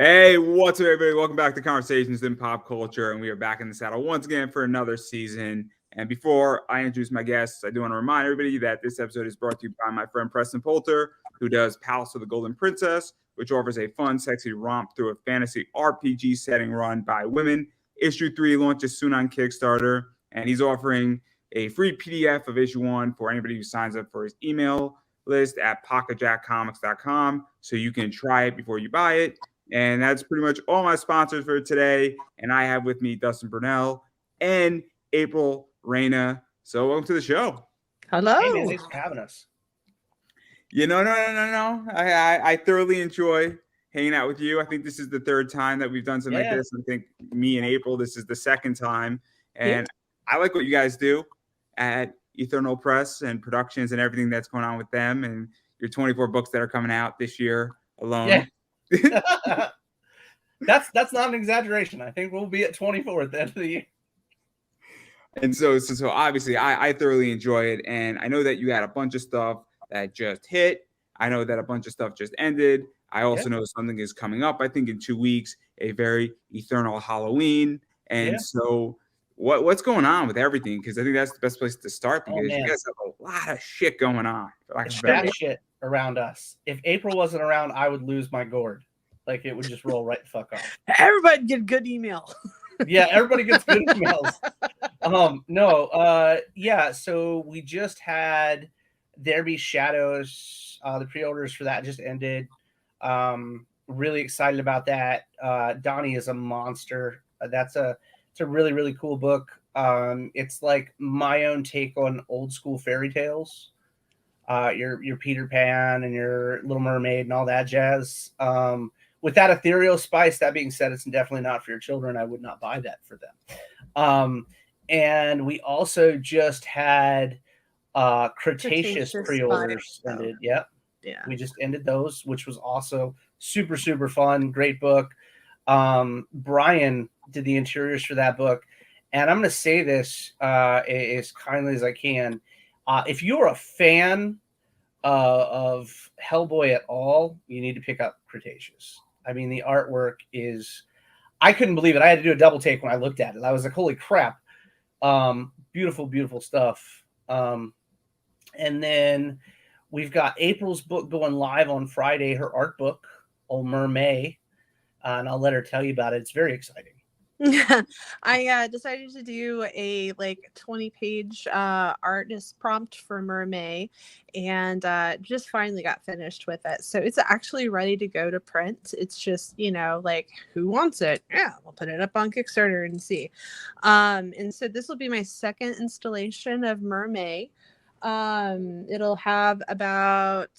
Hey, what's up, everybody? Welcome back to Conversations in Pop Culture, and we are back in the saddle once again for another season. And before I introduce my guests, I do want to remind everybody that this episode is brought to you by my friend Preston Poulter, who does Palace of the Golden Princess, which offers a fun, sexy romp through a fantasy RPG setting run by women. Issue 3 launches soon on Kickstarter, and he's offering a free PDF of issue 1 for anybody who signs up for his email list at pocketjackcomics.com, so you can try it before you buy it. And that's pretty much all my sponsors for today. And I have with me Dustin Brunell and April Reyna. So welcome to the show. Hello. Hey, man, thanks for having us. No. I thoroughly enjoy hanging out with you. I think this is the third time that we've done something like this. I think me and April, this is the second time. And I like what you guys do at Ethereal Press and Productions and everything that's going on with them and your 24 books that are coming out this year alone. Yeah. That's not an exaggeration. I think we'll be at 24 at the end of the year. And so obviously I thoroughly enjoy it. And I know that you had a bunch of stuff that just hit. I know that a bunch of stuff just ended. I also know something is coming up, I think in 2 weeks, a very Ethereal Halloween. And so what's going on with everything? Because I think that's the best place to start, because you guys have a lot of shit going on. It's that shit around us. If April wasn't around, I would lose my gourd. Like, it would just roll right the fuck off. Everybody get good email. Yeah, everybody gets good emails. So we just had There Be Shadows. The pre-orders for that just ended. Really excited about that. Donnie is a monster. It's a really, really cool book. It's like my own take on old school fairy tales. Your Peter Pan and your Little Mermaid and all that jazz. With that ethereal spice. That being said, it's definitely not for your children. I would not buy that for them. And we also just had Cretaceous pre-orders ended. Yeah. We just ended those, which was also super, super fun. Great book. Brian did the interiors for that book. And I'm going to say this as kindly as I can. If you're a fan of Hellboy at all, you need to pick up Cretaceous. I mean, the artwork is... I couldn't believe it. I had to do a double take when I looked at it. I was like, holy crap. Beautiful, beautiful stuff. And then we've got April's book going live on Friday, her art book, Old Mermaid. And I'll let her tell you about it. It's very exciting. I decided to do a 20-page artist prompt for Mermaid, and just finally got finished with it. So it's actually ready to go to print. It's just, who wants it? Yeah, we'll put it up on Kickstarter and see. And so this will be my second installation of Mermaid. It'll have about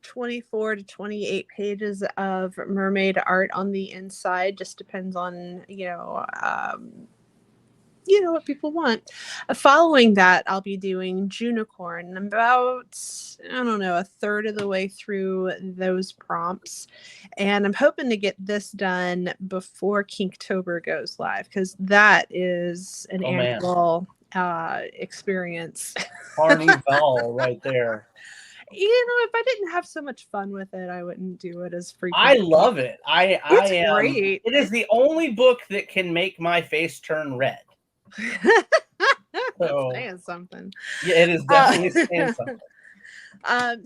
24 to 28 pages of mermaid art on the inside. Just depends on what people want. Following that, I'll be doing Junicorn. I'm about a third of the way through those prompts, and I'm hoping to get this done before Kinktober goes live, because that is an annual experience. Carnival right there. If I didn't have so much fun with it, I wouldn't do it as frequently. I love it. It's great. It is the only book that can make my face turn red. That's saying something. Yeah, it is definitely saying something. For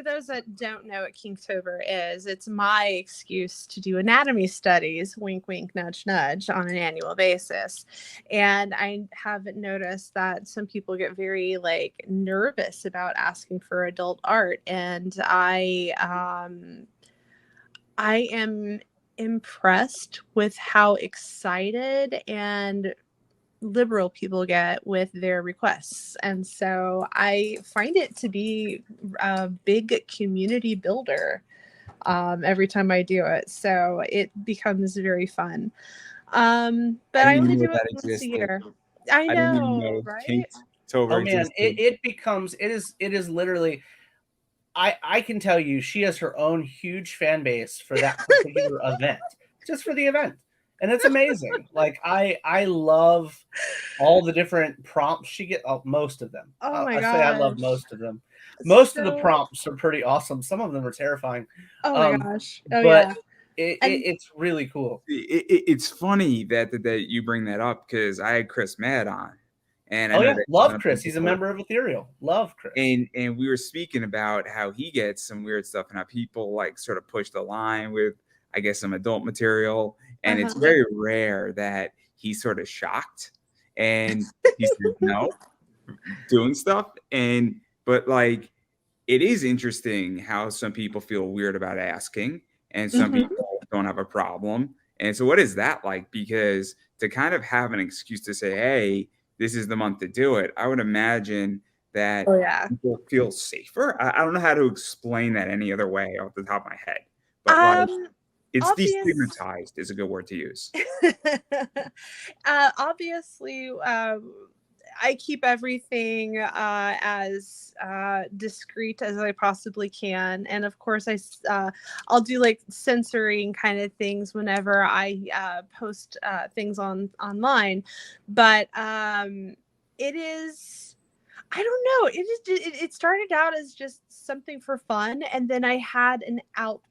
those that don't know what Kinktober is, it's my excuse to do anatomy studies, wink, wink, nudge, nudge, on an annual basis. And I have noticed that some people get very nervous about asking for adult art. And I am impressed with how excited and liberal people get with their requests, and so I find it to be a big community builder every time I do it, so it becomes very fun. But I only do it once a year. I know, right? Oh man, it is literally... I can tell you, she has her own huge fan base for that particular event, just for the event. And it's amazing. I love all the different prompts she gets. Oh, most of them. Oh my gosh. I love most of them. Of the prompts are pretty awesome. Some of them are terrifying. Oh my gosh. Oh, but yeah. It's really cool. It's funny that you bring that up because I had Chris Madd on, and I know that love Chris. He's a member of Ethereal. Love Chris. And we were speaking about how he gets some weird stuff and how people like sort of push the line with, I guess, some adult material, and it's very rare that he's sort of shocked and he's no doing stuff, but like it is interesting how some people feel weird about asking and some people don't have a problem. And so what is that like? Because to kind of have an excuse to say, hey, this is the month to do it, I would imagine that people feel safer. I don't know how to explain that any other way off the top of my head. But like, it's destigmatized is a good word to use. Obviously, I keep everything as discreet as I possibly can, and of course, I'll do like censoring kind of things whenever I post things online. But it is, I don't know. It started out as just something for fun, and then I had an outpour.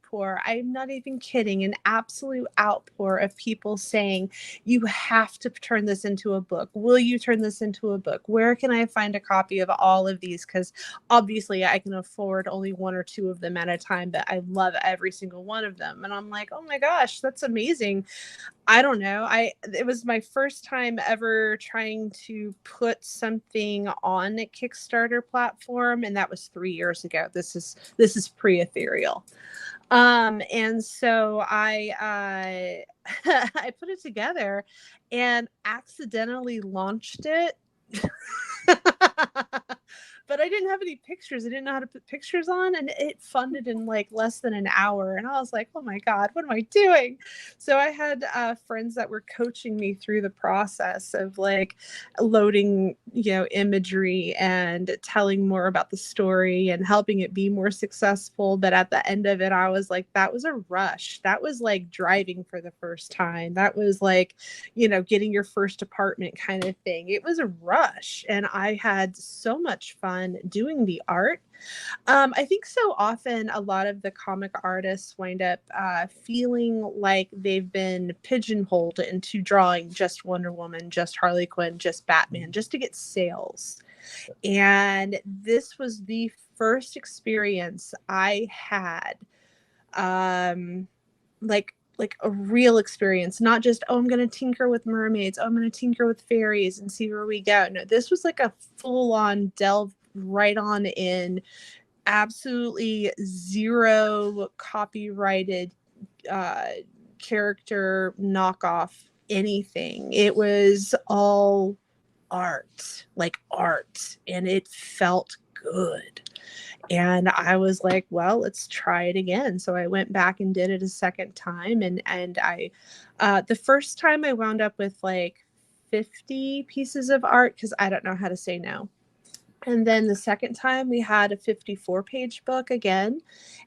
I'm not even kidding, an absolute outpour of people saying, you have to turn this into a book. Will you turn this into a book? Where can I find a copy of all of these? Because obviously I can afford only one or two of them at a time, but I love every single one of them. And I'm like, oh my gosh, that's amazing. I don't know. It was my first time ever trying to put something on a Kickstarter platform, and that was 3 years ago. This is pre-Ethereal. And so I I put it together and accidentally launched it. But I didn't have any pictures. I didn't know how to put pictures on, and it funded in like less than an hour. And I was like, oh my God, what am I doing? So I had friends that were coaching me through the process of like loading, imagery and telling more about the story and helping it be more successful. But at the end of it, I was like, that was a rush. That was like driving for the first time. That was like, getting your first apartment kind of thing. It was a rush. And I had so much fun doing the art. I think so often a lot of the comic artists wind up feeling like they've been pigeonholed into drawing just Wonder Woman, just Harley Quinn, just Batman, just to get sales. And this was the first experience I had, like a real experience, not just, oh, I'm going to tinker with mermaids. Oh, I'm going to tinker with fairies and see where we go. No, this was like a full on delve right on in, absolutely zero copyrighted character knockoff anything. It was all art, and it felt good. And I was like, well, let's try it again. So I went back and did it a second time. And I, the first time I wound up with like 50 pieces of art because I don't know how to say no. And then the second time we had a 54-page book again.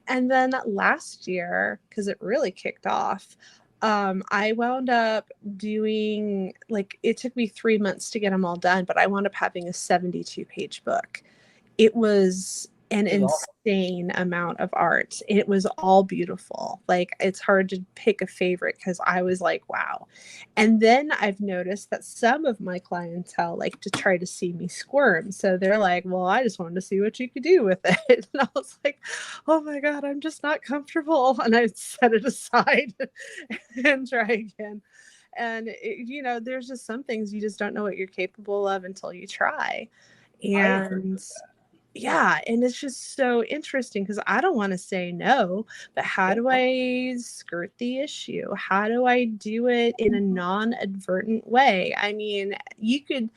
And then last year, because it really kicked off, I wound up doing, like, it took me 3 months to get them all done, but I wound up having a 72-page book. It was an insane amount of art. It was all beautiful. Like, it's hard to pick a favorite because I was like, wow. And then I've noticed that some of my clientele like to try to see me squirm. So they're like, well, I just wanted to see what you could do with it. And I was like, oh my God, I'm just not comfortable. And I set it aside and try again. And, there's just some things you just don't know what you're capable of until you try. And yeah, and it's just so interesting because I don't want to say no, but how do I skirt the issue? How do I do it in a non-advertent way? I mean, you could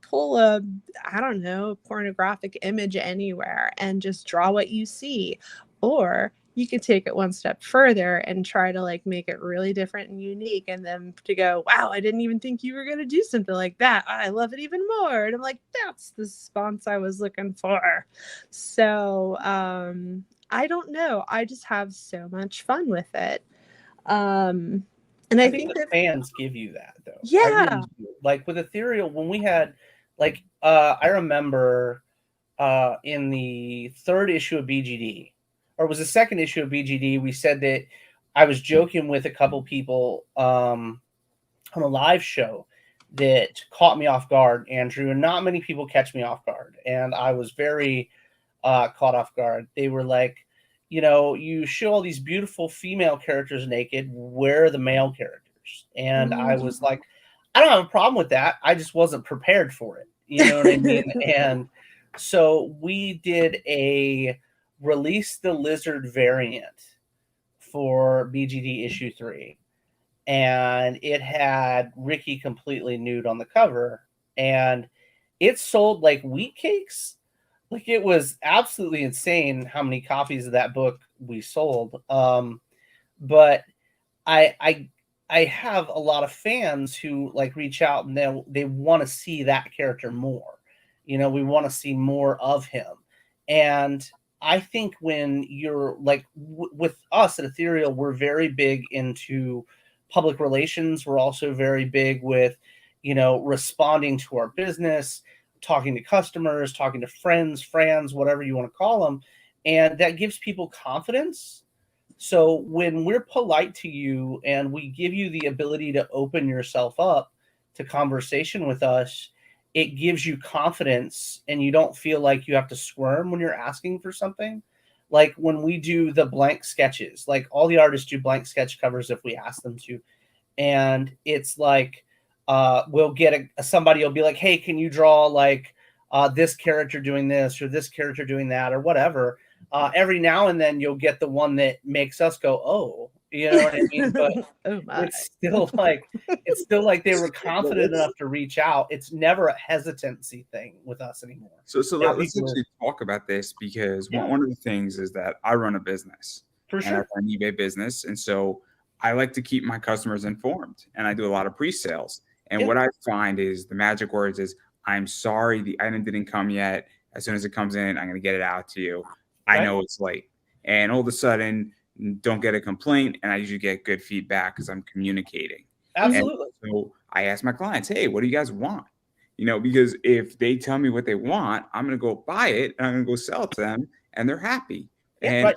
pull a, I don't know, pornographic image anywhere and just draw what you see, or you could take it one step further and try to like make it really different and unique, and then to go, wow, I didn't even think you were going to do something like that. I love it even more. And I'm like, that's the response I was looking for. So I don't know. I just have so much fun with it. And I think the fans give you that though. Yeah. Really, like with Ethereal, when we had like I remember in the third issue of BGD, or it was the second issue of BGD, we said that I was joking with a couple people on a live show that caught me off guard, Andrew, and not many people catch me off guard. And I was very caught off guard. They were like, you show all these beautiful female characters naked. Where are the male characters? And I was like, I don't have a problem with that. I just wasn't prepared for it. You know what I mean? And so we did a Release the Lizard variant for BGD issue 3. And it had Ricky completely nude on the cover. And it sold like wheat cakes. Like, it was absolutely insane how many copies of that book we sold. But I have a lot of fans who like reach out and they want to see that character more. We want to see more of him. And I think when you're like with us at Ethereal, we're very big into public relations. We're also very big with, responding to our business, talking to customers, talking to friends, whatever you want to call them. And that gives people confidence. So when we're polite to you and we give you the ability to open yourself up to conversation with us, it gives you confidence and you don't feel like you have to squirm when you're asking for something. Like when we do the blank sketches, like all the artists do blank sketch covers if we ask them to. And it's like, we'll get somebody will be like, hey, can you draw like this character doing this or this character doing that or whatever. Every now and then you'll get the one that makes us go, oh, you know what I mean? But it's still like they were confident enough to reach out. It's never a hesitancy thing with us anymore. So let's actually talk about this, because one of the things is that I run a business. For sure. And I run an eBay business. And so I like to keep my customers informed, and I do a lot of pre-sales. And what I find is the magic words is, I'm sorry, the item didn't come yet. As soon as it comes in, I'm going to get it out to you. I know it's late. And all of a sudden, don't get a complaint. And I usually get good feedback because I'm communicating. Absolutely. And so I ask my clients, hey, what do you guys want? Because if they tell me what they want, I'm going to go buy it and I'm going to go sell it to them, and they're happy. And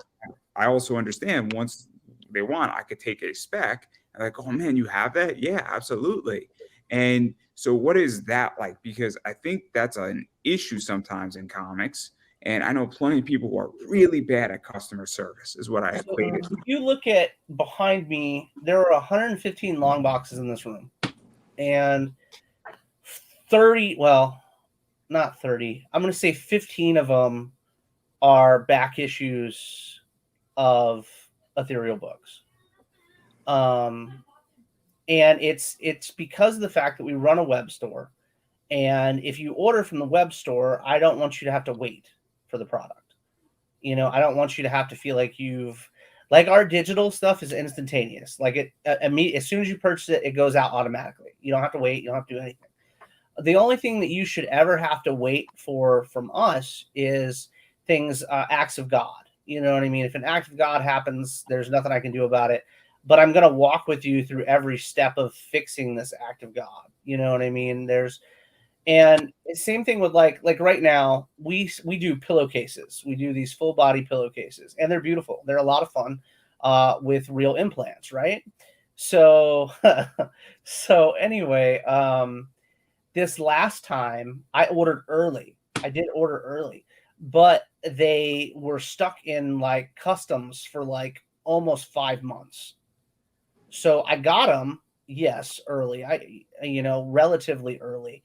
I also understand once they want, I could take a spec and like, oh man, you have that? Yeah, absolutely. And so what is that like? Because I think that's an issue sometimes in comics. And I know plenty of people who are really bad at customer service is what I equated. If you look at behind me, there are 115 long boxes in this room. And 30, well, not 30, I'm going to say 15 of them are back issues of Ethereal books. And it's because of the fact that we run a web store. And if you order from the web store, I don't want you to have to wait for the product. I don't want you to have to feel like our digital stuff is instantaneous. Like as soon as you purchase it, it goes out automatically. You don't have to wait. You don't have to do anything. The only thing that you should ever have to wait for from us is things, acts of God. You know what I mean? If an act of God happens, there's nothing I can do about it. But I'm going to walk with you through every step of fixing this act of God. You know what I mean? And same thing with like right now, we do pillowcases. We do these full body pillowcases, and they're beautiful. They're a lot of fun with real implants, right? So, anyway, this last time I ordered early. I did order early, but they were stuck in like customs for like almost 5 months. So I got them, yes, early. Relatively early.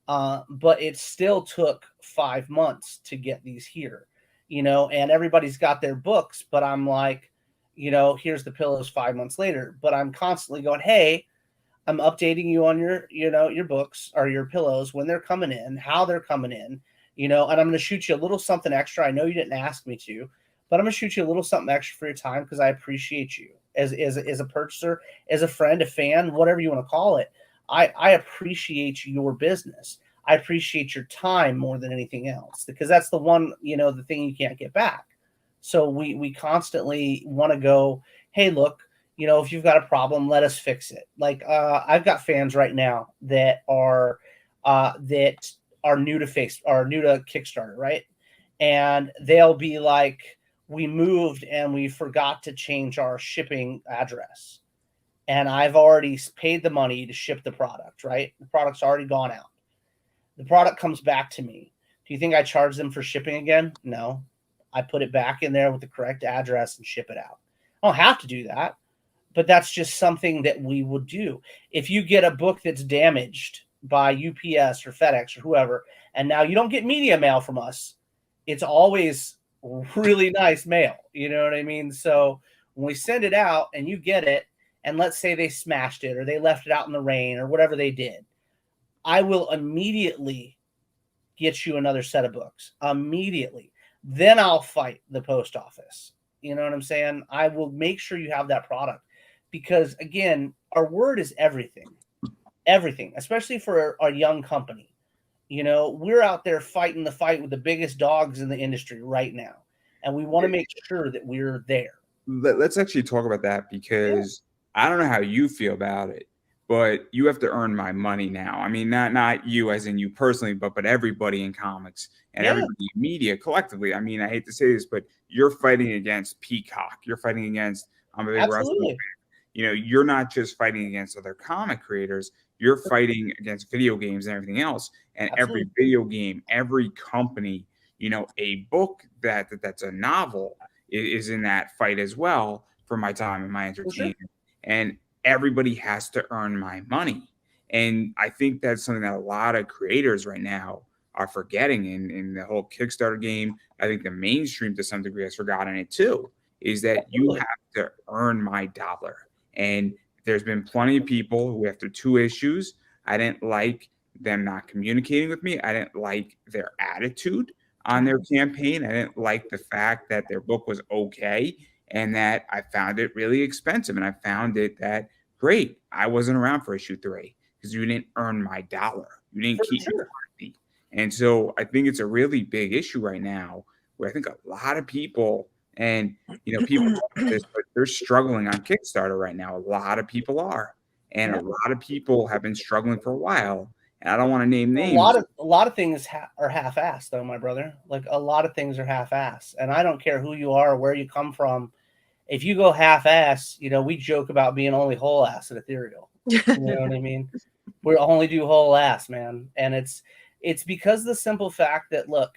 But it still took 5 months to get these here, and everybody's got their books, but I'm like, here's the pillows 5 months later, but I'm constantly going, hey, I'm updating you on your books or your pillows, when they're coming in, how they're coming in, and I'm going to shoot you a little something extra. I know you didn't ask me to, but I'm going to shoot you a little something extra for your time, because I appreciate you as a purchaser, as a friend, a fan, whatever you want to call it. I appreciate your business. I appreciate your time more than anything else, because that's the one, the thing you can't get back. So we constantly want to go, hey, look, if you've got a problem, let us fix it. Like I've got fans right now that are new to Kickstarter, right? And they'll be like, we moved and we forgot to change our shipping address. And I've already paid the money to ship the product, right? The product's already gone out. The product comes back to me. Do you think I charge them for shipping again? No. I put it back in there with the correct address and ship it out. I don't have to do that, but that's just something that we would do. If you get a book that's damaged by UPS or FedEx or whoever, and now you don't get media mail from us, it's always really nice mail. You know what I mean? So when we send it out and you get it, and let's say they smashed it or they left it out in the rain or whatever they did, I will immediately get you another set of books. Immediately. Then I'll fight the post office. You know what I'm saying? I will make sure you have that product because, again, our word is everything. Everything, especially for a young company. You know, we're out there fighting the fight with the biggest dogs in the industry right now. And we want to make sure that we're there. Let's actually talk about that because I don't know how you feel about it, but you have to earn my money now. I mean, not you as in you personally, but everybody in comics and everybody in media collectively. I mean, I hate to say this, but you're fighting against Peacock. You're fighting against I'm a big wrestling fan. You know, you're not just fighting against other comic creators. You're fighting against video games and everything else. And every video game, every company, you know, a book that's a novel is in that fight as well for my time and my entertainment. And everybody has to earn my money. And I think that's something that a lot of creators right now are forgetting in the whole Kickstarter game. I think the mainstream to some degree has forgotten it too, is that you have to earn my dollar. And there's been plenty of people who, after 2 issues, I didn't like them not communicating with me. I didn't like their attitude on their campaign. I didn't like the fact that their book was okay and that I found it really expensive. And I found it that, great, I wasn't around for issue 3 because you didn't earn my dollar. You didn't keep me happy. And so I think it's a really big issue right now where I think a lot of people, and you know, people talk about this, but they're struggling on Kickstarter right now. A lot of people are. And a lot of people have been struggling for a while. And I don't want to name names. A lot of things are half-assed, though, my brother. Like, a lot of things are half-assed. And I don't care who you are or where you come from. If you go half-ass, you know, we joke about being only whole ass at Ethereal. You know what I mean? We only do whole ass, man. And it's because of the simple fact that, look,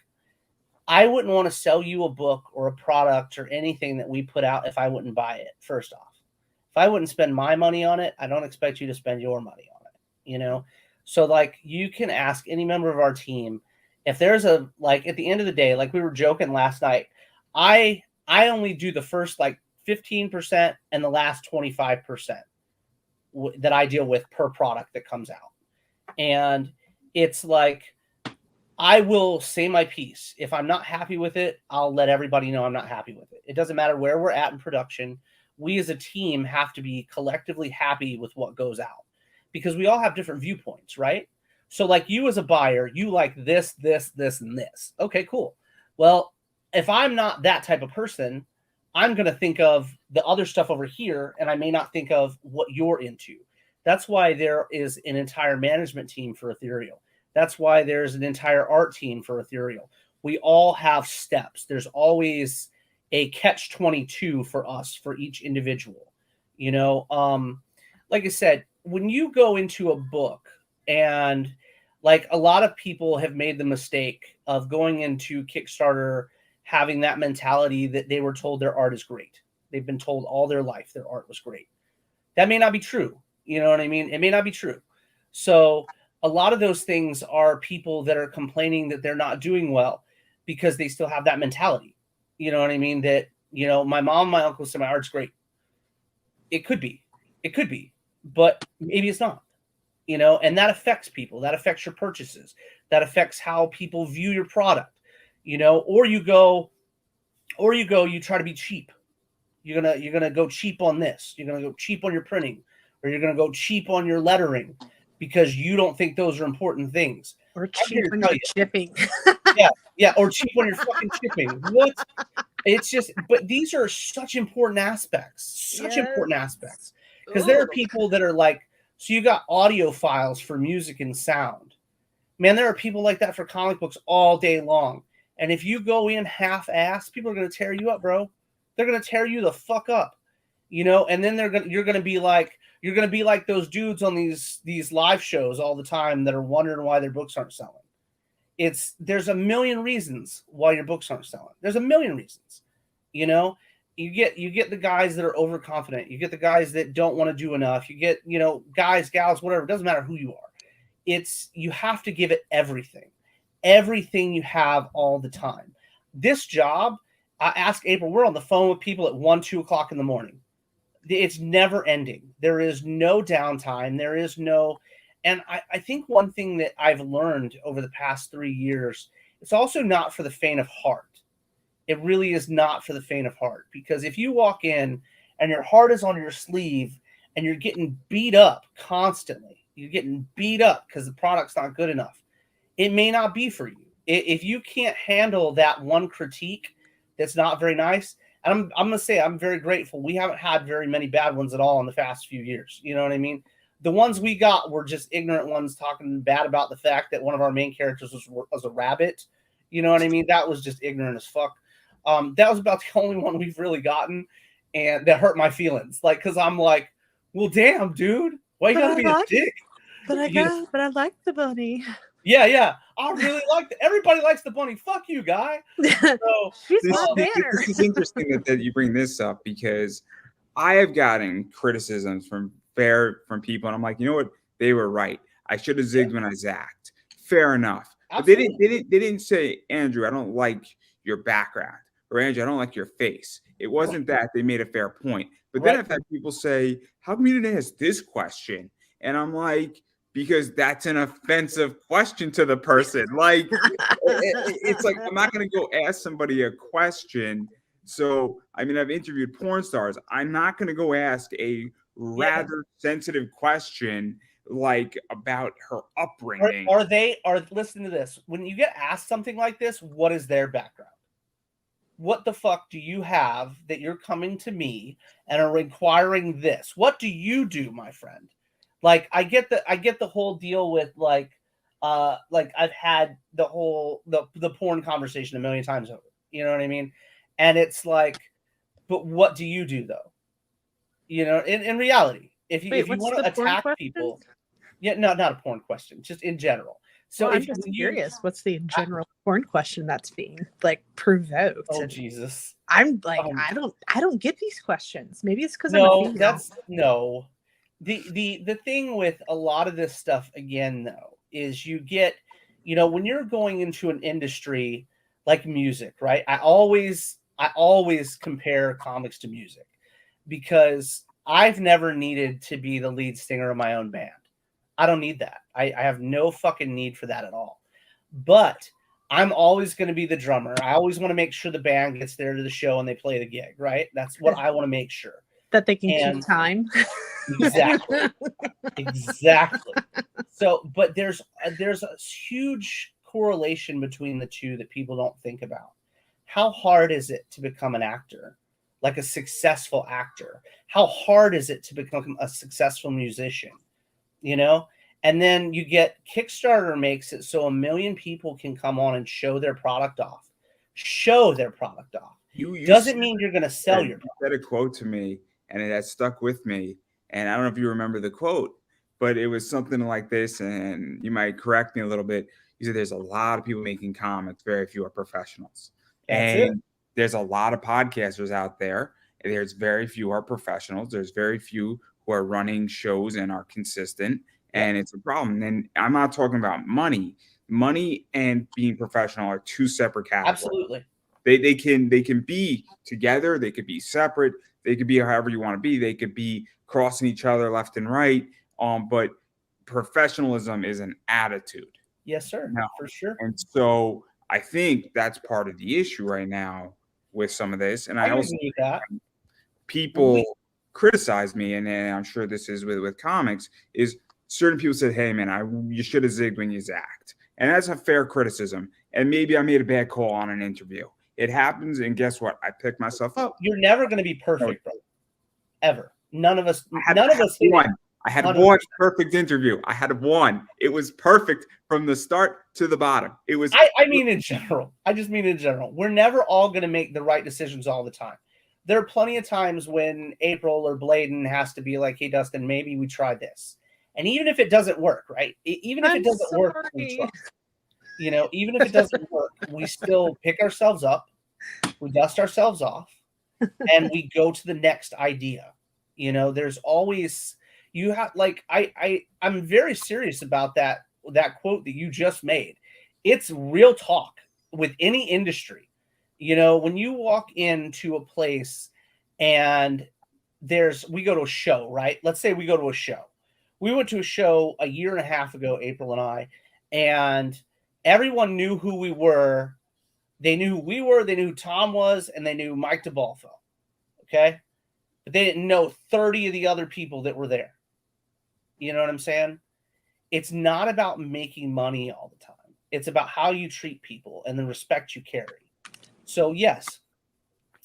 I wouldn't want to sell you a book or a product or anything that we put out if I wouldn't buy it, first off. If I wouldn't spend my money on it, I don't expect you to spend your money on it, you know? So, like, you can ask any member of our team, if there's a, like, at the end of the day, like we were joking last night, I only do the first, like, 15% and the last 25% that I deal with per product that comes out. And it's like, I will say my piece. If I'm not happy with it, I'll let everybody know I'm not happy with it. It doesn't matter where we're at in production. We as a team have to be collectively happy with what goes out because we all have different viewpoints, right? So like you as a buyer, you like this, this, this, and this. Okay, cool. Well, if I'm not that type of person, I'm going to think of the other stuff over here, and I may not think of what you're into. That's why there is an entire management team for Ethereal. That's why there's an entire art team for Ethereal. We all have steps. There's always a catch-22 for us, for each individual. You know, like I said, when you go into a book and like a lot of people have made the mistake of going into Kickstarter having that mentality that they were told their art is great. They've been told all their life their art was great. That may not be true. You know what I mean? It may not be true. So a lot of those things are people that are complaining that they're not doing well because they still have that mentality. You know what I mean? That, you know, my mom, my uncle said my art's great. It could be, but maybe it's not, you know, and that affects people. That affects your purchases. That affects how people view your product. You know, or you try to be cheap. You're gonna go cheap on this. You're gonna go cheap on your printing, or you're gonna go cheap on your lettering because you don't think those are important things. Or cheap on your shipping. yeah, or cheap on your fucking shipping. What? It's just, but these are such important aspects. Important aspects. Because there are people that are like, so you got audio files for music and sound. Man, there are people like that for comic books all day long. And if you go in half-ass, people are going to tear you up, bro. They're going to tear you the fuck up, you know. And then you're going to be like those dudes on these live shows all the time that are wondering why their books aren't selling. There's a million reasons why your books aren't selling. There's a million reasons, you know. You get the guys that are overconfident. You get the guys that don't want to do enough. You get, you know, guys, gals, whatever. It doesn't matter who you are. You have to give it everything you have all the time. This job, I ask April, we're on the phone with people at 1, 2 o'clock in the morning. It's never ending. There is no downtime. There is no, and I think one thing that I've learned over the past 3 years, it's also not for the faint of heart. It really is not for the faint of heart, because if you walk in and your heart is on your sleeve and you're getting beat up constantly, you're getting beat up because the product's not good enough, it may not be for you. If you can't handle that one critique that's not very nice, and I'm going to say I'm very grateful. We haven't had very many bad ones at all in the past few years. You know what I mean? The ones we got were just ignorant ones talking bad about the fact that one of our main characters was a rabbit. You know what I mean? That was just ignorant as fuck. That was about the only one we've really gotten, and that hurt my feelings. Like, because I'm like, well, damn, dude, why you gotta be a dick? But I like the bunny. Yeah. I really like it. Everybody likes the bunny. Fuck you, guy. So, this is interesting that you bring this up, because I have gotten criticisms from people, and I'm like, you know what? They were right. I should have zigged when I zacked. Fair enough. Absolutely. But they didn't say, Andrew, I don't like your background, or Andrew, I don't like your face. It wasn't that. They made a fair point. But then I've had people say, how come you didn't ask this question? And I'm like, because that's an offensive question to the person. Like, it's like, I'm not going to go ask somebody a question. So, I mean, I've interviewed porn stars. I'm not going to go ask a rather sensitive question like about her upbringing. Listen to this. When you get asked something like this, what is their background? What the fuck do you have that you're coming to me and are requiring this? What do you do, my friend? Like, I get the whole deal with like I've had the whole the porn conversation a million times over. You know what I mean? And it's like, but what do you do though? You know, in reality, if you want to attack people, not a porn question, just in general. So I'm just curious, what's the general porn question that's being like provoked? Oh, Jesus. I'm like, I don't get these questions. Maybe it's because I'm a female. The thing with a lot of this stuff, again, though, is you get, you know, when you're going into an industry like music, right? I always compare comics to music, because I've never needed to be the lead singer of my own band. I don't need that. I have no fucking need for that at all. But I'm always going to be the drummer. I always want to make sure the band gets there to the show and they play the gig, right? That's what I want to make sure. That they can keep time. Exactly. So, but there's a huge correlation between the two that people don't think about. How hard is it to become an actor? Like a successful actor? How hard is it to become a successful musician? You know? And then you get Kickstarter makes it so 1 million people can come on and show their product off. You doesn't mean you're going to sell your product. You said a quote to me, and it has stuck with me. And I don't know if you remember the quote, but it was something like this, and you might correct me a little bit. You said there's a lot of people making comics, very few are professionals. There's a lot of podcasters out there. There's very few are professionals. There's very few who are running shows and are consistent. And it's a problem. And I'm not talking about money. Money and being professional are two separate categories. Absolutely. They can be together. They could be separate. They could be however you want to be. They could be crossing each other left and right. But professionalism is an attitude. Yes, sir. No. For sure. And so I think that's part of the issue right now with some of this. And I also think that people criticize me, and I'm sure this is with comics, is certain people said, hey, man, you should have zigged when you zacked. And that's a fair criticism. And maybe I made a bad call on an interview. It happens, and guess what? I picked myself up. You're never going to be perfect, bro. Ever. None of us. I had 100%. one perfect interview. I had one. It was perfect from the start to the bottom. It was. I mean in general. I just mean in general. We're never all going to make the right decisions all the time. There are plenty of times when April or Bladen has to be like, hey, Dustin, maybe we try this. And even if it doesn't work, right? Even if it doesn't work, we try. You know, even if it doesn't work, we still pick ourselves up, we dust ourselves off, and we go to the next idea. You know, there's always, you have, like, I'm very serious about that quote that you just made. It's real talk with any industry. You know, when you walk into a place and we go to a show, right? Let's say we go to a show. We went to a show a year and a half ago, April and I, and everyone knew who we were. They knew who we were, they knew who Tom was, and they knew Mike DeBalfo. Okay? But they didn't know 30 of the other people that were there. You know what I'm saying? It's not about making money all the time. It's about how you treat people and the respect you carry. So, yes,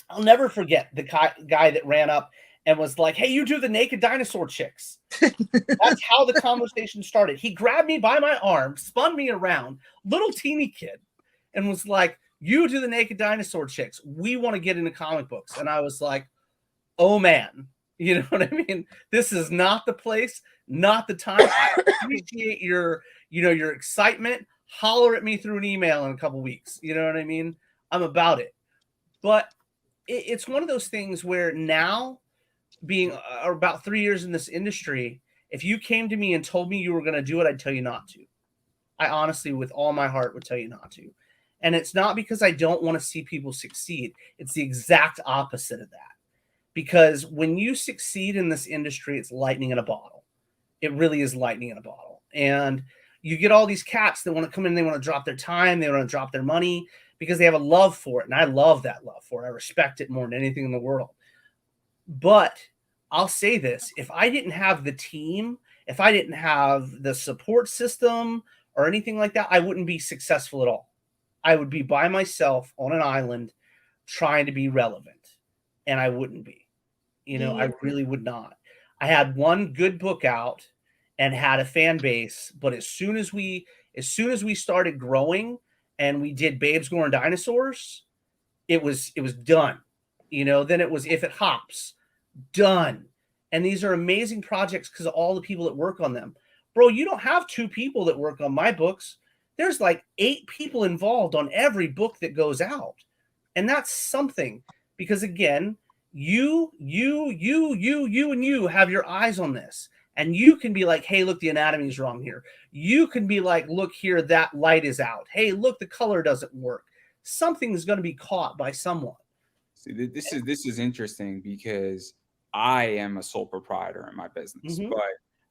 I'll never forget the guy that ran up and was like, hey, you do the naked dinosaur chicks. That's how the conversation started. He grabbed me by my arm, spun me around, little teeny kid, and was like, you do the naked dinosaur chicks. We want to get into comic books. And I was like, oh, man. You know what I mean? This is not the place, not the time. I appreciate your excitement. Holler at me through an email in a couple weeks. You know what I mean? I'm about it. But it's one of those things where now, being about 3 years in this industry, if you came to me and told me you were going to do it, I'd tell you not to. I honestly, with all my heart, would tell you not to. And it's not because I don't want to see people succeed. It's the exact opposite of that. Because when you succeed in this industry, it's lightning in a bottle. It really is lightning in a bottle. And you get all these cats that want to come in, they want to drop their time, they want to drop their money because they have a love for it. And I love that love for it. I respect it more than anything in the world. But I'll say this, if I didn't have the team, if I didn't have the support system or anything like that, I wouldn't be successful at all. I would be by myself on an island trying to be relevant. And I wouldn't be. You know, I really would not. I had one good book out and had a fan base, but as soon as we started growing and we did Babes Going Dinosaurs, it was done. You know, then it was If It Hops, done. And these are amazing projects because of all the people that work on them. Bro, you don't have 2 people that work on my books. There's like 8 people involved on every book that goes out. And that's something because, again, you and you have your eyes on this. And you can be like, hey, look, the anatomy is wrong here. You can be like, look here, that light is out. Hey, look, the color doesn't work. Something's going to be caught by someone. See, this is interesting because I am a sole proprietor in my business, but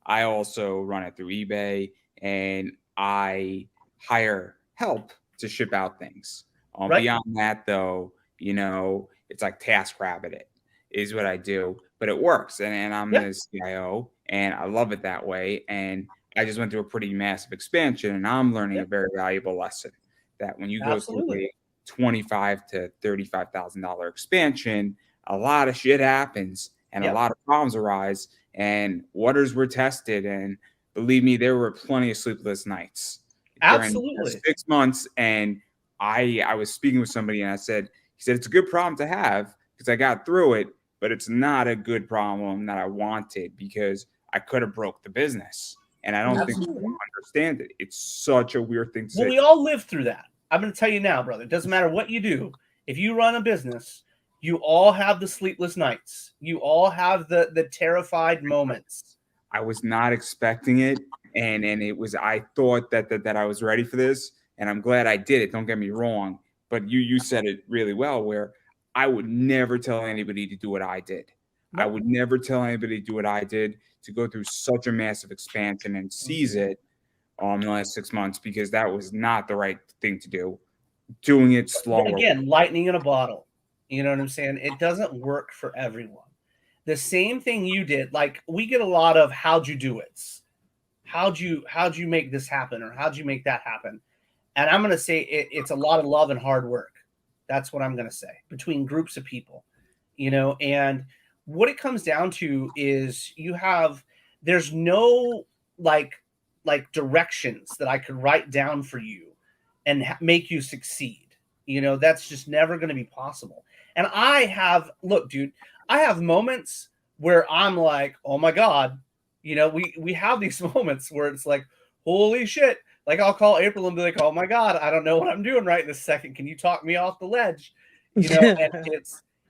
I also run it through eBay and I hire help to ship out things. Right. Beyond that, though, you know, it's like TaskRabbit it is what I do, but it works. And I'm the CIO and I love it that way. And I just went through a pretty massive expansion and I'm learning a very valuable lesson that when you go through a $25,000 to $35,000 expansion, a lot of shit happens and a lot of problems arise and waters were tested. And believe me, there were plenty of sleepless nights during 6 months. And I was speaking with somebody and he said, it's a good problem to have because I got through it, but it's not a good problem that I wanted because I could have broke the business. And I don't think people understand it. It's such a weird thing to say. Well, we all live through that. I'm going to tell you now, brother. It doesn't matter what you do. If you run a business, you all have the sleepless nights. You all have the terrified moments. I was not expecting it. And it was, I thought that I was ready for this. And I'm glad I did it. Don't get me wrong. But you said it really well, where I would never tell anybody to do what I did. I would never tell anybody to do what I did, to go through such a massive expansion and seize it in the last 6 months, because that was not the right thing to do. Doing it slower. Again, lightning in a bottle. You know what I'm saying? It doesn't work for everyone. The same thing you did, like we get a lot of how'd you do it? How'd you make this happen? Or how'd you make that happen? And I'm going to say it's a lot of love and hard work. That's what I'm going to say, between groups of people, you know, and what it comes down to is there's no like directions that I could write down for you and make you succeed. You know, that's just never going to be possible. And I have moments where I'm like, oh my God, you know, we have these moments where it's like, holy shit. Like I'll call April and be like, oh my God, I don't know what I'm doing right this second. Can you talk me off the ledge? You know, and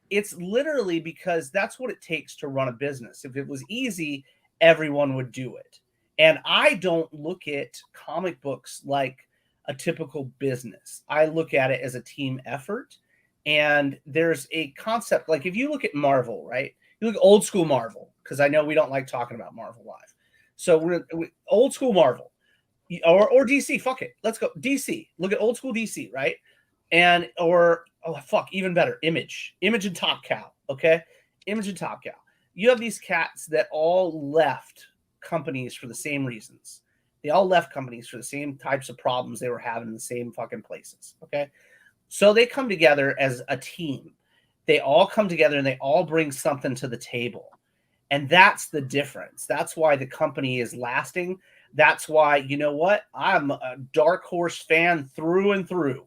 it's literally because that's what it takes to run a business. If it was easy, everyone would do it. And I don't look at comic books like a typical business. I look at it as a team effort. And there's a concept, like if you look at Marvel, right? You look at old school Marvel, because I know we don't like talking about Marvel live. So we're old school Marvel or DC. Fuck it. Let's go DC. Look at old school DC, right? And even better, Image and Top Cow. Okay, Image and Top Cow. You have these cats that all left companies for the same reasons. They all left companies for the same types of problems they were having in the same fucking places. Okay, so they come together as a team. They all come together and they all bring something to the table. And that's the difference. That's why the company is lasting. That's why, you know what? I'm a Dark Horse fan through and through.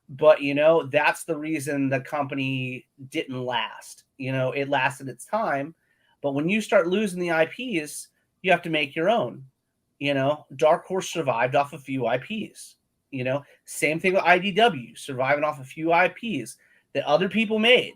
But, you know, that's the reason the company didn't last. You know, it lasted its time. But when you start losing the IPs, you have to make your own. You know, Dark Horse survived off a few IPs. You know, same thing with IDW, surviving off a few IPs that other people made.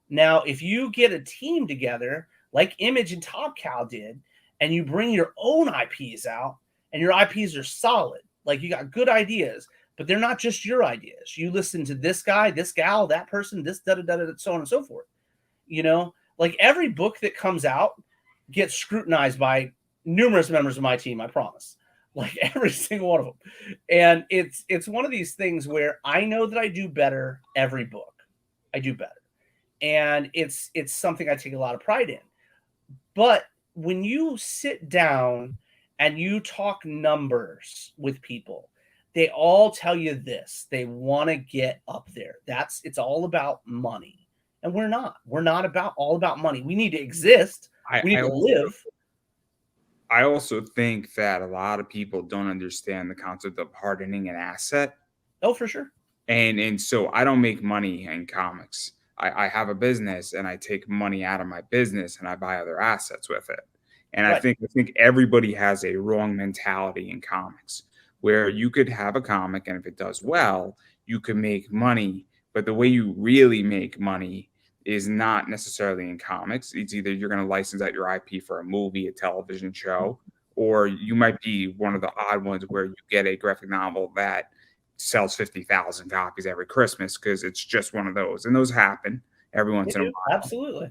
Now, if you get a team together like Image and Top Cow did, and you bring your own IPs out, and your IPs are solid, like you got good ideas, but they're not just your ideas. You listen to this guy, this gal, that person, this da-da-da-da, so on and so forth. You know, like every book that comes out gets scrutinized by numerous members of my team, I promise. Like every single one of them. And it's one of these things where I know that I do better every book. I do better. And it's something I take a lot of pride in. But when you sit down and you talk numbers with people, they all tell you this. They want to get up there. It's all about money. And we're not. We're not all about money. We need to exist. We need to live. I also think that a lot of people don't understand the concept of hardening an asset. Oh, for sure. And so I don't make money in comics. I have a business and I take money out of my business and I buy other assets with it. And right. I think everybody has a wrong mentality in comics where you could have a comic and if it does well, you can make money. But the way you really make money is not necessarily in comics. It's either you're going to license out your IP for a movie, a television show, or you might be one of the odd ones where you get a graphic novel that sells 50,000 copies every Christmas because it's just one of those. And those happen every once in a while. Absolutely.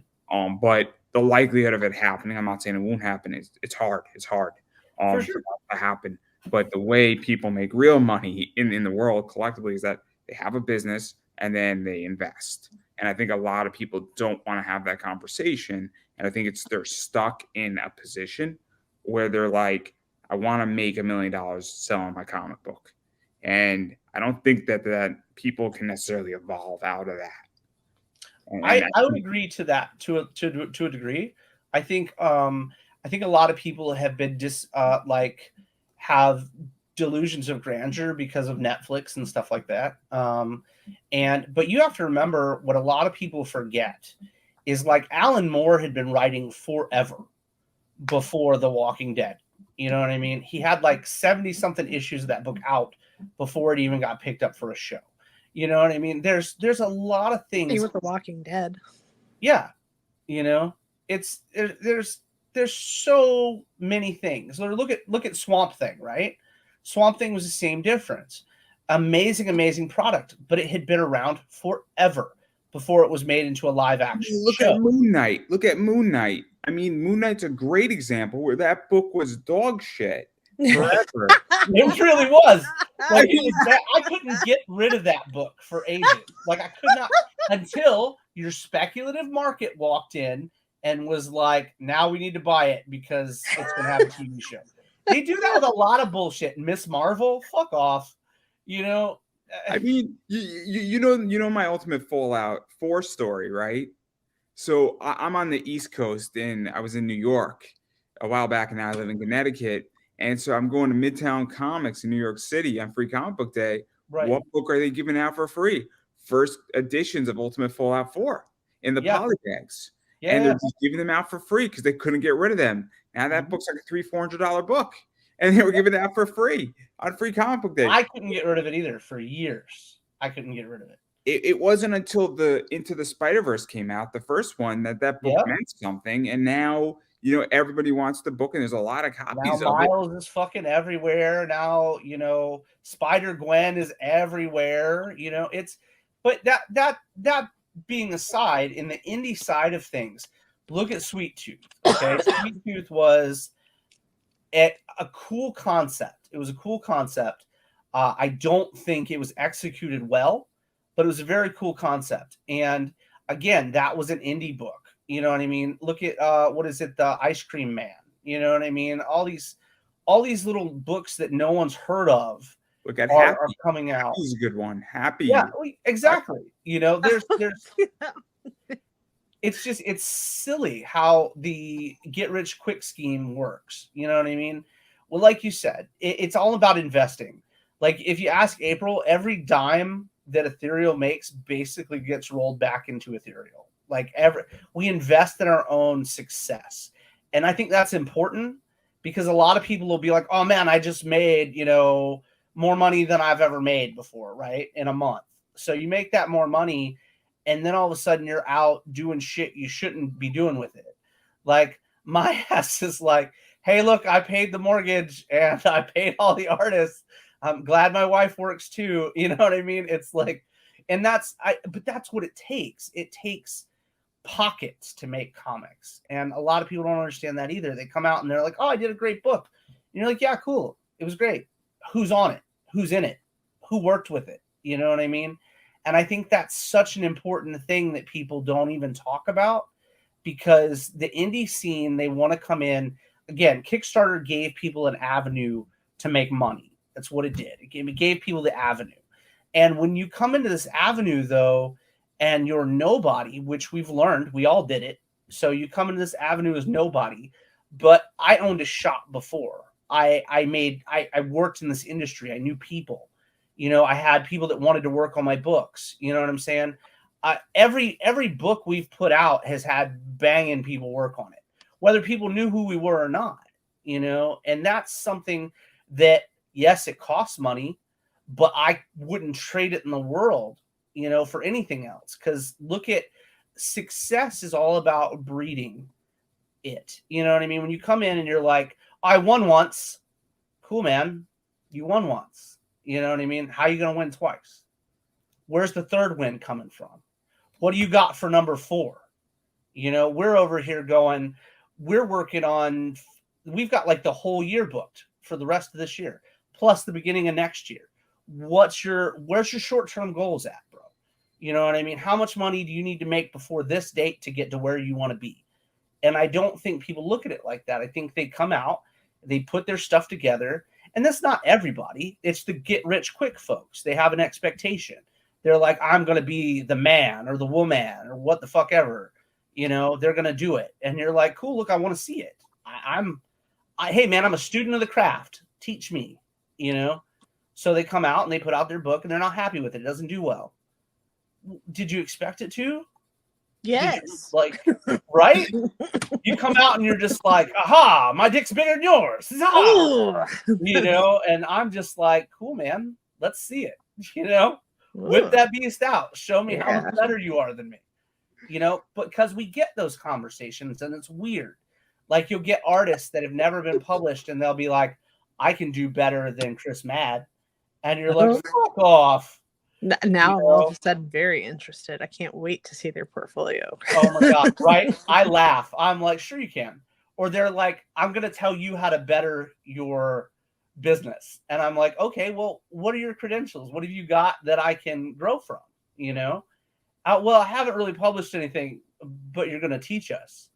But the likelihood of it happening, I'm not saying it won't happen, it's hard. It's hard for sure. for that to happen. But the way people make real money in the world collectively is that they have a business and then they invest. And I think a lot of people don't want to have that conversation. And I think they're stuck in a position where they're like, I want to make $1 million selling my comic book. And I don't think that people can necessarily evolve out of that. I would agree to that to a degree. I think a lot of people have been have delusions of grandeur because of Netflix and stuff like that. But you have to remember what a lot of people forget is like Alan Moore had been writing forever before The Walking Dead. You know what I mean? He had like 70 something issues of that book out before it even got picked up for a show. You know what I mean? There's a lot of things with The Walking Dead. Yeah. You know, there's so many things. Look at Swamp Thing, right? Swamp Thing was the same difference. Amazing product, but it had been around forever before it was made into a live action show. Look at Moon Knight. I mean, Moon Knight's a great example where that book was dog shit forever. It really was. Like, I couldn't get rid of that book for ages. Like I could not until your speculative market walked in and was like, now we need to buy it because it's going to have a TV show. They do that with a lot of bullshit. Miss Marvel, fuck off. You know, I mean, you know my Ultimate Fallout 4 story, right? So I'm on the East Coast and I was in New York a while back, and now I live in Connecticut. And so I'm going to Midtown Comics in New York City on Free Comic Book Day. Right. What book are they giving out for free? First editions of Ultimate Fallout 4 in the poly bags. And they're just giving them out for free because they couldn't get rid of them. Now that book's like a $300-$400 book. And they were giving it out for free on Free Comic Book Day. I couldn't get rid of it either for years. I couldn't get rid of it. It wasn't until the Into the Spider-Verse came out, the first one, that book meant something. And now, you know, everybody wants the book, and there's a lot of copies now of Miles is fucking everywhere. Now, you know, Spider-Gwen is everywhere. You know, but that being aside, in the indie side of things, look at Sweet Tooth. Okay, Sweet Tooth was a cool concept. It was a cool concept. I don't think it was executed well, but it was a very cool concept. And again, that was an indie book. You know what I mean? Look at what is it? The Ice Cream Man. You know what I mean? All these little books that no one's heard of. Look at are coming out. Happy's a good one. Happy. Yeah, exactly. You know, there's it's silly how the get rich quick scheme works. You know what I mean? Well, like you said, it's all about investing. Like if you ask April, every dime that Ethereal makes basically gets rolled back into Ethereal. Like we invest in our own success. And I think that's important because a lot of people will be like, oh man, I just made, you know, more money than I've ever made before, right? In a month. So you make that more money, and then all of a sudden you're out doing shit you shouldn't be doing with it. Like my ass is like, hey, look, I paid the mortgage and I paid all the artists. I'm glad my wife works too. You know what I mean? It's like, but that's what it takes. It takes pockets to make comics. And a lot of people don't understand that either. They come out and they're like, oh, I did a great book. And you're like, yeah, cool. It was great. Who's on it? Who's in it? Who worked with it? You know what I mean? And I think that's such an important thing that people don't even talk about, because the indie scene, they want to come in. Again, Kickstarter gave people an avenue to make money. That's what it did. It gave people the avenue. And when you come into this avenue, though, and you're nobody, which we've learned, we all did it. So you come into this avenue as nobody. But I owned a shop before. I worked in this industry. I knew people. You know, I had people that wanted to work on my books. You know what I'm saying? Every book we've put out has had banging people work on it, whether people knew who we were or not, you know, and that's something that, yes, it costs money, but I wouldn't trade it in the world, you know, for anything else. Because look at success is all about breeding it. You know what I mean? When you come in and you're like, I won once. Cool, man. You won once. You know what I mean? How are you going to win twice? Where's the third win coming from? What do you got for number 4? You know, we're over here going, we're working on, we've got like the whole year booked for the rest of this year, plus the beginning of next year. Where's your short-term goals at, bro? You know what I mean? How much money do you need to make before this date to get to where you want to be? And I don't think people look at it like that. I think they come out, they put their stuff together, and that's not everybody. It's the get-rich-quick folks. They have an expectation. They're like, I'm going to be the man or the woman or what the fuck ever. You know, they're going to do it. And you're like, cool, look, I want to see it. Hey, man, I'm a student of the craft. Teach me, you know? So they come out and they put out their book and they're not happy with it. It doesn't do well. Did you expect it to? Yes. Right? You come out and you're just like, aha, my dick's bigger than yours. You know? And I'm just like, cool, man. Let's see it. You know? Whip that beast out. Show me how much better you are than me. You know, because we get those conversations and it's weird. Like you'll get artists that have never been published and they'll be like, I can do better than Chris Mad. And you're like, fuck off. Now I'm all of a sudden very interested. I can't wait to see their portfolio. Oh my God, right? I laugh. I'm like, sure you can. Or they're like, I'm going to tell you how to better your business. And I'm like, okay, well, what are your credentials? What have you got that I can grow from? You know? Well, I haven't really published anything, but you're going to teach us.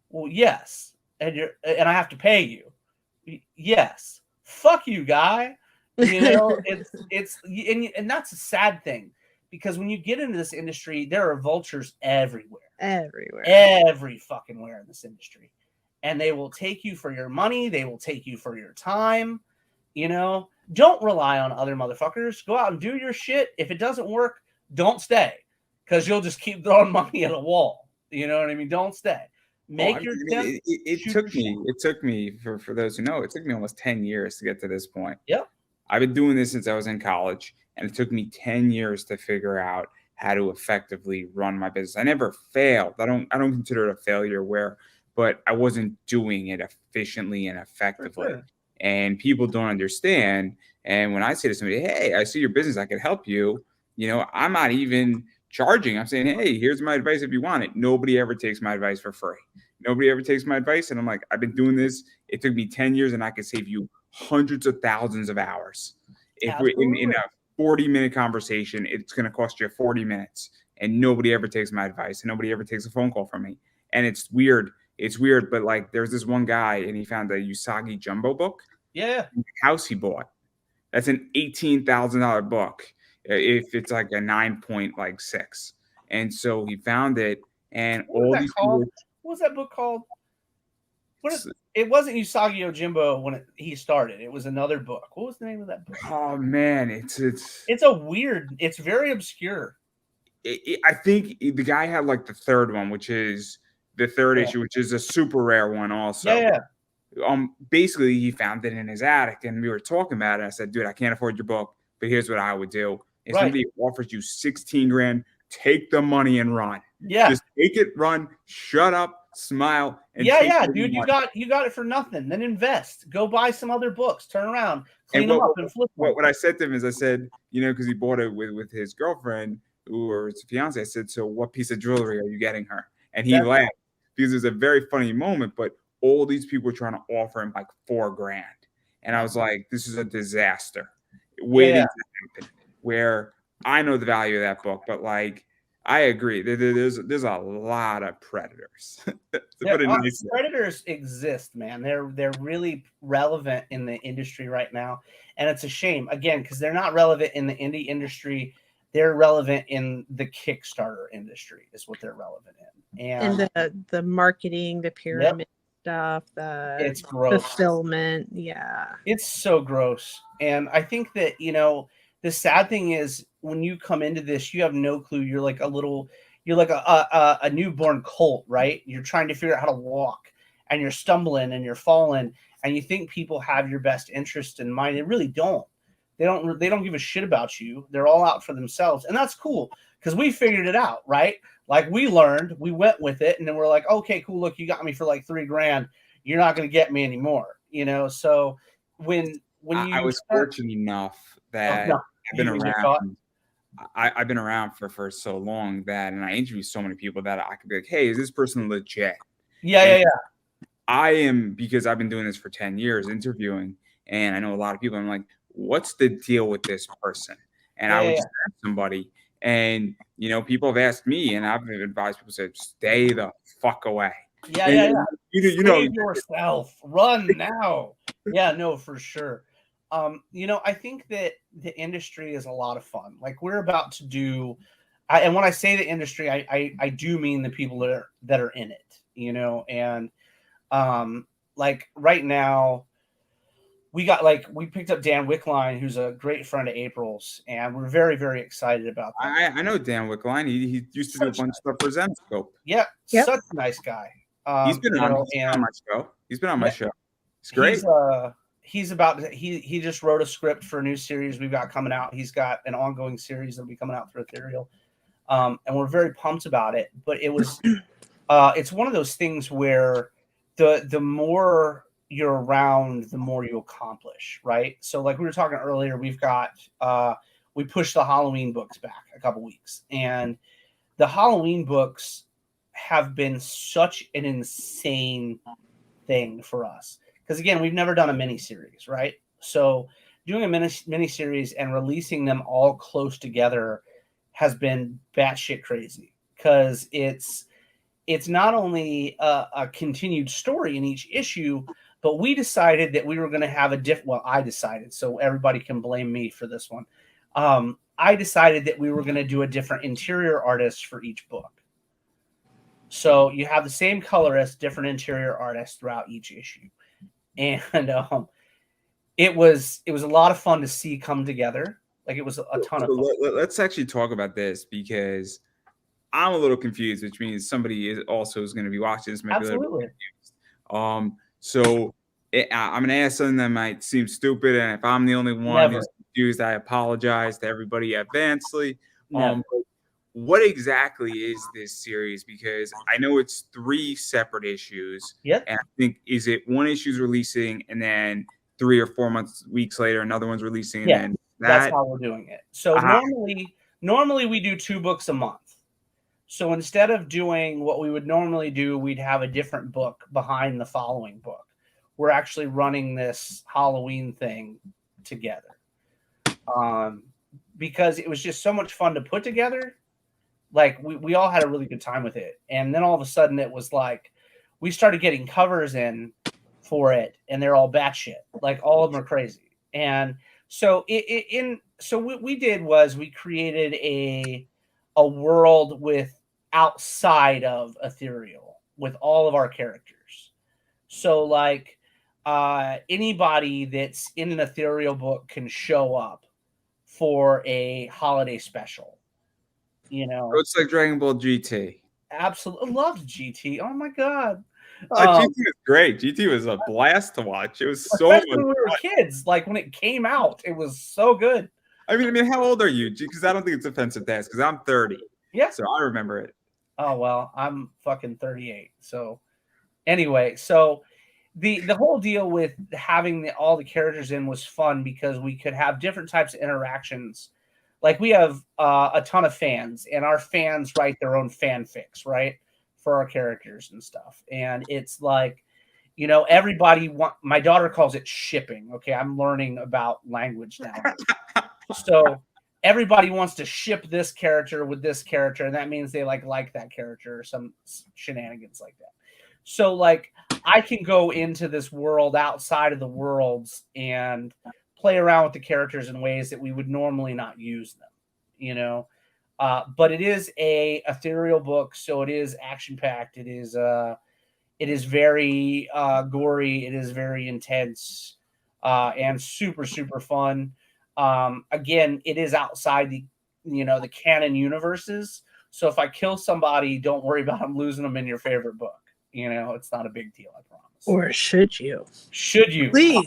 Well, yes. And I have to pay you. Yes. Fuck you, guy. You know, and that's a sad thing, because when you get into this industry, there are vultures everywhere. Every fucking where in this industry. and they will take you for your money. They will take you for your time. Don't rely on other motherfuckers. Go out and do your shit. If it doesn't work, don't stay, because you'll just keep throwing money at a wall. You know what I mean? Don't stay. Make your attempt. It took me for those who know, it took me almost 10 years to get to this point. Yep. I've been doing this since I was in college, and it took me 10 years to figure out how to effectively run my business. I never failed. I don't consider it a failure but I wasn't doing it efficiently and effectively. Sure. And people don't understand. And when I say to somebody, hey, I see your business, I could help you, I'm not even charging. I'm saying, hey, here's my advice if you want it. Nobody ever takes my advice for free. Nobody ever takes my advice. And I'm like, I've been doing this. It took me 10 years, and I could save you hundreds of thousands of hours. If we're in a 40-minute conversation, it's going to cost you 40 minutes. And nobody ever takes my advice, and nobody ever takes a phone call from me. And it's weird. It's weird, but like there's this one guy, and he found a Usagi Jumbo book. Yeah. In the house he bought. That's an $18,000 book if it's like a 9.6. And so he found it, and What was that book called? It wasn't Usagi Yojimbo when he started. It was another book. What was the name of that book? Oh man, it's it's very obscure. I think the guy had like the third one, which is the third issue, which is a super rare one also. Yeah. Basically he found it in his attic, and we were talking about it. I said, dude, I can't afford your book, but here's what I would do. If somebody offers you 16 grand, take the money and run. Yeah. Just take it, run, shut up, smile. And dude, you got it for nothing. Then invest. Go buy some other books. Turn around, clean them up, and flip them. What I said to him is, I said, because he bought it with his girlfriend or his fiance. I said, so what piece of jewelry are you getting her? And he laughed, because it was a very funny moment, but all these people were trying to offer him like $4 grand. And I was like, this is a disaster waiting to happen, where I know the value of that book, but like, I agree. There's a lot of predators. Predators exist, man. They're really relevant in the industry right now, and it's a shame, again, because they're not relevant in the indie industry. They're relevant in the Kickstarter industry, is what they're relevant in, and the marketing, the pyramid stuff, it's gross. Fulfillment. Yeah, it's so gross. And I think that the sad thing is, when you come into this, you have no clue. You're like a newborn colt, right? You're trying to figure out how to walk, and you're stumbling and you're falling, and you think people have your best interest in mind. They really don't. They don't give a shit about you. They're all out for themselves. And that's cool, because we figured it out, right? Like, we learned, we went with it, and then we're like, okay, cool. Look, you got me for like $3 grand. You're not going to get me anymore. So I was fortunate enough that I've been around. I've been around for so long that, and I interview so many people that I could be like, hey, is this person legit? Yeah. I am, because I've been doing this for 10 years interviewing, and I know a lot of people. I'm like, what's the deal with this person? And I would just ask somebody, and people have asked me, and I've advised people, say, stay the fuck away. Yeah. Save yourself. Run now. Yeah, no, for sure. I think that the industry is a lot of fun. Like, we're about to do, and when I say the industry, I do mean the people that are in it. And like right now, we picked up Dan Wickline, who's a great friend of April's, and we're very, very excited about that. I know Dan Wickline. He used to do a bunch of stuff for Zenscope. Yeah, such a nice guy. He's been on my show. He's been on my show. It's great. He just wrote a script for a new series we've got coming out. He's got an ongoing series that'll be coming out through Ethereal, and we're very pumped about it. But it was, it's one of those things where the more you're around, the more you accomplish, right? So, like we were talking earlier, we've got we pushed the Halloween books back a couple weeks, and the Halloween books have been such an insane thing for us. Because, again, we've never done a mini-series, right? So doing a mini-series and releasing them all close together has been batshit crazy. Because it's not only a continued story in each issue, but we decided that we were going to have I decided, so everybody can blame me for this one. I decided that we were going to do a different interior artist for each book. So you have the same colorist, different interior artists throughout each issue, and it was a lot of fun to see come together. Like it was a ton of fun. Let's actually talk about this because I'm a little confused, which means somebody is also going to be watching this. Absolutely. So I'm going to ask something that might seem stupid, and if I'm the only one who's confused, I apologize to everybody advancedly. What exactly is this series? Because I know it's 3 separate issues. Yep. And I think, is it one issue's releasing and then 3 or 4 weeks later, another one's releasing? And then that's how we're doing it. So normally we do 2 books a month. So instead of doing what we would normally do, we'd have a different book behind the following book. We're actually running this Halloween thing together. Because it was just so much fun to put together. Like we all had a really good time with it. And then all of a sudden it was like, we started getting covers in for it and they're all batshit. Like all of them are crazy. And so what we did was we created a world with outside of Ethereal with all of our characters. So like anybody that's in an Ethereal book can show up for a holiday special. You know, it's like Dragon Ball GT. Absolutely loved GT. Oh my god, GT was great. GT was a blast to watch. It was so much when we were kids. Like when it came out, it was so good. I mean, how old are you? Because I don't think it's offensive to ask. Because I'm 30. Yeah, so I remember it. Oh well, I'm fucking 38. So anyway, so the whole deal with having all the characters in was fun because we could have different types of interactions. Like we have a ton of fans, and our fans write their own fanfics, right, for our characters and stuff. And it's like, you know, my daughter calls it shipping. Okay, I'm learning about language now. So everybody wants to ship this character with this character, and that means they like that character or some shenanigans like that. So like I can go into this world outside of the worlds and play around with the characters in ways that we would normally not use them, you know. But it is a ethereal book, so it is action packed. It is very gory. It is very intense and super fun. Again, it is outside the canon universes. So if I kill somebody, don't worry about them losing them in your favorite book. You know, it's not a big deal, I promise. Or should you? Should you? Please.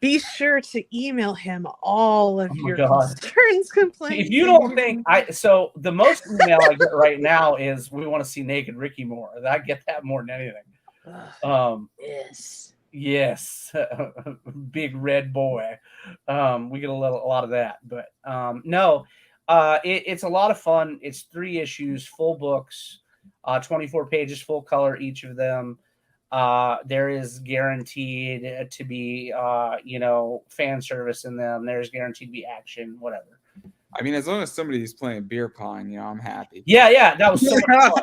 Be sure to email him all of your concerns, complaints. If you don't think so the most email I get right now is we want to see naked Ricky more. I get that more than anything. Yes. Big red boy. We get a lot of that, but no, it's a lot of fun. It's 3 issues, full books, 24 pages, full color, each of them. There is guaranteed to be, fan service in them. There's guaranteed to be action, whatever. I mean, as long as somebody's playing beer pong, I'm happy. Yeah. That was so much fun.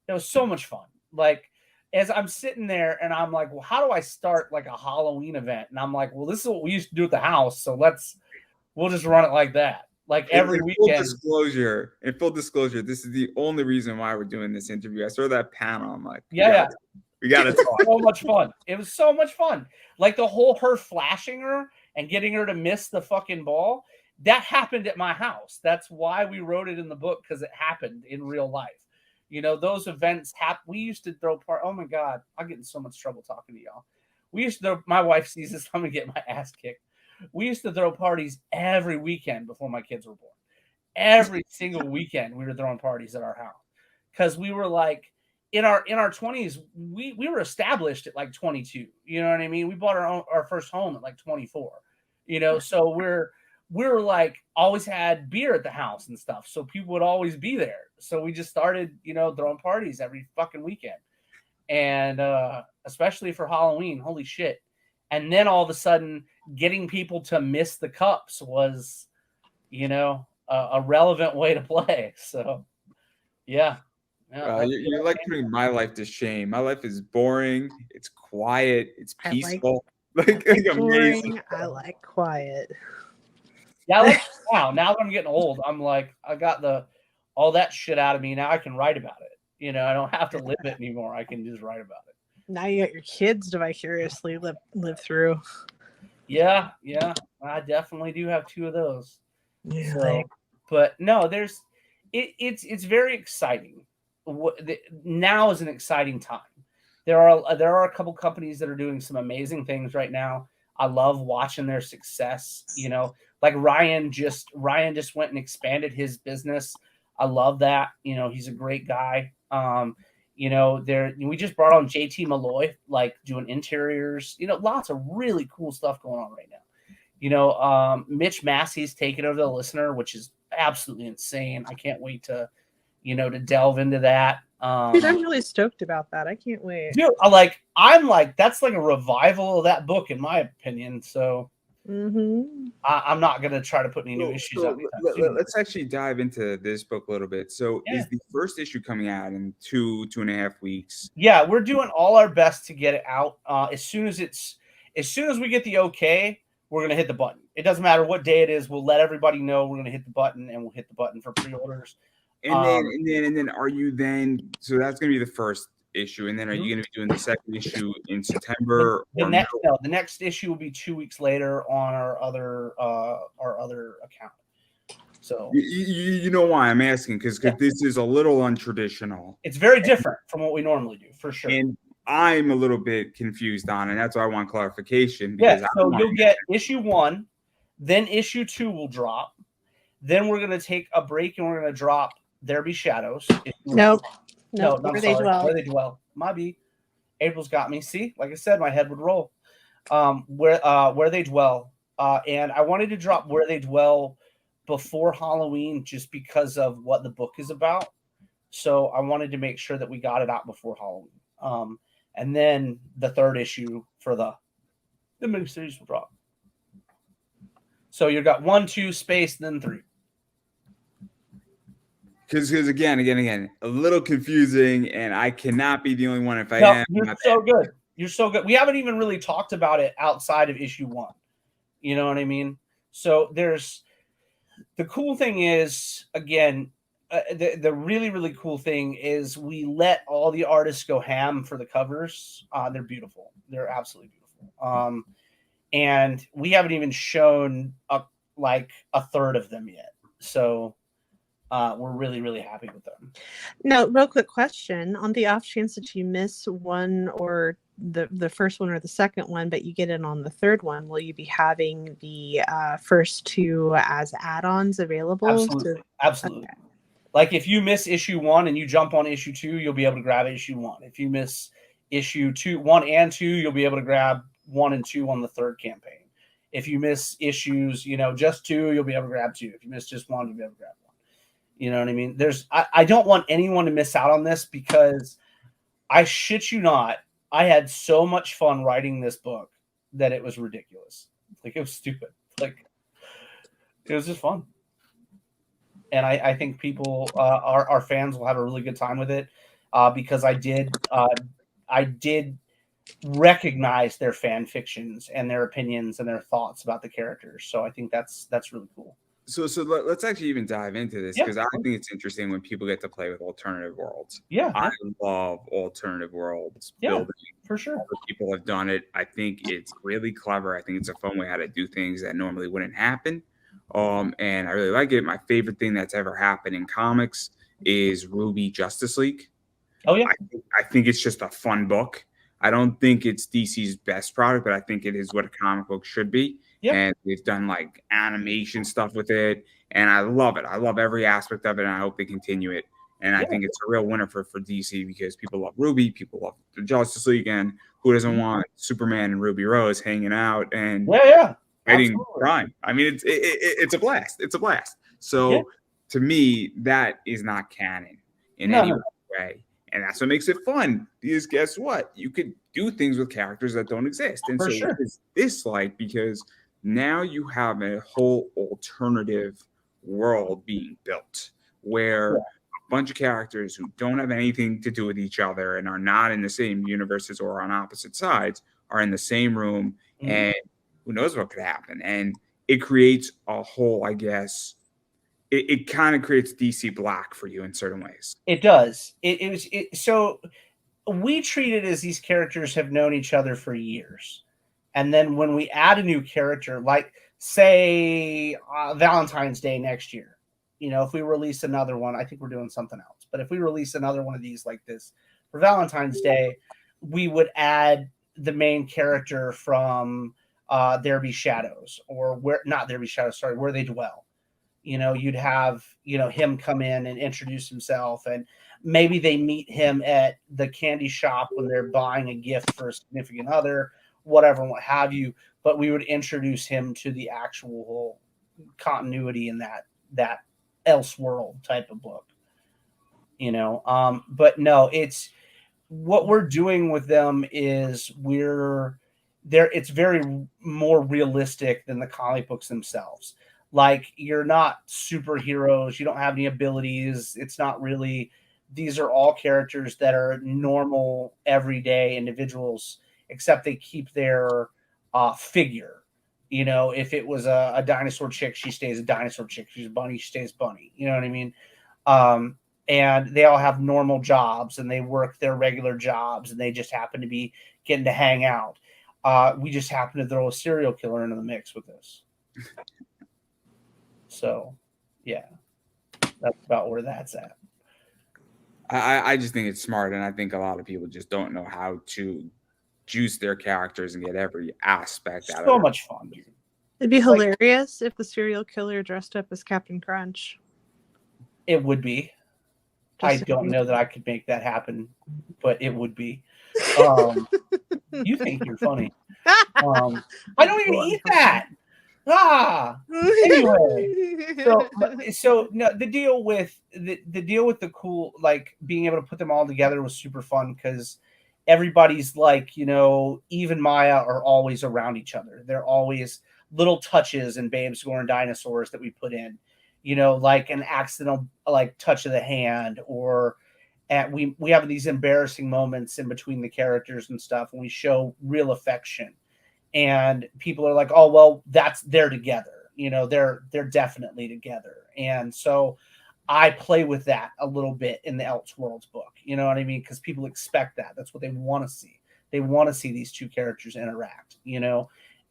That was so much fun. Like, as I'm sitting there and I'm like, well, how do I start like a Halloween event? And I'm like, well, this is what we used to do at the house. So we'll just run it like that. Like every weekend. In full disclosure, this is the only reason why we're doing this interview. I saw that panel. I'm like, we got to talk. So much fun. It was so much fun. Like the whole her flashing her and getting her to miss the fucking ball. That happened at my house. That's why we wrote it in the book, because it happened in real life. You know, those events happen. We used to throw oh my God, I'll get in so much trouble talking to y'all. We used to my wife sees this, I'm gonna get my ass kicked. We used to throw parties every weekend before my kids were born. Every single weekend we were throwing parties at our house. Because we were like, in our 20s, we were established at like 22. You know what I mean? We bought our first home at like 24. You know, so we're like always had beer at the house and stuff. So people would always be there. So we just started, throwing parties every fucking weekend. And especially for Halloween, holy shit. And then all of a sudden getting people to miss the cups was, a relevant way to play. So yeah. You're like putting my life to shame. My life is boring. It's quiet. It's peaceful. Like boring. I like quiet. Yeah, now that I'm getting old, I'm like, I got all that shit out of me. Now I can write about it. You know, I don't have to live it anymore. I can just write about it. Now you got your kids to vicariously live through. Yeah, I definitely do have 2 of those. Yeah, So, but no, it's very exciting. Now is an exciting time. There are a couple companies that are doing some amazing things right now. I love watching their success. You know, like Ryan just went and expanded his business. I love that. You know, he's a great guy. You know, we just brought on JT Malloy, like doing interiors. You know, lots of really cool stuff going on right now. You know, Mitch Massey's taken over the Listener, which is absolutely insane. I can't wait to delve into that. dude, I'm really stoked about that. I can't wait. Dude, I'm like, that's like a revival of that book, in my opinion. So I'm not going to try to put any new issues out. Let's actually dive into this book a little bit. So is the first issue coming out in 2.5 weeks? Yeah, we're doing all our best to get it out. As soon as we get the okay, we're going to hit the button. It doesn't matter what day it is. We'll let everybody know we're going to hit the button, and we'll hit the button for pre-orders. And then are you then? So that's going to be the first issue, and then are you going to be doing the second issue in September? The next issue will be 2 weeks later on our other account. So you know why I'm asking, because this is a little untraditional. It's very different from what we normally do, for sure. And I'm a little bit confused on it. That's why I want clarification. So you'll get issue 1, then issue 2 will drop. Then we're going to take a break and we're going to drop There Be Shadows. No, Where They Dwell. My B. April's got me. See, like I said, my head would roll. Where They Dwell. And I wanted to drop Where They Dwell before Halloween just because of what the book is about. So I wanted to make sure that we got it out before Halloween. And then the third issue for the miniseries will drop. So you've got 1, 2, space, then 3. Because again, a little confusing, and I cannot be the only one. If I am, you're so good. You're so good. We haven't even really talked about it outside of issue 1. You know what I mean? So there's the cool thing is, again, the really, really cool thing is we let all the artists go ham for the covers. They're beautiful. They're absolutely beautiful. And we haven't even shown a third of them yet. So we're really, really happy with them. Now, real quick question. On the off chance that you miss one or the first one or the second one, but you get in on the third one, will you be having the first 2 as add-ons available? Absolutely. Okay. Like if you miss issue 1 and you jump on issue 2, you'll be able to grab issue 1. If you miss issue 1 and 2, you'll be able to grab 1 and 2 on the third campaign. If you miss issues, just 2, you'll be able to grab 2. If you miss just 1, you'll be able to grab 1. You know what I mean? I don't want anyone to miss out on this because I shit you not, I had so much fun writing this book that it was ridiculous. Like, it was stupid. Like, it was just fun. And I think people, our fans, will have a really good time with it because I did recognize their fan fictions and their opinions and their thoughts about the characters. So I think that's really cool. So let's actually even dive into this because I think it's interesting when people get to play with alternative worlds. Yeah, I love alternative worlds building. For sure. Other people have done it. I think it's really clever. I think it's a fun way how to do things that normally wouldn't happen. And I really like it. My favorite thing that's ever happened in comics is Ruby Justice League. Oh yeah, I think it's just a fun book. I don't think it's DC's best product, but I think it is what a comic book should be. Yep. And they've done like animation stuff with it, and I love it. I love every aspect of it, and I hope they continue it. And I think it's a real winner for DC because people love Ruby, people love the Justice League, and who doesn't want Superman and Ruby Rose hanging out and fighting crime? I mean, it's a blast. It's a blast. So to me, that is not canon in any way. And that's what makes it fun. Because guess what? You could do things with characters that don't exist. And what is this like? Because now you have a whole alternative world being built where a bunch of characters who don't have anything to do with each other and are not in the same universes or on opposite sides are in the same room. And who knows what could happen. And it creates a whole, I guess, it kind of creates DC Black for you in certain ways. It does. So we treat it as these characters have known each other for years. And then when we add a new character, like say Valentine's Day next year, if we release another one, I think we're doing something else. But if we release another one of these like this for Valentine's Day, we would add the main character from There Be Shadows, or not There Be Shadows, sorry, Where They Dwell. You'd have, him come in and introduce himself, and maybe they meet him at the candy shop when they're buying a gift for a significant other, whatever, what have you. But we would introduce him to the actual continuity in that Elseworld type of book, but no, it's what we're doing with them is it's very more realistic than the comic books themselves. Like, you're not superheroes. You don't have any abilities. It's not really, these are all characters that are normal, everyday individuals, except they keep their figure. If it was a dinosaur chick, she stays a dinosaur chick. She's a bunny, she stays bunny. You know what I mean? And they all have normal jobs, and they work their regular jobs, and they just happen to be getting to hang out. We just happen to throw a serial killer into the mix with this. So, yeah, that's about where that's at. I just think it's smart, and I think a lot of people just don't know how to juice their characters and get every aspect out of it. So much fun. It'd be hilarious if the serial killer dressed up as Captain Crunch. It would be. I don't know that I could make that happen, but it would be. You think you're funny. I don't even eat that. Anyway, so no, the deal with the cool, like, being able to put them all together was super fun, because everybody's like, Eve and Maya are always around each other. They're always little touches in Babes, Gore, and Dinosaurs that we put in, like an accidental, like, touch of the hand, or we have these embarrassing moments in between the characters and stuff, and we show real affection. And people are like, oh, well, they're together. They're definitely together. And so I play with that a little bit in the Elseworlds book. You know what I mean? Because people expect that. That's what they want to see. They want to see these two characters interact,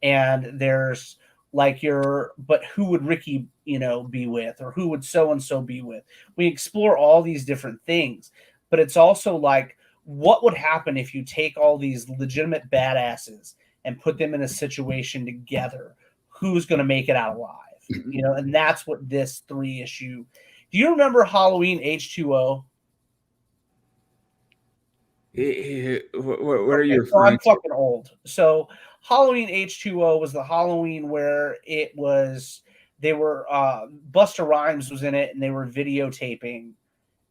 and there's like but who would Ricky, be with, or who would so-and-so be with? We explore all these different things, but it's also like, what would happen if you take all these legitimate badasses and put them in a situation together? Who's going to make it out alive? And that's what this 3-issue. Do you remember Halloween H2O? What are you referring so I'm to? fucking old. So Halloween H2O was the Halloween where Busta Rhymes was in it, and they were videotaping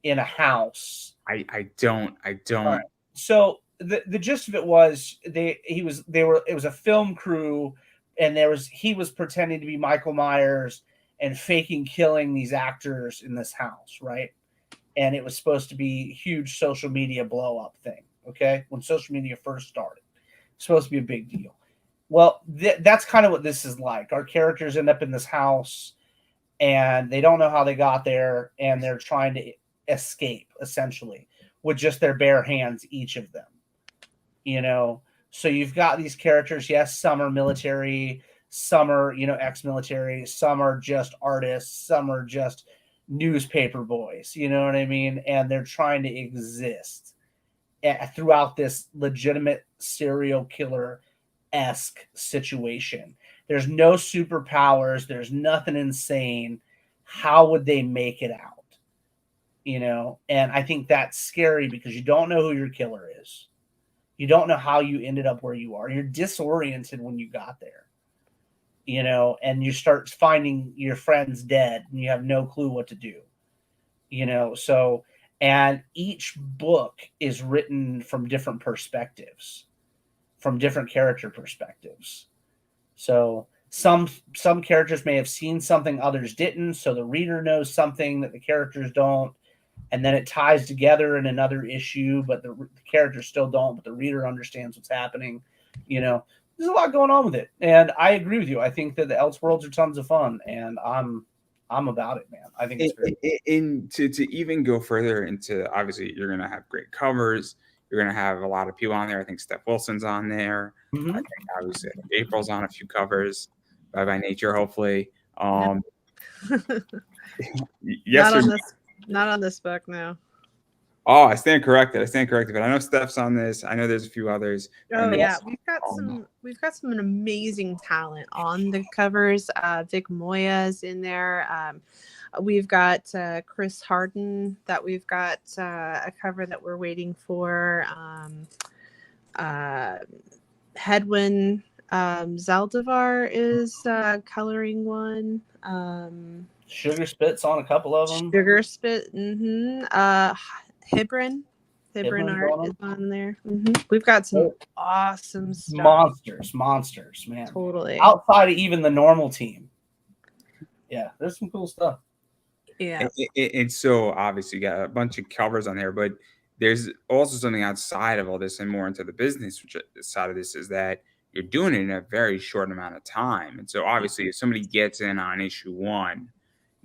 in a house. I don't. Right. So the gist of it was it was a film crew, and he was pretending to be Michael Myers and faking killing these actors in this house, right? And it was supposed to be a huge social media blow up thing. Okay, when social media first started, it's supposed to be a big deal. Well, that's kind of what this is like. Our characters end up in this house, and they don't know how they got there, and they're trying to escape, essentially, with just their bare hands, each of them. So you've got these characters. Yes, some are military, some are, ex-military, some are just artists, some are just newspaper boys, you know what I mean? And they're trying to exist throughout this legitimate serial killer-esque situation. There's no superpowers. There's nothing insane. How would they make it out? And I think that's scary, because you don't know who your killer is. You don't know how you ended up where you are. You're disoriented when you got there, and you start finding your friends dead, and you have no clue what to do, so, and each book is written from different perspectives, from different character perspectives. So some characters may have seen something others didn't, so the reader knows something that the characters don't. And then it ties together in another issue, but the characters still don't, but the reader understands what's happening. There's a lot going on with it. And I agree with you. I think that the Elseworlds are tons of fun, and I'm I'm about it, man. I think it's great. And to even go further into, obviously, you're going to have great covers. You're going to have a lot of people on there. I think Steph Wilson's on there. Mhm. I think, obviously, April's on a few covers by nature, hopefully. No. Yes, not on this book, no. Oh, I stand corrected. But I know Steph's on this. I know there's a few others. Oh yeah, we've got some amazing talent on the covers. Vic Moya's in there. We've got Chris Harden that we've got a cover that we're waiting for. Hedwin Zaldivar is coloring one. Sugar Spit's on a couple of them. Sugar Spit. Hibrin art is on there. We've got some awesome stuff. Monsters, man. Totally. Outside of even the normal team. Yeah, there's some cool stuff. Yeah. And so obviously you got a bunch of covers on there, but there's also something outside of all this and more into the business side of this, is that you're doing it in a very short amount of time. And so obviously if somebody gets in on issue 1,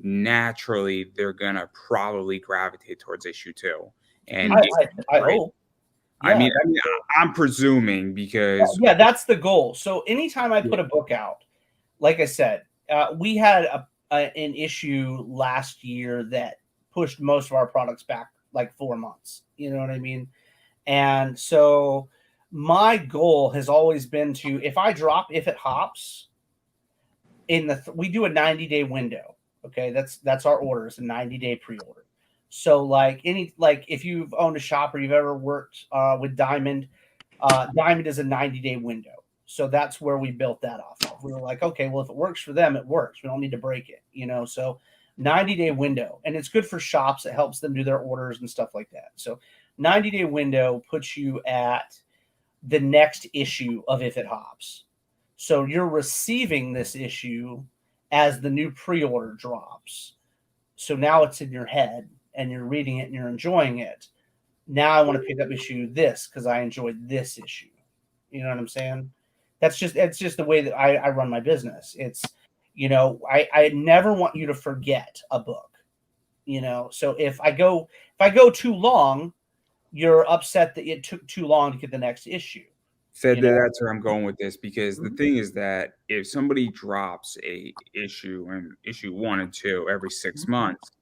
naturally they're gonna probably gravitate towards issue 2. And I hope. Yeah. I mean, I'm presuming, because that's the goal. So anytime I put a book out, like I said, we had an issue last year that pushed most of our products back like 4 months. You know what I mean? And so my goal has always been to, if I drop If It Hops we do a 90-day window. Okay, that's our order. It's a 90-day pre-order. So like if you've owned a shop or you've ever worked with Diamond, Diamond is a 90-day window. So that's where we built that off of. We were like, okay, well, if it works for them, it works. We don't need to break it, So 90-day window, and it's good for shops. It helps them do their orders and stuff like that. So 90-day window puts you at the next issue of If It Hops. So you're receiving this issue as the new pre-order drops. So now it's in your head and you're reading it and you're enjoying it. Now I want to pick up issue this because I enjoyed this issue. You know what I'm saying? It's just the way that I run my business. It's, I never want you to forget a book, So if I go too long, you're upset that it took too long to get the next issue. That's where I'm going with this, because the thing is that if somebody drops a issue in issue 1 and 2 every 6 months,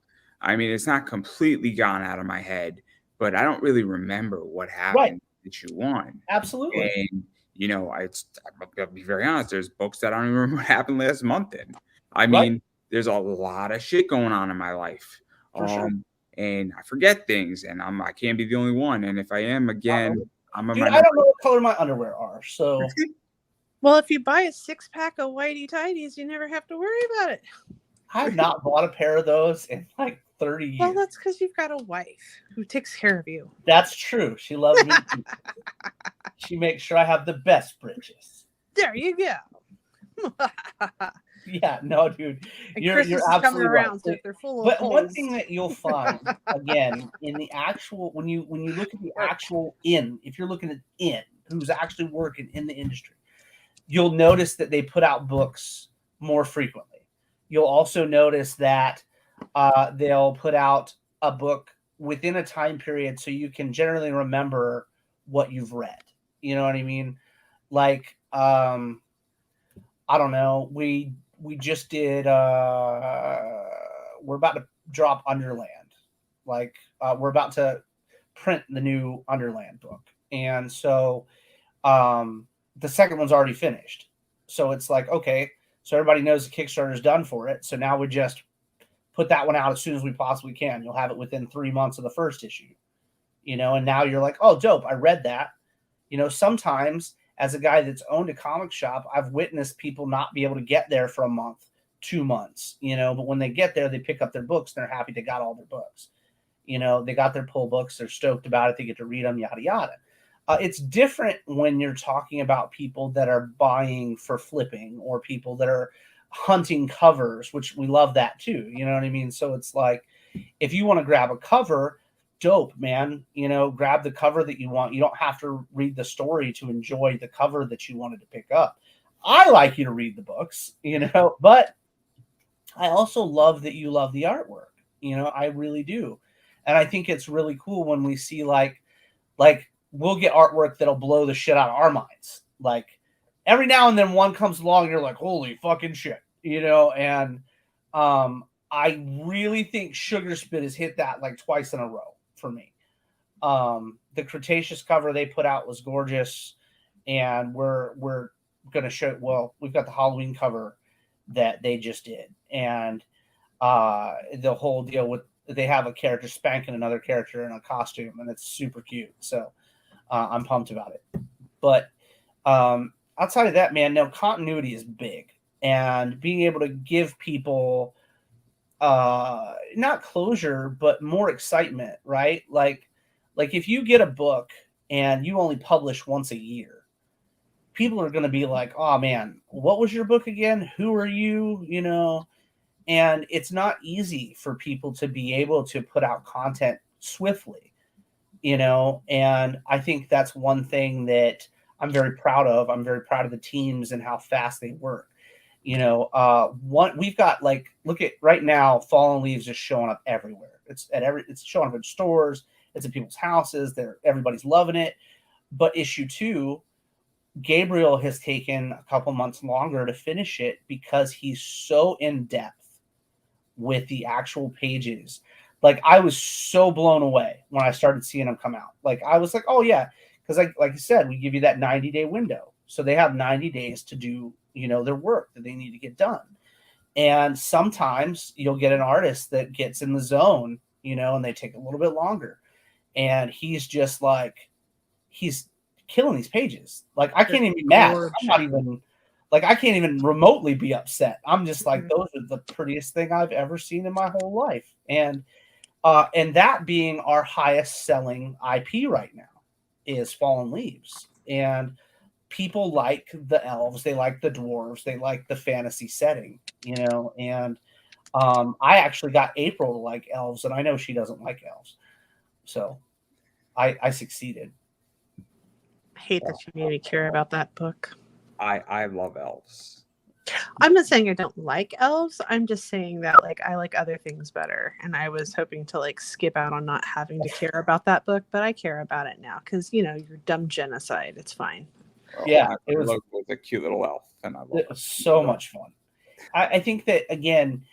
I mean, it's not completely gone out of my head, but I don't really remember what happened in issue 1. Absolutely. And I'll be very honest, there's books that I don't even remember what happened last month in. I mean, there's a lot of shit going on in my life. For sure. And I forget things, and I can't be the only one. And if I am, again, I don't know what color my underwear are. So, well, if you buy a 6-pack of Whitey Tidies, you never have to worry about it. I've not bought a pair of those in like 30 years. Well, that's because you've got a wife who takes care of you. That's true. She loves me. She makes sure I have the best britches. There you go. Yeah, no, dude. You're absolutely coming around, right. So if they're full but of holes. One thing that you'll find, again, in the actual, when you look at the actual if you're looking at who's actually working in the industry, you'll notice that they put out books more frequently. You'll also notice that they'll put out a book within a time period so you can generally remember what you've read. You know what I mean? Like, I don't know. We just did, we're about to drop Underland. Like, we're about to print the new Underland book. And so the second one's already finished. So it's like, okay, so everybody knows the Kickstarter's done for it. So now we just put that one out as soon as we possibly can. You'll have it within 3 months of the first issue, and now you're like, oh, dope, I read that. Sometimes as a guy that's owned a comic shop, I've witnessed people not be able to get there for a month, 2 months, but when they get there, they pick up their books and they're happy they got all their books. They got their pull books. They're stoked about it. They get to read them, yada, yada. It's different when you're talking about people that are buying for flipping or people that are hunting covers, which we love that too. You know what I mean? So it's like, if you want to grab a cover, dope, man, grab the cover that you want. You don't have to read the story to enjoy the cover that you wanted to pick up. I like you to read the books, but I also love that you love the artwork. I really do. And I think it's really cool when we see like we'll get artwork that'll blow the shit out of our minds. Like every now and then one comes along and you're like, holy fucking shit, and I really think Sugar Spit has hit that like twice in a row for me. The Cretaceous cover they put out was gorgeous, and we're gonna show. Well, we've got the Halloween cover that they just did, and the whole deal with they have a character spanking another character in a costume, and it's super cute. So I'm pumped about it. But outside of that, man, no, continuity is big, and being able to give people not closure but more excitement, right? Like if you get a book and you only publish once a year, people are going to be like, oh man, what was your book again? Who are you? And it's not easy for people to be able to put out content swiftly, and I think that's one thing that I'm very proud of. I'm very proud of the teams and how fast they work. We've got look at right now, Fallen Leaves is showing up everywhere. It's showing up in stores. It's in people's houses. Everybody's loving it. But issue 2, Gabriel has taken a couple months longer to finish it because he's so in depth with the actual pages. Like I was so blown away when I started seeing them come out. Like I was like, oh yeah, because like you said, we give you that 90-day window, so they have 90 days to do their work that they need to get done. And sometimes you'll get an artist that gets in the zone, and they take a little bit longer. And he's just like, he's killing these pages. Like I can't even be mad. I'm not even I can't even remotely be upset. I'm just like, those are the prettiest thing I've ever seen in my whole life. And that being our highest selling IP right now is Fallen Leaves. And people like the elves, they like the dwarves, they like the fantasy setting, and I actually got April to like elves, and I know she doesn't like elves. So I succeeded. I hate that you made me care about that book. I love elves. I'm not saying I don't like elves. I'm just saying that I like other things better. And I was hoping to skip out on not having to care about that book, but I care about it now because you're dumb genocide. It's fine. Yeah, it was a cute little elf, and I love it. Was so much fun. I think that again,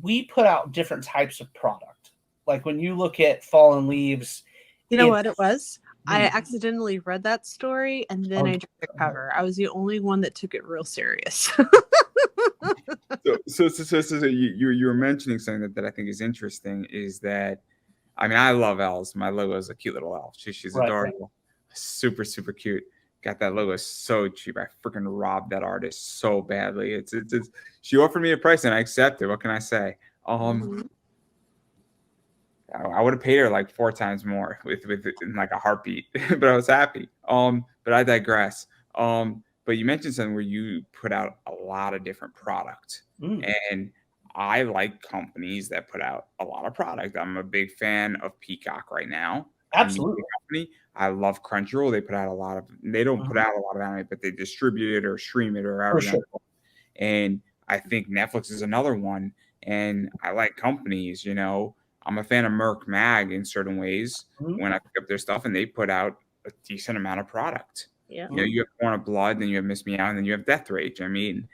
we put out different types of product. Like when you look at Fallen Leaves, you know what it was? I accidentally read that story and then I drew the cover. I was the only one that took it real serious. So you were mentioning something that I think is interesting is that, I mean, I love elves. My logo is a cute little elf. She's adorable, super, super cute. Got that logo so cheap. I freaking robbed that artist so badly. It's she offered me a price and I accepted. What can I say? I would have paid her 4 times more with in a heartbeat, but I was happy. But I digress. But you mentioned something where you put out a lot of different product, and I like companies that put out a lot of product. I'm a big fan of Peacock right now. Absolutely. I love Crunchyroll. They put out a lot of. They don't put out a lot of anime, but they distribute it or stream it or however. Sure. And I think Netflix is another one. And I like companies, I'm a fan of Merc Mag in certain ways when I pick up their stuff, and they put out a decent amount of product. Yeah. You have Born of Blood, then you have Miss Me Out, and then you have Death Rage. I mean,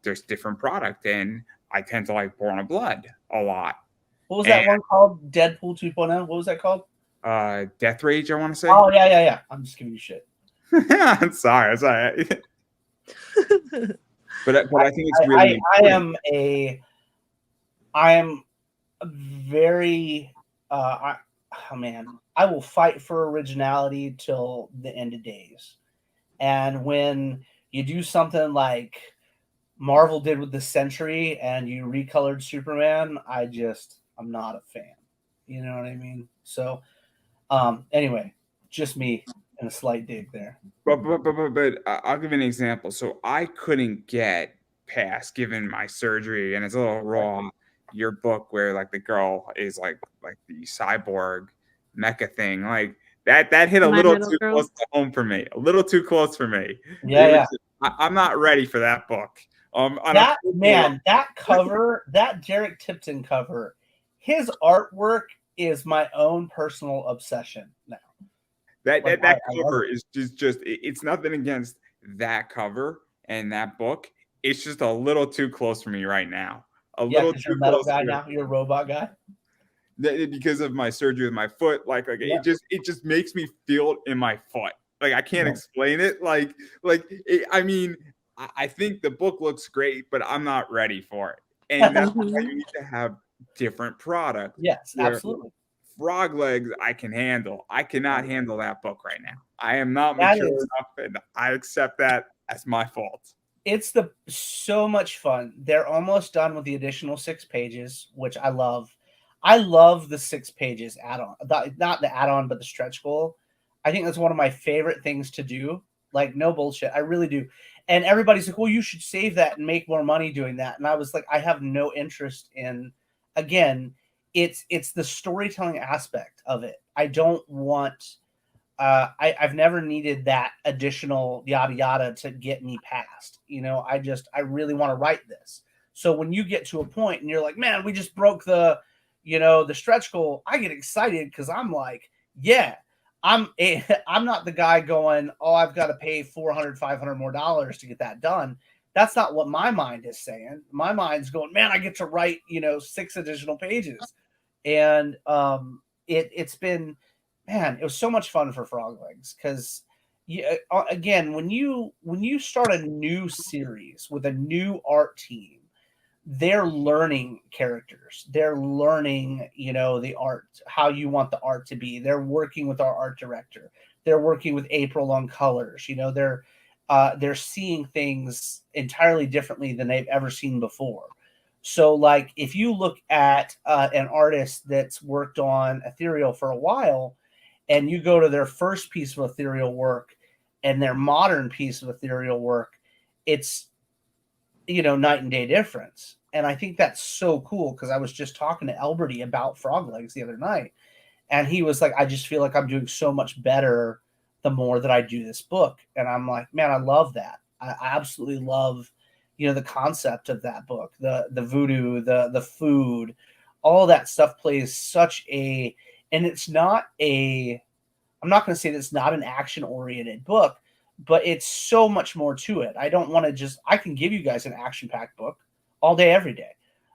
there's different product, and I tend to like Born of Blood a lot. What was that one called? Deadpool 2.0? What was that called? Death Rage, I want to say. Oh, yeah. I'm just giving you shit. I'm sorry. But I think it's really I am very I will fight for originality till the end of days. And when you do something like Marvel did with the Sentry and you recolored Superman, I'm not a fan. You know what I mean? So anyway, just me and a slight dig there. But I'll give you an example. So I couldn't get past, given my surgery, and it's a little raw, your book where the girl is like the cyborg mecha thing, that hit a little too close to home for me. A little too close for me. Yeah. I'm not ready for that book. That cover, that Derek Tipton cover, his artwork is my own personal obsession now. That cover is just it's nothing against that cover and that book. It's just a little too close for me right now. You're a metal guy now. You're a robot guy. Because of my surgery with my foot, it just makes me feel it in my foot. Like I can't explain it. I think the book looks great, but I'm not ready for it. And that's why you need to have different products. Yes, absolutely. Frog Legs I can handle. I cannot handle that book right now. I am not mature enough, and I accept that as my fault. It's so much fun. They're almost done with the additional 6 pages, which I love. I love the 6 pages add-on. Not the add-on, but the stretch goal. I think that's one of my favorite things to do. Like, no bullshit. I really do. And everybody's like, well, you should save that and make more money doing that. And I was like, I have no interest in, again, it's the storytelling aspect of it. I don't want, I've never needed that additional yada yada to get me past. I really want to write this. So when you get to a point and you're like, man, we just broke the stretch goal, I get excited because I'm like, yeah, I'm not the guy going, oh, I've got to pay $400, $500 more to get that done. That's not what my mind is saying. My mind's going, man, I get to write, 6 additional pages. And it's been, man, it was so much fun for Frog Legs because, again, when you start a new series with a new art team, they're learning characters. They're learning, the art, how you want the art to be. They're working with our art director. They're working with April on colors. They're seeing things entirely differently than they've ever seen before. So, like, if you look at an artist that's worked on Ethereal for a while, and you go to their first piece of Ethereal work and their modern piece of Ethereal work, it's, night and day difference. And I think that's so cool because I was just talking to Elberty about Frog Legs the other night, and he was like, I just feel like I'm doing so much better the more that I do this book. And I'm like, man, I love that. I absolutely love, the concept of that book, the voodoo, the food, all that stuff plays such a, and it's not I'm not going to say that it's not an action oriented book, but it's so much more to it. I don't want to I can give you guys an action packed book all day, every day,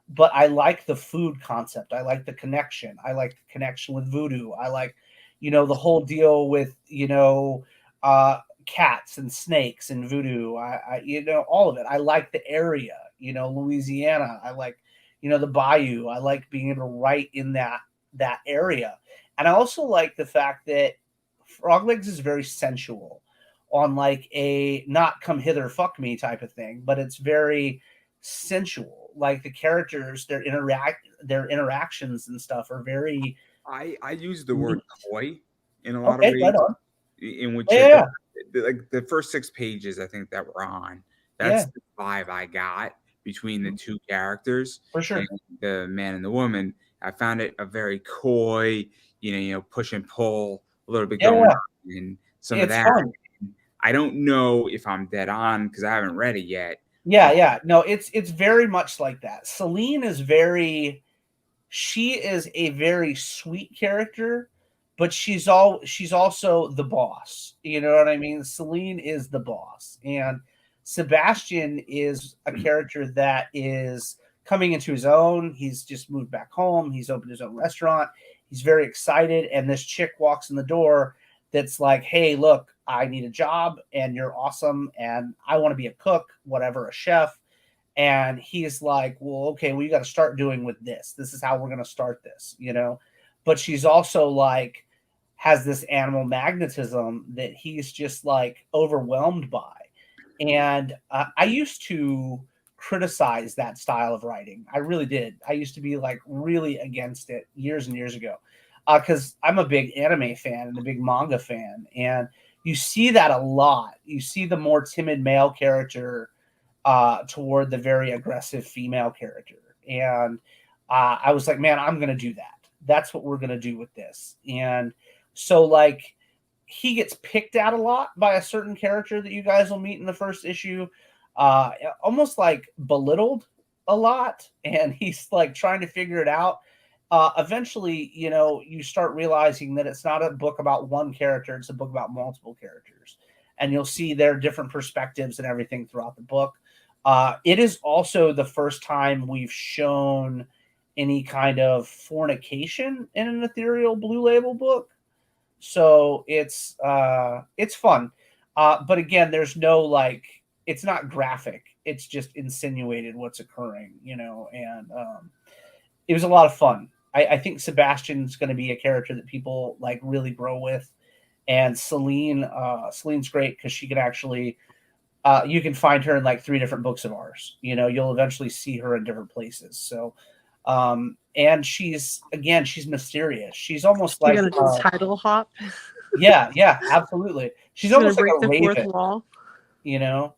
but I like the food concept. I like the connection. I like the connection with voodoo. I like, the whole deal with, cats and snakes and voodoo. I all of it. I like the area, Louisiana. I like, the bayou. I like being able to write in that area. And I also like the fact that Frog Legs is very sensual on like a not come hither, fuck me type of thing, but it's very sensual. Like the characters, their interactions and stuff are very. I use the word coy in a lot of ways. Right on. In which like the first 6 pages I think that we're on, that's the vibe I got between the 2 characters, for sure, the man and the woman. I found it a very coy, push and pull, a little bit going on, and some of that. Fun. I don't know if I'm dead on because I haven't read it yet. Yeah. No, it's very much like that. Celine is she is a very sweet character, but she's also the boss. You know what I mean? Celine is the boss, and Sebastian is a character that is coming into his own. He's just moved back home. He's opened his own restaurant. He's very excited, and this chick walks in the door that's like, hey, look, I need a job, and you're awesome, and I want to be a cook, whatever, a chef. And he's like, well, okay, well, you got to start doing with this. This is how we're going to start this, But she's also like, has this animal magnetism that he's just like overwhelmed by. And I used to criticize that style of writing. I really did. I used to be like really against it years and years ago because I'm a big anime fan and a big manga fan. And you see that a lot. You see the more timid male character toward the very aggressive female character. And I was like, man, I'm going to do that. That's what we're going to do with this. And so like he gets picked at a lot by a certain character that you guys will meet in the first issue. almost like belittled a lot, and he's like trying to figure it out. Eventually, you know, you start realizing that it's not a book about one character, it's a book about multiple characters. And you'll see their different perspectives and everything throughout the book. It is also the first time we've shown any kind of fornication in an Ethereal Blue Label book. So it's fun. But again, there's no like, it's not graphic. It's just insinuated what's occurring, you know, and it was a lot of fun. I think Sebastian's going to be a character that people like really grow with. And Celine's great because she can actually, you can find her in like 3 different books of ours. You know, you'll eventually see her in different places. So, and she's mysterious. She's almost like a title hop. Yeah, absolutely. She's almost like a raven. Fourth wall. You know,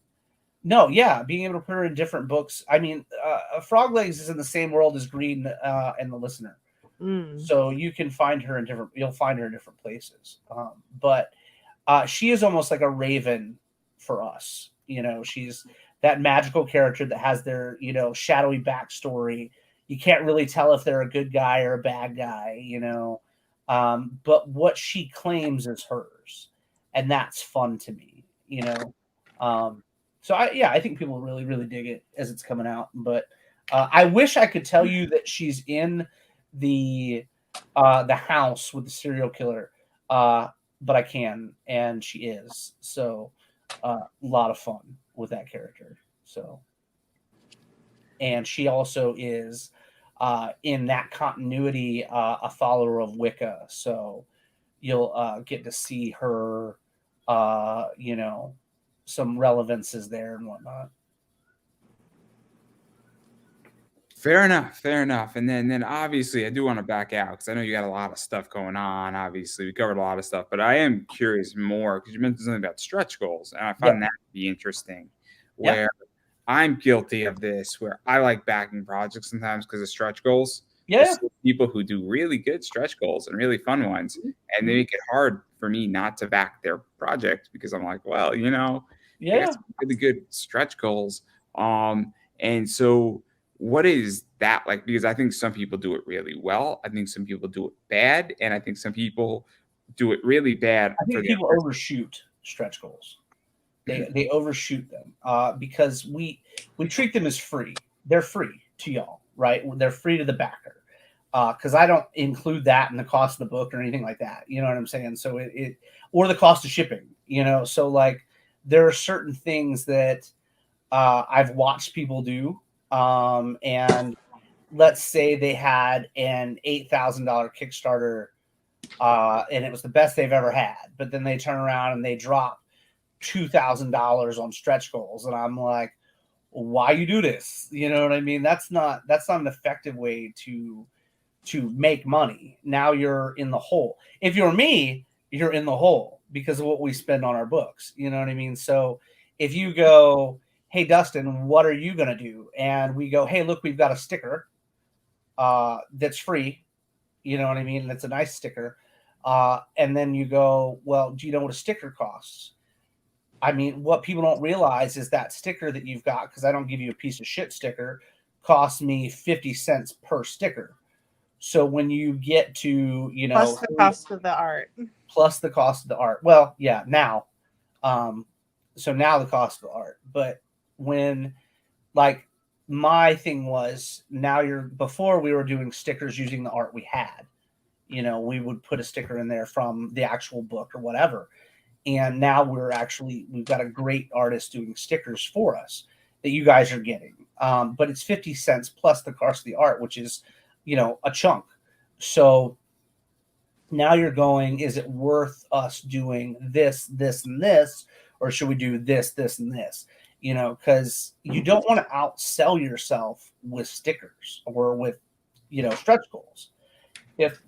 no, yeah, being able to put her in different books. I mean, Frog Legs is in the same world as Green and the Listener. So you can find her in you'll find her in different places. But she is almost like a raven for us. You know, she's that magical character that has their, you know, shadowy backstory. You can't really tell if they're a good guy or a bad guy, you know. But what she claims is hers. And that's fun to me, you know. So I think people really, really dig it as it's coming out. But I wish I could tell you that she's in the house with the serial killer, but I can, and she is. So a lot of fun with that character. So, and she also is in that continuity a follower of Wicca. So you'll get to see her, you know, some relevances there and whatnot. Fair enough. And then obviously I do want to back out because I know you got a lot of stuff going on. Obviously, we covered a lot of stuff, but I am curious more because you mentioned something about stretch goals, and I found that to be interesting. Where I'm guilty of this, where I like backing projects sometimes because of stretch goals. Yeah. People who do really good stretch goals and really fun ones, and they make it hard for me not to back their project because I'm like, well, you know, they got some really good stretch goals. And so what is that like? Because I think some people do it really well. I think some people do it bad. And I think some people do it really bad. I think people overshoot stretch goals. They overshoot them because we treat them as free. They're free to y'all, right? They're free to the backer. Because I don't include that in the cost of the book or anything like that. You know what I'm saying? So it or the cost of shipping, you know? So like there are certain things that I've watched people do. And let's say they had an $8,000 Kickstarter and it was the best they've ever had, but then they turn around and they drop $2,000 on stretch goals. And I'm like, why you do this? You know what I mean? That's not an effective way to make money. Now you're in the hole. If you're me, you're in the hole because of what we spend on our books. You know what I mean? So if you go, hey, Dustin, what are you going to do? And we go, hey, look, we've got a sticker that's free. You know what I mean? That's a nice sticker. And then you go, well, do you know what a sticker costs? I mean, what people don't realize is that sticker that you've got, because I don't give you a piece of shit sticker, costs me 50 cents per sticker. So when you get to, you know, plus the cost of the art. Plus the cost of the art. Well, yeah, now. So now the cost of the art. But when, like, my thing was, before we were doing stickers using the art we had. You know, we would put a sticker in there from the actual book or whatever. And now we've got a great artist doing stickers for us that you guys are getting. But it's 50 cents plus the cost of the art, which is, you know, a chunk. So now you're going, is it worth us doing this, this, and this? Or should we do this, this, and this? You know, because you don't want to outsell yourself with stickers or with, you know, stretch goals. If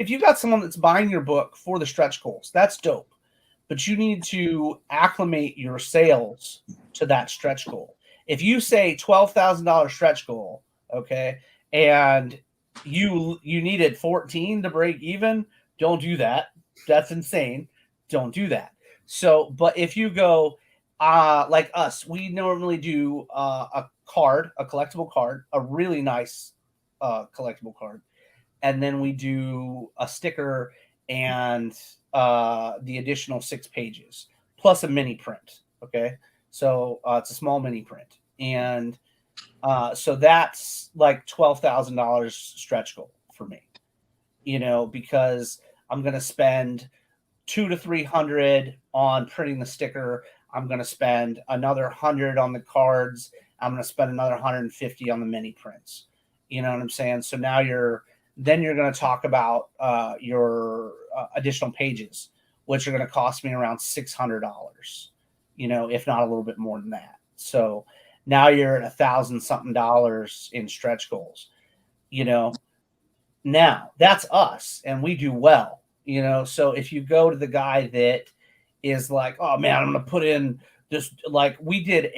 you got someone that's buying your book for the stretch goals, that's dope. But you need to acclimate your sales to that stretch goal. If you say $12,000 stretch goal, okay, and you needed 14 to break even, don't do that. That's insane. Don't do that. So, but if you go, like us, we normally do a collectible card, a really nice collectible card, and then we do a sticker and the additional 6 pages plus a mini print. Okay, so it's a small mini print, and so that's like $12,000 stretch goal for me. Because I'm going to spend 200 to 300 on printing the sticker. I'm going to spend another 100 on the cards. I'm going to spend another 150 on the mini prints. You know what I'm saying? So now you're going to talk about your additional pages, which are going to cost me around $600, if not a little bit more than that. So now you're at $1,000-something in stretch goals, Now that's us, and we do well, So if you go to the guy that is like, oh man, I'm going to put in this, like we did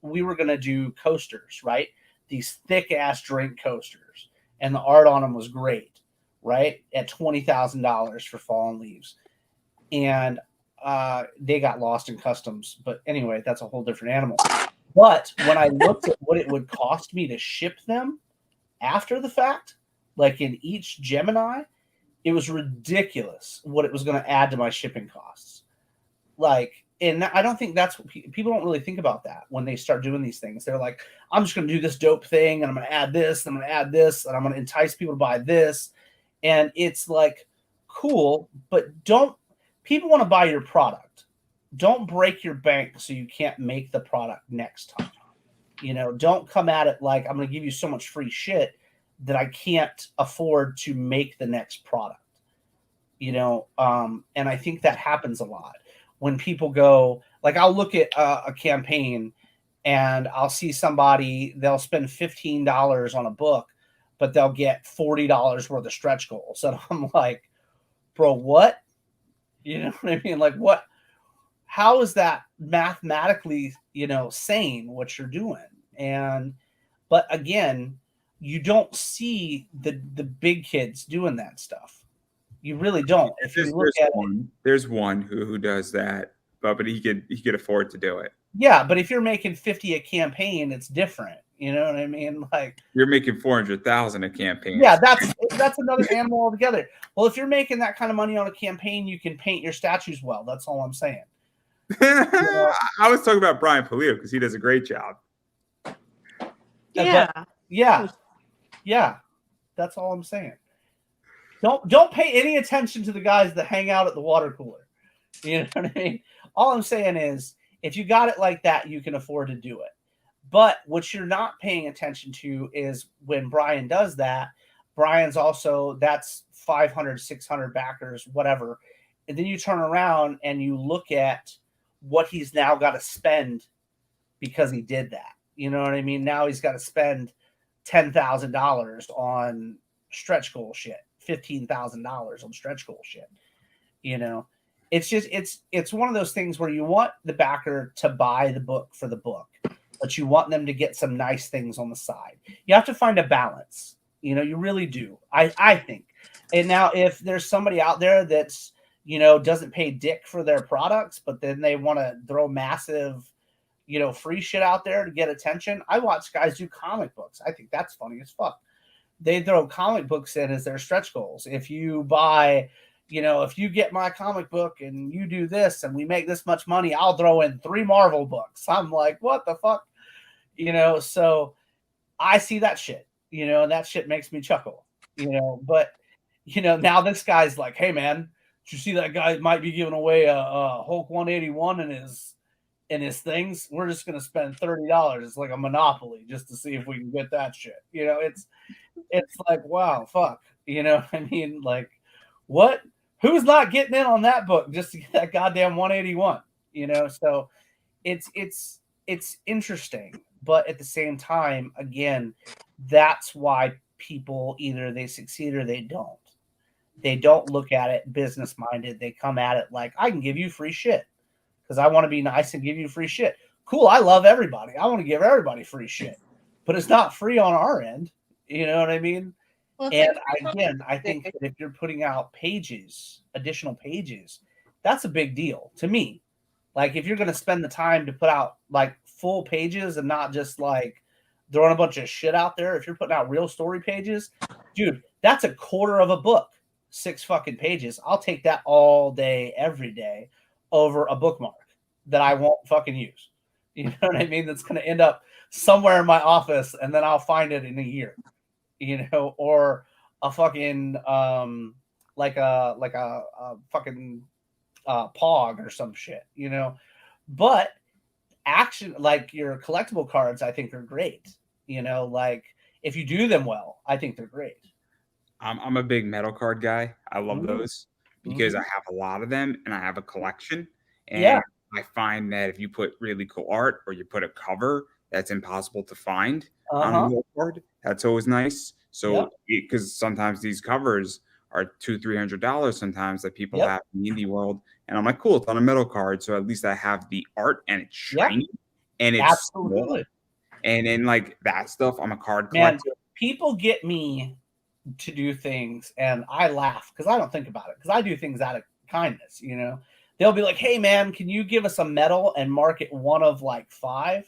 we were going to do coasters, right? These thick ass drink coasters, and the art on them was great, right? At $20,000 for Fallen Leaves. And they got lost in customs. But anyway, that's a whole different animal. But when I looked at what it would cost me to ship them after the fact, like in each Gemini, it was ridiculous what it was going to add to my shipping costs. And I don't think that's what people don't really think about that when they start doing these things. They're like, I'm just going to do this dope thing, and I'm going to add this, and I'm going to add this, and I'm going to entice people to buy this. And it's like, cool, but people want to buy your product. Don't break your bank so you can't make the product next time. Don't come at it like, I'm going to give you so much free shit that I can't afford to make the next product. And I think that happens a lot when people go, like, I'll look at a campaign and I'll see somebody, they'll spend $15 on a book, but they'll get $40 worth of stretch goals. And I'm like, bro, what? You know what I mean? Like, what? How is that mathematically, sane what you're doing? But again, you don't see the big kids doing that stuff. You really don't. If you look at there's one who does that, but he could afford to do it. Yeah, but if you're making 50 a campaign, it's different. You know what I mean? Like, you're making 400,000 a campaign. Yeah, that's another animal altogether. Well, if you're making that kind of money on a campaign, you can paint your statues well. That's all I'm saying. I was talking about Brian Polito because he does a great job. Yeah. Yeah. That's all I'm saying. Don't pay any attention to the guys that hang out at the water cooler. You know what I mean? All I'm saying is, if you got it like that, you can afford to do it. But what you're not paying attention to is when Brian does that, Brian's also, that's 500, 600 backers, whatever. And then you turn around and you look at what he's now got to spend because he did that. You know what I mean? Now he's got to spend $10,000 on stretch goal shit, $15,000 on stretch goal shit. It's just, it's one of those things where you want the backer to buy the book for the book, but you want them to get some nice things on the side. You have to find a balance. You really do. I think. And now if there's somebody out there that's, doesn't pay dick for their products, but then they want to throw massive, free shit out there to get attention. I watch guys do comic books. I think that's funny as fuck. They throw comic books in as their stretch goals. If you buy, if you get my comic book and you do this and we make this much money, I'll throw in 3 Marvel books. I'm like, what the fuck? So I see that shit, and that shit makes me chuckle, but, now this guy's like, hey man, did you see that guy might be giving away a Hulk 181 in his things? We're just going to spend $30. It's like a monopoly just to see if we can get that shit. It's like, wow, fuck. I mean, like, what? Who's not getting in on that book just to get that goddamn 181? So it's interesting, but at the same time, again, that's why people either they succeed or they don't. They don't look at it business minded. They come at it like, I can give you free shit because I want to be nice and give you free shit. Cool. I love everybody. I want to give everybody free shit, but it's not free on our end. You know what I mean? Well, and again, I think that if you're putting out pages, additional pages, that's a big deal to me. Like if you're going to spend the time to put out like full pages and not just like throwing a bunch of shit out there, if you're putting out real story pages, dude, that's a quarter of a book, 6 fucking pages. I'll take that all day, every day over a bookmark that I won't fucking use. You know what I mean? That's going to end up somewhere in my office and then I'll find it in a year, you know, or a fucking, like a fucking Pog or some shit, you know. But action, like your collectible cards, I think are great. You know, like if you do them well, I think they're great. I'm a big metal card guy. I love those because Mhm. I have a lot of them and I have a collection. And Yeah. I find that if you put really cool art or you put a cover that's impossible to find on a Uh-huh. metal card, that's always nice. Yep. So because sometimes these covers are $200-$300 sometimes that people Yep. have in the indie world, and I'm like, cool, it's on a metal card, so at least I have the art and it's Yeah. shiny and it's small. Absolutely. And then like that stuff, I'm a card Man, collector. people get me to do things and I laugh because I don't think about it because I do things out of kindness, you know. They'll be like, hey man, can you give us a medal and mark it one of like 5?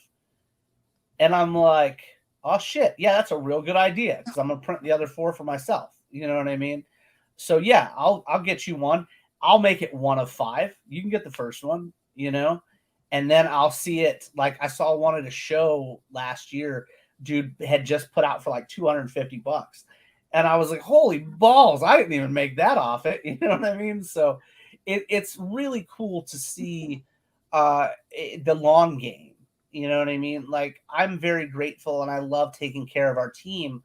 And I'm like, oh shit, yeah, that's a real good idea because I'm gonna print the other 4 for myself. You know what I mean? So yeah, I'll get you one. I'll make it one of 5. You can get the first one, you know, and then I'll see it. Like I saw one at a show last year. Dude had just put out for like $250, and I was like, holy balls! I didn't even make that off it. You know what I mean? So it's really cool to see the long game. You know what I mean? Like I'm very grateful and I love taking care of our team,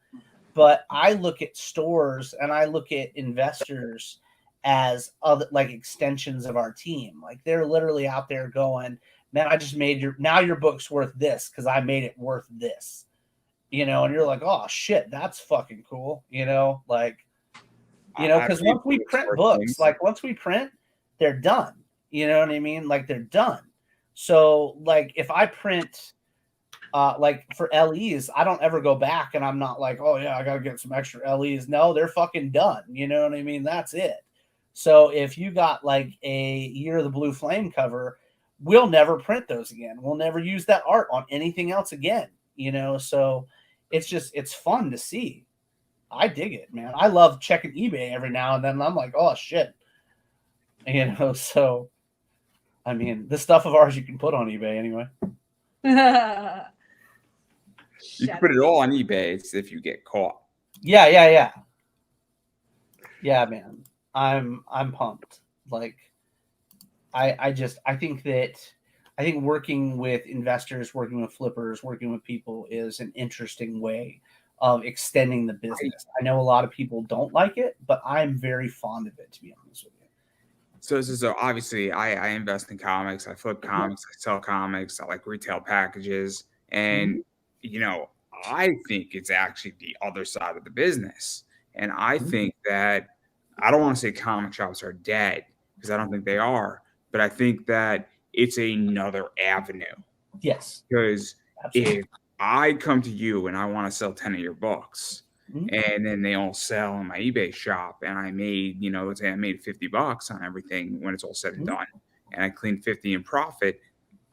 but I look at stores and I look at investors as other like extensions of our team. Like they're literally out there going, man, I just made your book's worth this because I made it worth this. You know, and you're like, oh shit, that's fucking cool. You know, like, you know, because once we print books, like once we print, they're done. You know what I mean? Like they're done. So like if I print like for LEs, I don't ever go back and I'm not like, oh yeah, I gotta get some extra LEs. No, they're fucking done. You know what I mean? That's it. So if you got like a Year of the Blue Flame cover, we'll never print those again. We'll never use that art on anything else again. You know, so it's fun to see. I dig it, man. I love checking eBay every now and then. I'm like, oh shit. You know, so I mean, this stuff of ours you can put on eBay anyway. You can put it all on eBay. It's if you get caught. Yeah, man. I'm pumped. Like, I think working with investors, working with flippers, working with people is an interesting way of extending the business. I know a lot of people don't like it, but I'm very fond of it, to be honest with you. So obviously I invest in comics, I flip comics, I sell comics, I like retail packages. And, you know, I think it's actually the other side of the business. And I think that I don't want to say comic shops are dead because I don't think they are, but I think that it's another avenue. Yes. Because if I come to you and I want to sell 10 of your books, and then they all sell on my eBay shop, and I made, you know, let's say I made $50 on everything when it's all said and done, and I cleaned 50 in profit,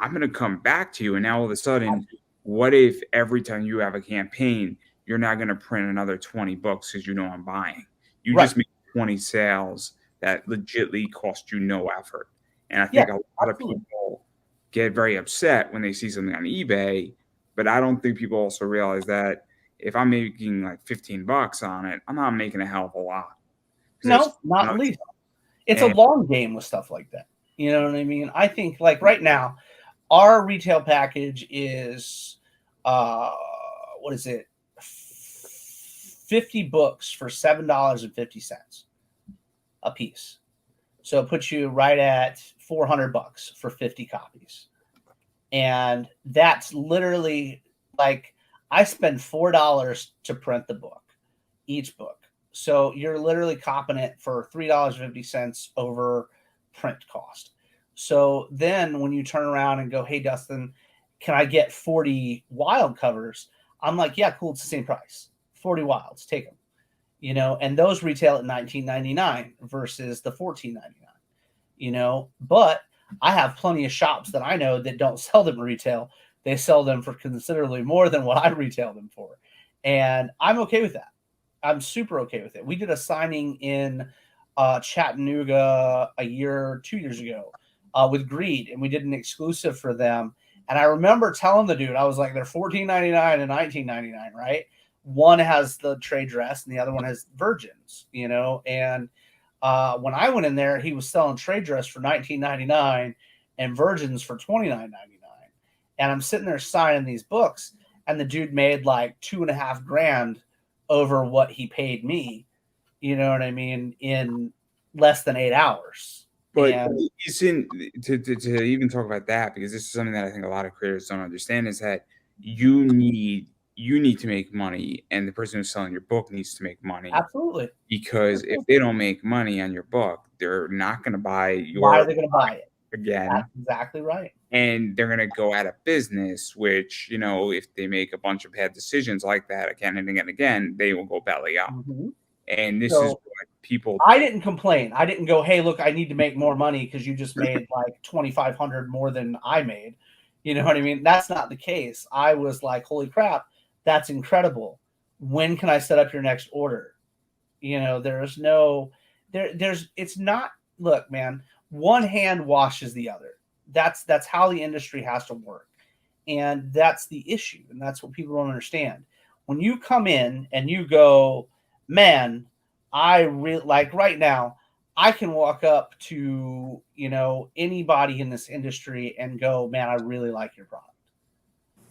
I'm going to come back to you. And now all of a sudden, what if every time you have a campaign, you're not going to print another 20 books because you know I'm buying? You just make 20 sales that legitimately cost you no effort. And I think a lot of people get very upset when they see something on eBay, but I don't think people also realize that if I'm making like $15 on it, I'm not making a hell of a lot. No, not least. It's a long game with stuff like that. You know what I mean? I think like right now, our retail package is what is it? 50 books for $7.50 a piece. So it puts you right at $400 for 50 copies. And that's literally like I spend $4 to print the book, each book. So you're literally copping it for $3.50 over print cost. So then when you turn around and go, hey, Dustin, can I get 40 wild covers? I'm like, yeah, cool. It's the same price. 40 wilds, take them. You know, and those retail at $19.99 versus the $14.99. You know, but I have plenty of shops that I know that don't sell them retail. They sell them for considerably more than what I retail them for. And I'm okay with that. I'm super okay with it. We did a signing in Chattanooga 2 years ago with Greed, and we did an exclusive for them. And I remember telling the dude, I was like, they're $14.99 and $19.99, right? One has the trade dress and the other one has virgins, you know. And when I went in there, he was selling trade dress for $19.99 and virgins for $29.99. And I'm sitting there signing these books, and the dude made like $2,500 over what he paid me. You know what I mean? In less than 8 hours. But And it's in to even talk about that, because this is something that I think a lot of creators don't understand, is that you need to make money, and the person who's selling your book needs to make money. absolutely. Because if they don't make money on your book, they're not going to buy Why are your they going to buy it? again. That's exactly right. And they're going to go out of business, which, you know, if they make a bunch of bad decisions like that again and again and again, they will go belly up. Mm-hmm. And this So, is what people. I didn't complain. I didn't go, hey, look, I need to make more money because you just made like $2,500 more than I made. You know what I mean? That's not the case. I was like, holy crap, that's incredible. When can I set up your next order? You know, there's it's not, look, man, one hand washes the other. That's how the industry has to work. And that's the issue. And that's what people don't understand. When you come in and you go, man, I really like right now, I can walk up to, you know, anybody in this industry and go, man, I really like your product.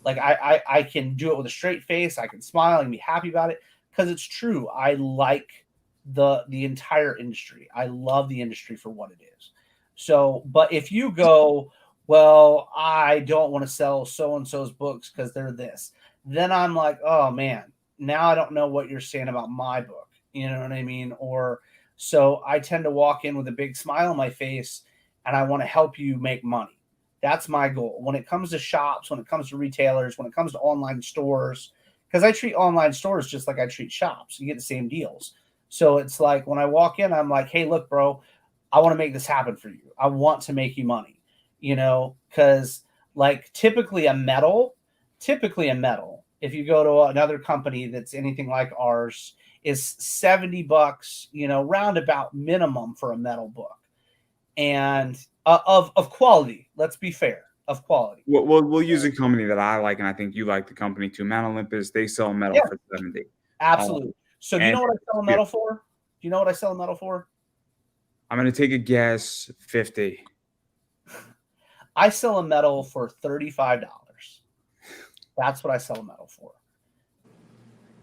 Like I can do it with a straight face. I can smile and be happy about it because it's true. I like the entire industry. I love the industry for what it is. So, but if you go, well, I don't want to sell so-and-so's books because they're this, then I'm like, oh man, now I don't know what you're saying about my book. You know what I mean? Or so I tend to walk in with a big smile on my face and I want to help you make money. That's my goal. When it comes to shops, when it comes to retailers, when it comes to online stores, because I treat online stores just like I treat shops. You get the same deals. So it's like when I walk in, I'm like, hey, look, bro, I want to make this happen for you. I want to make you money, you know, because like typically a metal, if you go to another company that's anything like ours, is $70, you know, roundabout minimum for a metal book. And of quality, let's be fair, of quality. We'll use a company that I like, and I think you like the company too. Mount Olympus, they sell metal for $70. Absolutely. So do you know what I sell metal for? Do you know what I sell metal for? I'm going to take a guess, $50. I sell a metal for $35. That's what I sell a metal for.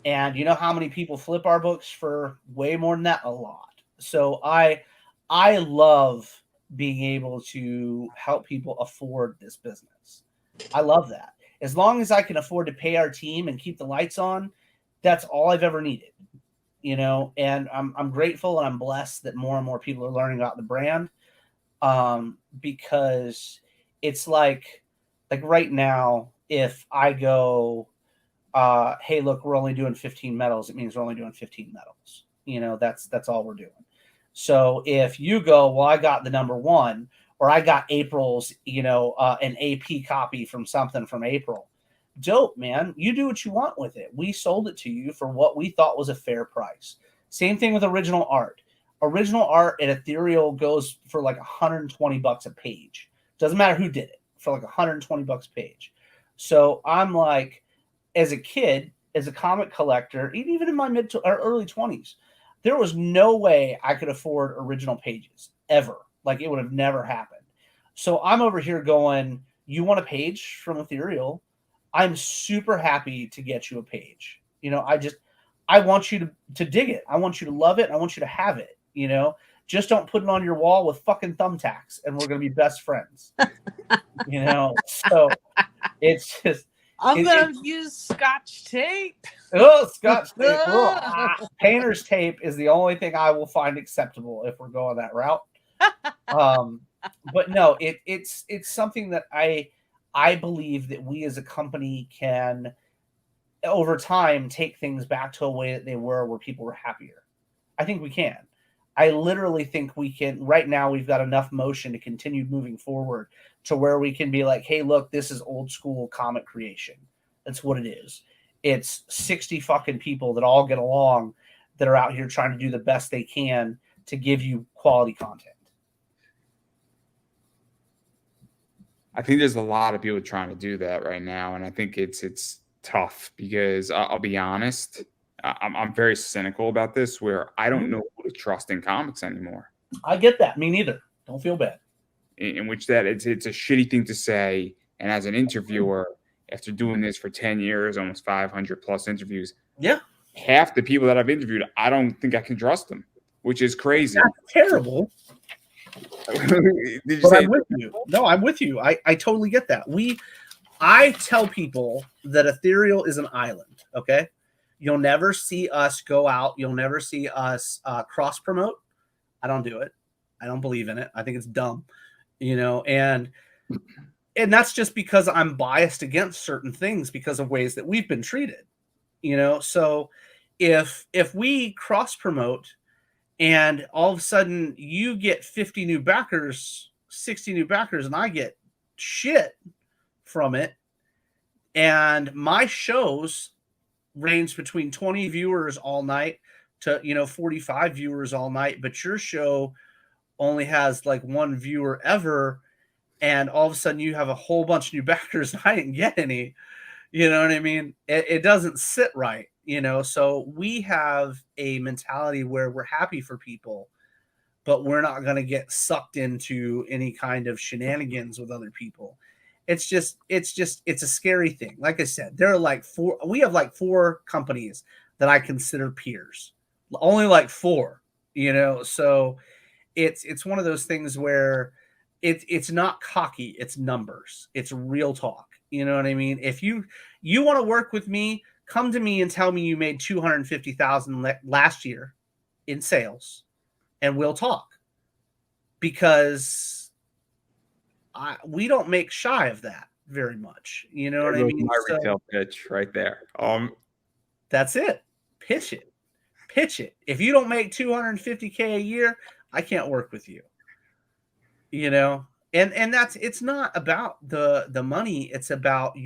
And you know how many people flip our books for way more than that? A lot. So I love being able to help people afford this business. I love that. As long as I can afford to pay our team and keep the lights on, that's all I've ever needed. You know, and I'm grateful and I'm blessed that more and more people are learning about the brand. Because it's like right now, if I go, hey, look, we're only doing 15 metals, it means we're only doing 15 metals. You know, that's all we're doing. So if you go, well, I got the number one, or I got April's, you know, an AP copy from something from April. Dope, man. You do what you want with it. We sold it to you for what we thought was a fair price. Same thing with original art. Original art at Ethereal goes for like $120 a page. Doesn't matter who did it, for like $120 a page. So I'm like, as a kid, as a comic collector, even in my mid to or early 20s, there was no way I could afford original pages ever. Like it would have never happened. So I'm over here going, you want a page from Ethereal? I'm super happy to get you a page. You know, I want you to dig it. I want you to love it. I want you to have it, you know, just don't put it on your wall with fucking thumbtacks and we're going to be best friends, you know? So it's just, I'm going to use Scotch tape. Oh, Scotch tape. Painter's tape is the only thing I will find acceptable if we're going that route. But no, it's something that I believe that we as a company can, over time, take things back to a way that they were, where people were happier. I think we can. I literally think we can, right now, we've got enough motion to continue moving forward to where we can be like, hey, look, this is old school comic creation. That's what it is. It's 60 fucking people that all get along that are out here trying to do the best they can to give you quality content. I think there's a lot of people trying to do that right now, and I think it's tough because I'll be honest, I'm very cynical about this, where I don't know who to trust in comics anymore. I get that. Me neither. Don't feel bad. In which that it's a shitty thing to say, and as an interviewer, after doing this for 10 years, almost 500 plus interviews, yeah, half the people that I've interviewed, I don't think I can trust them, which is crazy. That's terrible. But I'm with you. No, I'm with you. I totally get that. I tell people that Ethereal is an island, okay? You'll never see us go out. You'll never see us cross-promote. I don't do it. I don't believe in it. I think it's dumb, and that's just because I'm biased against certain things because of ways that we've been treated, So if we cross-promote and all of a sudden you get 50 new backers, 60 new backers, and I get shit from it, and my shows range between 20 viewers all night to 45 viewers all night, but your show only has like one viewer ever, and all of a sudden you have a whole bunch of new backers and I didn't get any. You know what I mean? It doesn't sit right, so we have a mentality where we're happy for people, but we're not going to get sucked into any kind of shenanigans with other people. It's a scary thing. Like I said, we have like 4 companies that I consider peers, only like 4, so it's one of those things where it's not cocky. It's numbers. It's real talk. You know what I mean? If you want to work with me, come to me and tell me you made $250,000 last year in sales, and we'll talk, because we don't make shy of that very much. You know what I mean? My retail pitch right there. That's it. Pitch it. If you don't make $250K a year, I can't work with you. And it's not about the money. It's about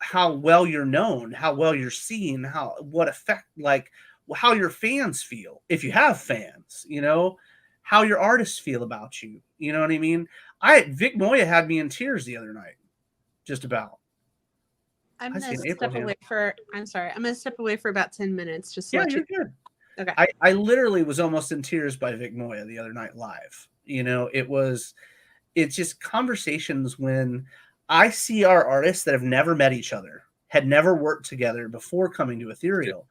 how well you're known, how well you're seen, what effect, like how your fans feel. If you have fans, how your artists feel about you. You know what I mean? Vic Moya had me in tears the other night, just about. I'm gonna step away for about 10 minutes. Just yeah, you're good. Okay. I literally was almost in tears by Vic Moya the other night live. It's just conversations when I see our artists that have never met each other, had never worked together before coming to Ethereal,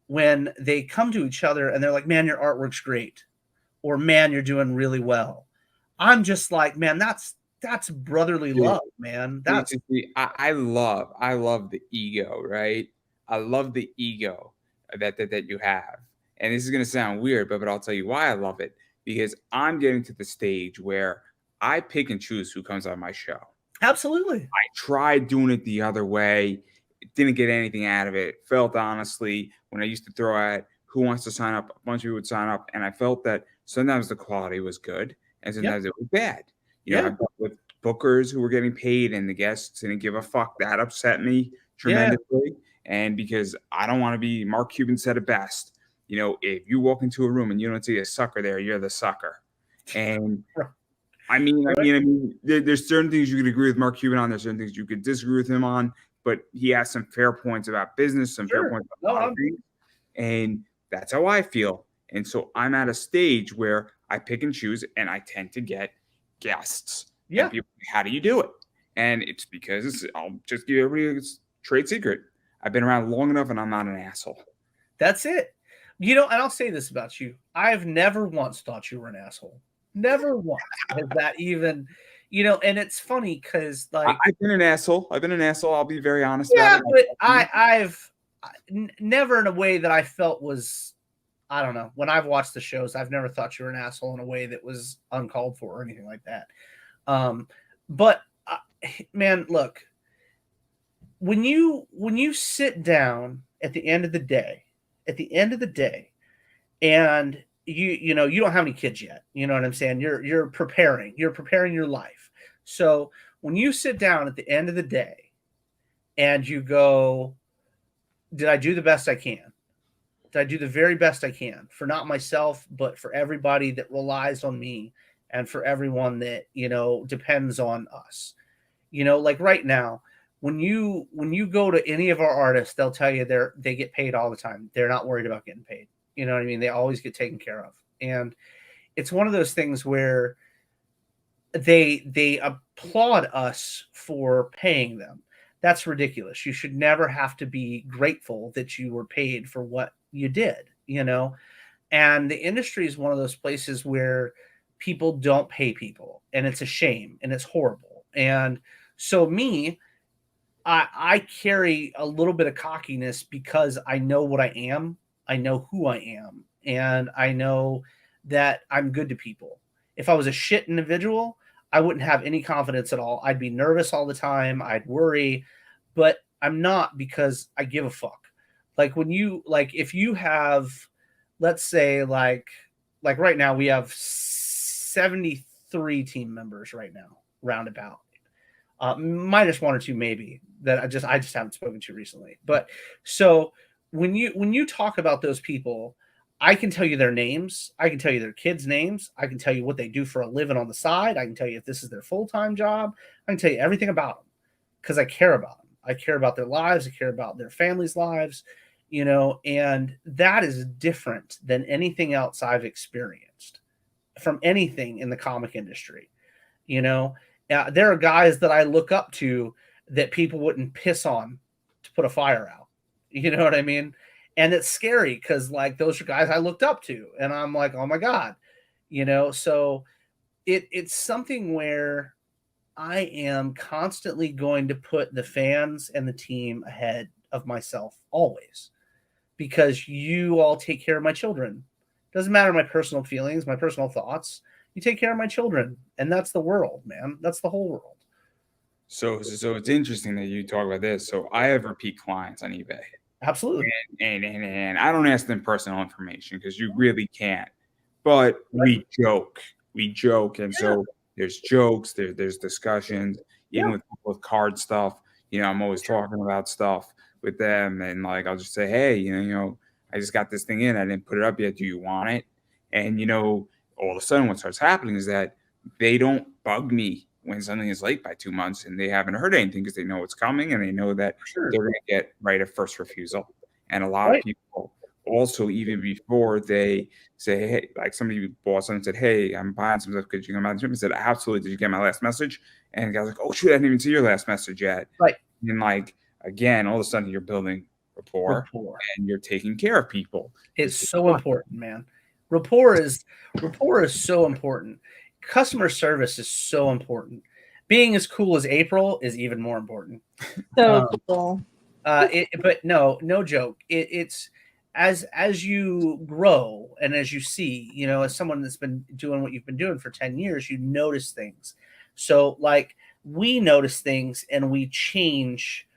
when they come to each other and they're like, man, your artwork's great, or man, you're doing really well. I'm just like, man, that's brotherly love, man. I love the ego, right? I love the ego that you have. And this is going to sound weird, but I'll tell you why I love it. Because I'm getting to the stage where I pick and choose who comes on my show. Absolutely. I tried doing it the other way. Didn't get anything out of it. Felt honestly, when I used to throw out who wants to sign up, a bunch of people would sign up. And I felt that sometimes the quality was good and sometimes it was bad. I dealt with bookers who were getting paid and the guests didn't give a fuck. That upset me tremendously. And because I don't want to be, Mark Cuban said it best, if you walk into a room and you don't see a sucker there, you're the sucker. And I mean, there's certain things you could agree with Mark Cuban on. There's certain things you could disagree with him on, but he has some fair points about business, some fair points about things. And that's how I feel. And so I'm at a stage where I pick and choose, and I tend to get guests. Yeah. And people, how do you do it? And it's because I'll just give everybody a trade secret. I've been around long enough, and I'm not an asshole. That's it. And I'll say this about you. I've never once thought you were an asshole. Never once has that even, and it's funny because like I've been an asshole. I'll be very honest. Yeah, about it. but I've never in a way that I felt was, I don't know. When I've watched the shows, I've never thought you were an asshole in a way that was uncalled for or anything like that. But man, look, when you sit down at the end of the day, and you know, you don't have any kids yet. You know what I'm saying? You're preparing your life. So when you sit down at the end of the day and you go, did I do the best I can? Did I do the very best I can for not myself, but for everybody that relies on me and for everyone that, you know, depends on us? You know, like right now, when you go to any of our artists, they'll tell you they get paid all the time. They're not worried about getting paid. You know what I mean? They always get taken care of. And it's one of those things where they applaud us for paying them. That's ridiculous. You should never have to be grateful that you were paid for what you did, you know? And the industry is one of those places where people don't pay people, and it's a shame and it's horrible. And so I carry a little bit of cockiness because I know what I am. I know who I am, and I know that I'm good to people. If I was a shit individual, I wouldn't have any confidence at all. I'd be nervous all the time. I'd worry, but I'm not, because I give a fuck. Like if you have, let's say like right now we have 73 team members right now, roundabout. Minus one or two maybe that I just haven't spoken to recently. But so when you talk about those people, I can tell you their names. I can tell you their kids' names. I can tell you what they do for a living on the side. I can tell you if this is their full-time job. I can tell you everything about them because I care about them. I care about their lives. I care about their families' lives, you know, and that is different than anything else I've experienced from anything in the comic industry, you know. There are guys that I look up to that people wouldn't piss on to put a fire out. You know what I mean? And it's scary because like those are guys I looked up to, and I'm like, oh my God, you know. So it's something where I am constantly going to put the fans and the team ahead of myself always, because you all take care of my children. Doesn't matter my personal feelings, my personal thoughts. You take care of my children, and that's the world, man. That's the whole world. So it's interesting that you talk about this. So I have repeat clients on eBay. Absolutely. And I don't ask them personal information because you really can't. But we joke. And so there's jokes, there's discussions, even with card stuff. You know, I'm always talking about stuff with them, and like I'll just say, hey, you know, I just got this thing in. I didn't put it up yet. Do you want it? And you know, all of a sudden what starts happening is that they don't bug me when something is late by 2 months and they haven't heard anything because they know it's coming and they know that they're going to get right of first refusal. And a lot of people also, even before they say, hey, like somebody bought something and said, hey, I'm buying some stuff. Could you come out and said, absolutely. Did you get my last message? And the guy's like, oh, shoot, I didn't even see your last message yet. Right. And like, again, all of a sudden you're building rapport. And you're taking care of people. It's so important, man. Rapport is so important. Customer service is so important. Being as cool as April is even more important. So cool. But no joke. It's as you grow and as you see, you know, as someone that's been doing what you've been doing for 10 years, you notice things. So like we notice things and we change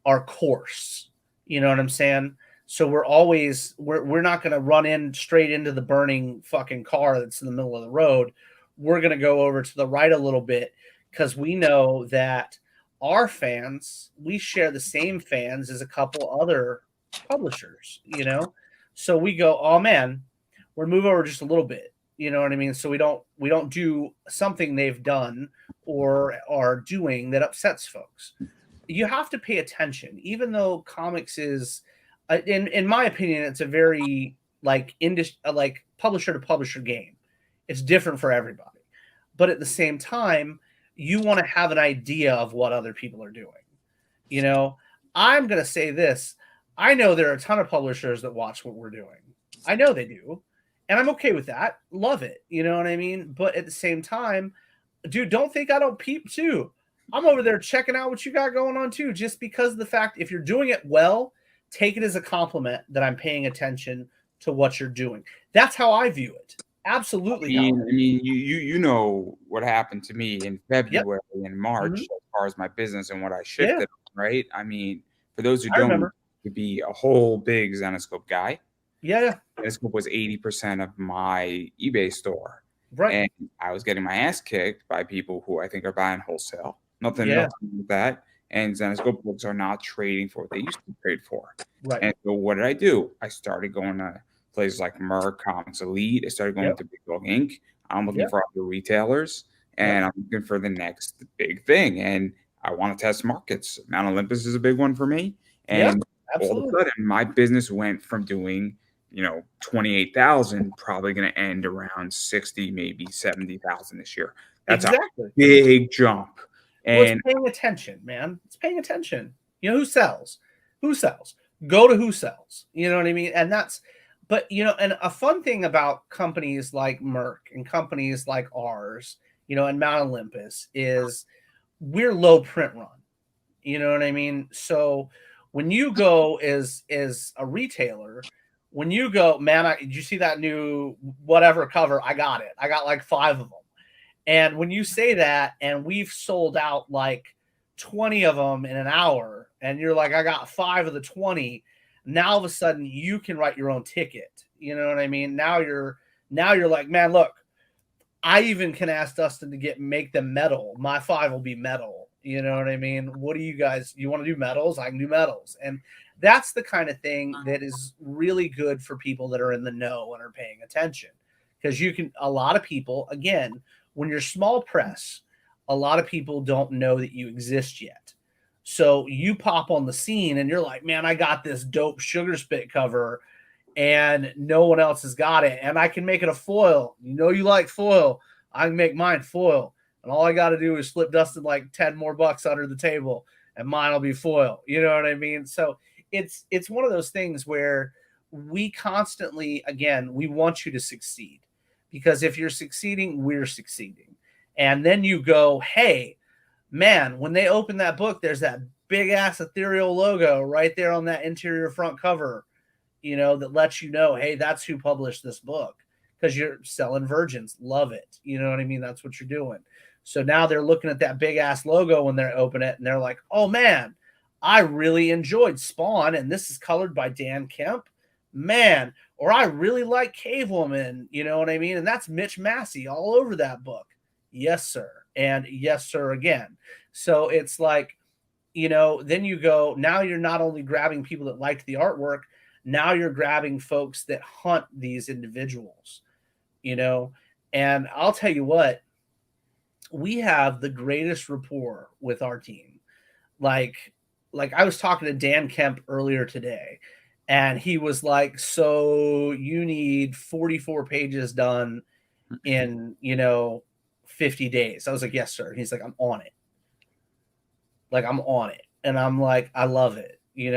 our course. You know what I'm saying? So we're not going to run in straight into the burning fucking car that's in the middle of the road. We're going to go over to the right a little bit because we know that our fans, we share the same fans as a couple other publishers, you know? So we go, oh man, we're move over just a little bit. You know what I mean? So we don't do something they've done or are doing that upsets folks. You have to pay attention, even though comics is, in my opinion, it's a very like publisher to publisher game. It's different for everybody, but at the same time, you want to have an idea of what other people are doing. You know, I'm going to say this. I know there are a ton of publishers that watch what we're doing. I know they do, and I'm okay with that. Love it. You know what I mean? But at the same time, dude, don't think I don't peep too. I'm over there checking out what you got going on too, just because of the fact if you're doing it well, take it as a compliment that I'm paying attention to what you're doing. That's how I view it. Absolutely. I mean, you know what happened to me in February and March as far as my business and what I shifted, right? I mean, for those who don't, to be a whole big Zenoscope guy, Yeah. Interscope was 80% of my eBay store. Right. And I was getting my ass kicked by people who I think are buying wholesale. Nothing Yeah. with that. And Zenoscope books are not trading for what they used to trade for. Right. And so what did I do? I started going to places like Merc, Comics Elite. I started going to Big Dog Inc. I'm looking for other retailers, and I'm looking for the next big thing. And I want to test markets. Mount Olympus is a big one for me. And all of a sudden, my business went from doing 28,000, probably going to end around 60, maybe 70,000 this year. That's a big jump. And it's paying attention, man. It's paying attention. You know, who sells? Who sells? Go to who sells. You know what I mean? And that's, but, and a fun thing about companies like Merck and companies like ours, and Mount Olympus is we're low print run. You know what I mean? So when you go as a retailer, when you go, man, did you see that new whatever cover? I got it. I got like 5 of them. And when you say that, and we've sold out like 20 of them in an hour, and you're like, I got 5 of the 20. Now all of a sudden you can write your own ticket. You know what I mean? Now you're like, man, look, I even can ask Dustin to make them metal. My 5 will be metal. You know what I mean? What do you guys, you want to do metals? I can do metals. And that's the kind of thing that is really good for people that are in the know and are paying attention. Because a lot of people, again, when you're small press, a lot of people don't know that you exist yet. So you pop on the scene and you're like, man, I got this dope Sugar Spit cover and no one else has got it. And I can make it a foil. You like foil. I can make mine foil. And all I got to do is slip Dustin like 10 more bucks under the table and mine will be foil. You know what I mean? So it's one of those things where we constantly, again, we want you to succeed. Because if you're succeeding, we're succeeding. And then you go, hey, man, when they open that book, there's that big ass Ethereal logo right there on that interior front cover, that lets you know, hey, that's who published this book. Because you're selling virgins. Love it. You know what I mean? That's what you're doing. So now they're looking at that big ass logo when they open it and they're like, oh man, I really enjoyed Spawn. And this is colored by Dan Kemp. Man, or I really like Cave Woman, you know what I mean? And that's Mitch Massey all over that book. Yes, sir. And yes, sir, again. So it's like, then you go, now you're not only grabbing people that liked the artwork, now you're grabbing folks that hunt these individuals, and I'll tell you what, we have the greatest rapport with our team. Like I was talking to Dan Kemp earlier today. And he was like, so you need 44 pages done in, 50 days. I was like, yes, sir. And he's like, I'm on it. I'm on it. And I'm like, I love it, and,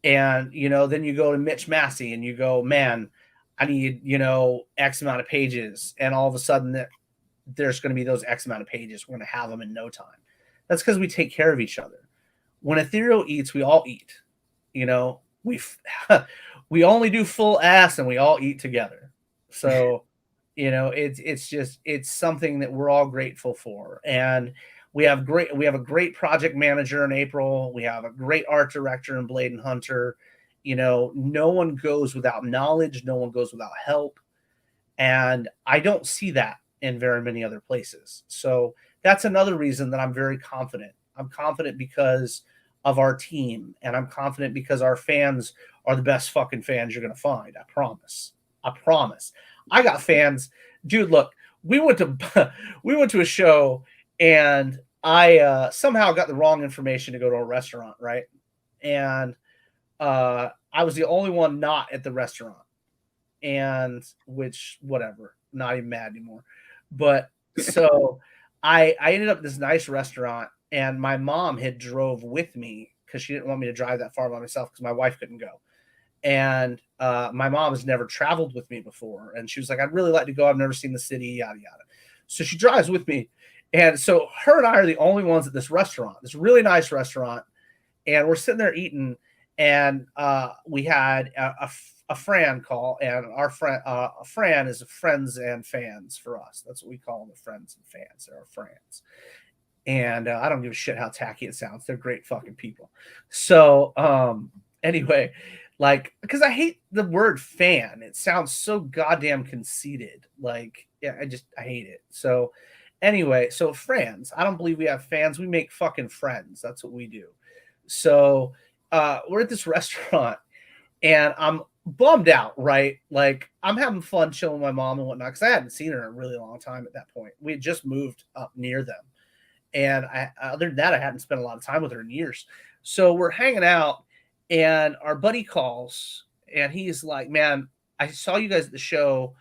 then you go to Mitch Massey and you go, man, I need, X amount of pages. And all of a sudden there's going to be those X amount of pages. We're going to have them in no time. That's because we take care of each other. When Ethereal eats, we all eat, we only do full ass and we all eat together. So, it's something that we're all grateful for. And we have a great project manager in April. We have a great art director in Blade and Hunter. No one goes without knowledge. No one goes without help. And I don't see that in very many other places. So that's another reason that I'm very confident. I'm confident because of our team, and I'm confident because our fans are the best fucking fans you're gonna find. I promise. I got fans, dude. Look, we went to a show, and I somehow got the wrong information to go to a restaurant, right? And I was the only one not at the restaurant, and which whatever, not even mad anymore. But so I ended up at this nice restaurant. And my mom had drove with me because she didn't want me to drive that far by myself because my wife couldn't go. And my mom has never traveled with me before. And she was like, I'd really like to go. I've never seen the city, yada, yada. So she drives with me. And so her and I are the only ones at this restaurant, this really nice restaurant. And we're sitting there eating. And we had a Fran call. And our friend, Fran is friends and fans for us. That's what we call them, the friends and fans. They're our friends. And I don't give a shit how tacky it sounds. They're great fucking people. So anyway, Like, because I hate the word fan. It sounds so goddamn conceited. Like, yeah, I hate it. So anyway, so friends. I don't believe we have fans. We make fucking friends. That's what we do. So we're at this restaurant and I'm bummed out, right? Like, I'm having fun chilling with my mom and whatnot because I hadn't seen her in a really long time at that point. We had just moved up near them. And other than that, I hadn't spent a lot of time with her in years. So we're hanging out, and our buddy calls, and he's like, "Man, I saw you guys at the show.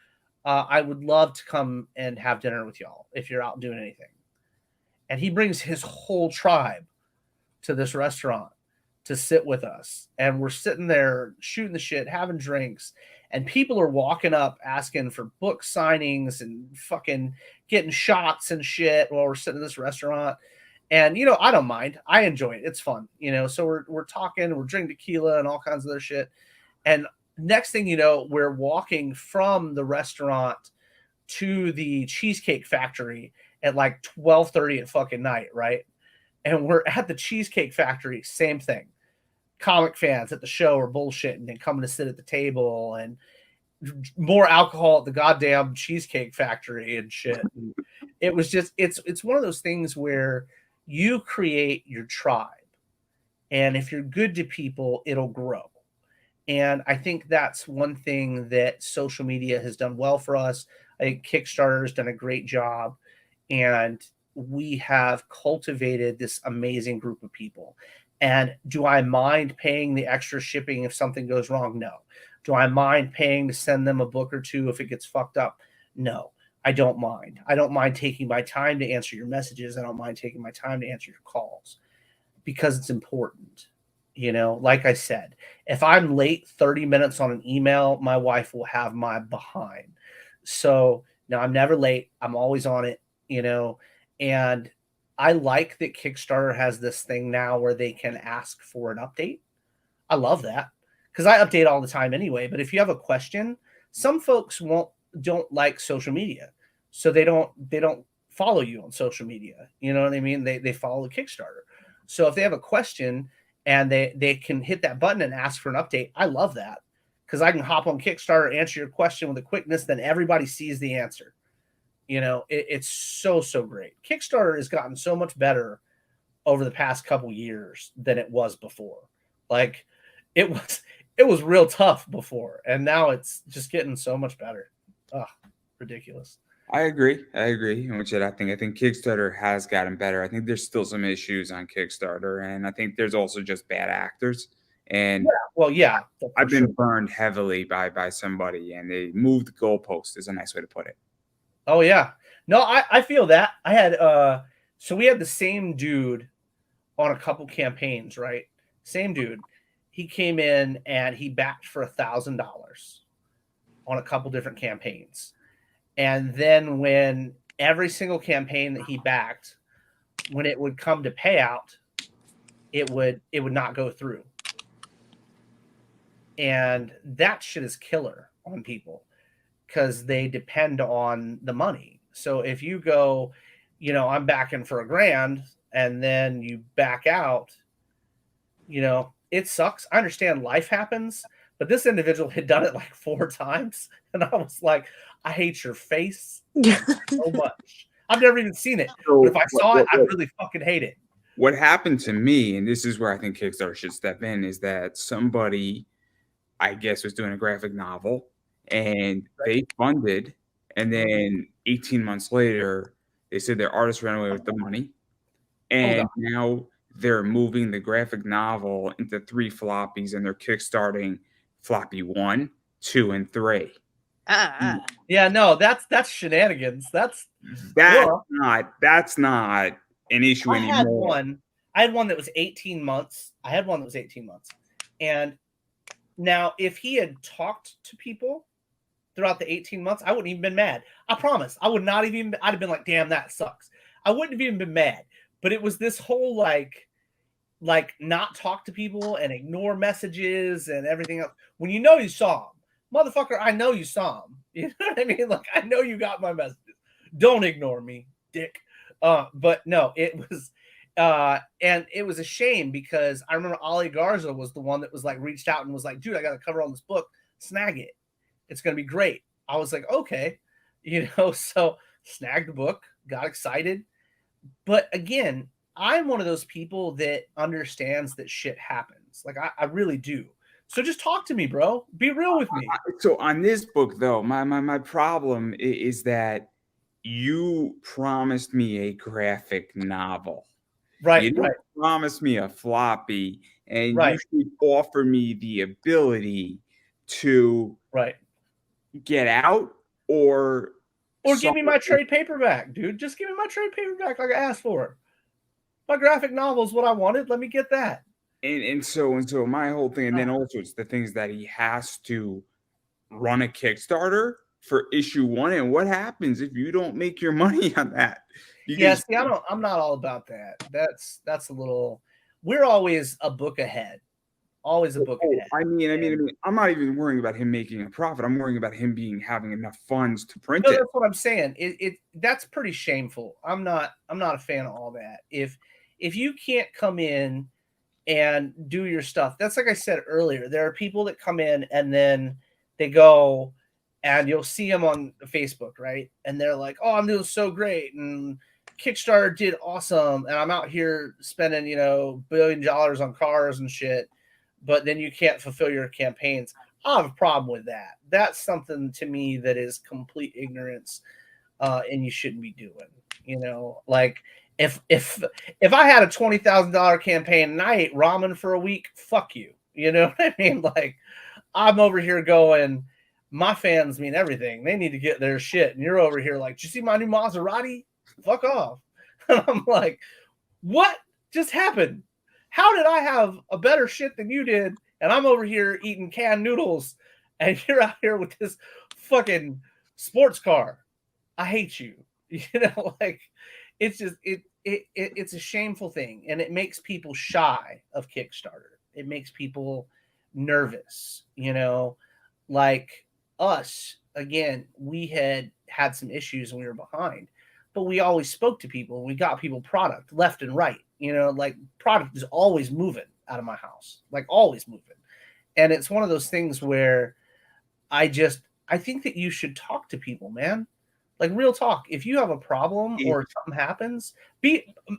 I would love to come and have dinner with y'all if you're out doing anything." And he brings his whole tribe to this restaurant to sit with us. And we're sitting there shooting the shit, having drinks, and people are walking up asking for book signings and fucking getting shots and shit while we're sitting in this restaurant. And, you know, I don't mind. I enjoy it. It's fun, you know. So we're talking, we're drinking tequila and all kinds of other shit. And next thing you know, we're walking from the restaurant to the Cheesecake Factory at like 12:30 at fucking night, right? And we're at the Cheesecake Factory, same thing. Comic fans at the show are bullshitting and coming to sit at the table, and more alcohol at the goddamn Cheesecake Factory and shit. And it was just, it's one of those things where you create your tribe. And if you're good to people, it'll grow. And I think that's one thing that social media has done well for us. I think Kickstarter has done a great job. And we have cultivated this amazing group of people. And do I mind paying the extra shipping if something goes wrong? No. Do I mind paying to send them a book or two if it gets fucked up? No, I don't mind. I don't mind taking my time to answer your messages. I don't mind taking my time to answer your calls because it's important. You know, like I said, if I'm late 30 minutes on an email, my wife will have my behind. So no, I'm never late. I'm always on it, you know, and I like that Kickstarter has this thing now where they can ask for an update. I love that because I update all the time anyway. But if you have a question, some folks don't like social media, so they don't follow you on social media. You know what I mean? They follow the Kickstarter. So if they have a question and they can hit that button and ask for an update, I love that because I can hop on Kickstarter, answer your question with a quickness, then everybody sees the answer. You know, it's so great. Kickstarter has gotten so much better over the past couple years than it was before. Like it was real tough before, and now it's just getting so much better. Ugh, ridiculous. I agree. Which I think Kickstarter has gotten better. I think there's still some issues on Kickstarter, and I think there's also just bad actors. And I've been burned heavily by somebody, and they moved the goalpost is a nice way to put it. Oh yeah. No, I feel that. I had so we had the same dude on a couple campaigns, right? Same dude. He came in and he backed for $1,000 on a couple different campaigns. And then when every single campaign that he backed, when it would come to payout, it would not go through. And that shit is killer on people, because they depend on the money. So if you go, you know, I'm backing for $1,000 and then you back out, you know, it sucks. I understand life happens, but this individual had done it like 4 times. And I was like, I hate your face so much. I've never even seen it. But if I saw it, I'd really fucking hate it. What happened to me, and this is where I think Kickstarter should step in, is that somebody, I guess, was doing a graphic novel and they funded, and then 18 months later, they said their artist ran away with the money. And now they're moving the graphic novel into 3 floppies, and they're kickstarting floppy 1, 2, and 3. Yeah, no, that's shenanigans. That's not an issue anymore. I had one that was 18 months. And now if he had talked to people throughout the 18 months, I wouldn't even been mad. I promise. I'd have been like, damn, that sucks. I wouldn't have even been mad. But it was this whole like not talk to people and ignore messages and everything else. When you know you saw them, motherfucker, I know you saw them. You know what I mean? Like, I know you got my messages. Don't ignore me, dick. But no, it And it was a shame because I remember Ali Garza was the one that was like reached out and was like, dude, I got a cover on this book, snag it. It's going to be great. I was like, okay, so snagged the book, got excited. But again, I'm one of those people that understands that shit happens. Like I really do. So just talk to me, bro. Be real with me. So on this book, though, my problem is that you promised me a graphic novel. Right, You didn't right, promise me a floppy, and you right, should offer me the ability to right. get out or Or give me my something. trade paperback, dude. Just give me my trade paperback like I asked for. My graphic novel is what I wanted. Let me get that. And so my whole thing, and then also it's the things that he has to run a Kickstarter for issue 1. And what happens if you don't make your money on that? Yeah, Because see, I'm not all about that. That's a little. We're always a book ahead. Always a book ahead. I mean, I'm not even worrying about him making a profit. I'm worrying about him having enough funds to print No, it. that's what I'm saying. That's pretty shameful. I'm not a fan of all that. If you can't come in and do your stuff, that's like I said earlier. There are people that come in and then they go, and you'll see them on Facebook, right? And they're like, "Oh, I'm doing so great," and Kickstarter did awesome, and I'm out here spending $1 billion on cars and shit, but then you can't fulfill your campaigns. I have a problem with that. That's something to me that is complete ignorance, and you shouldn't be doing. Like if I had a $20,000 campaign and I ate ramen for a week, fuck you. You know what I mean? Like I'm over here going, my fans mean everything. They need to get their shit, and you're over here like, did you see my new Maserati? Fuck off. And I'm like, what just happened? How did I have a better shit than you did? And I'm over here eating canned noodles, and you're out here with this fucking sports car. I hate you. Like it's just it's a shameful thing, and it makes people shy of Kickstarter. It makes people nervous, like us. Again, we had some issues and we were behind, but we always spoke to people and we got people product left and right. Like product is always moving out of my house, like always moving. And it's one of those things where I think that you should talk to people, man. Like real talk. If you have a problem or something happens,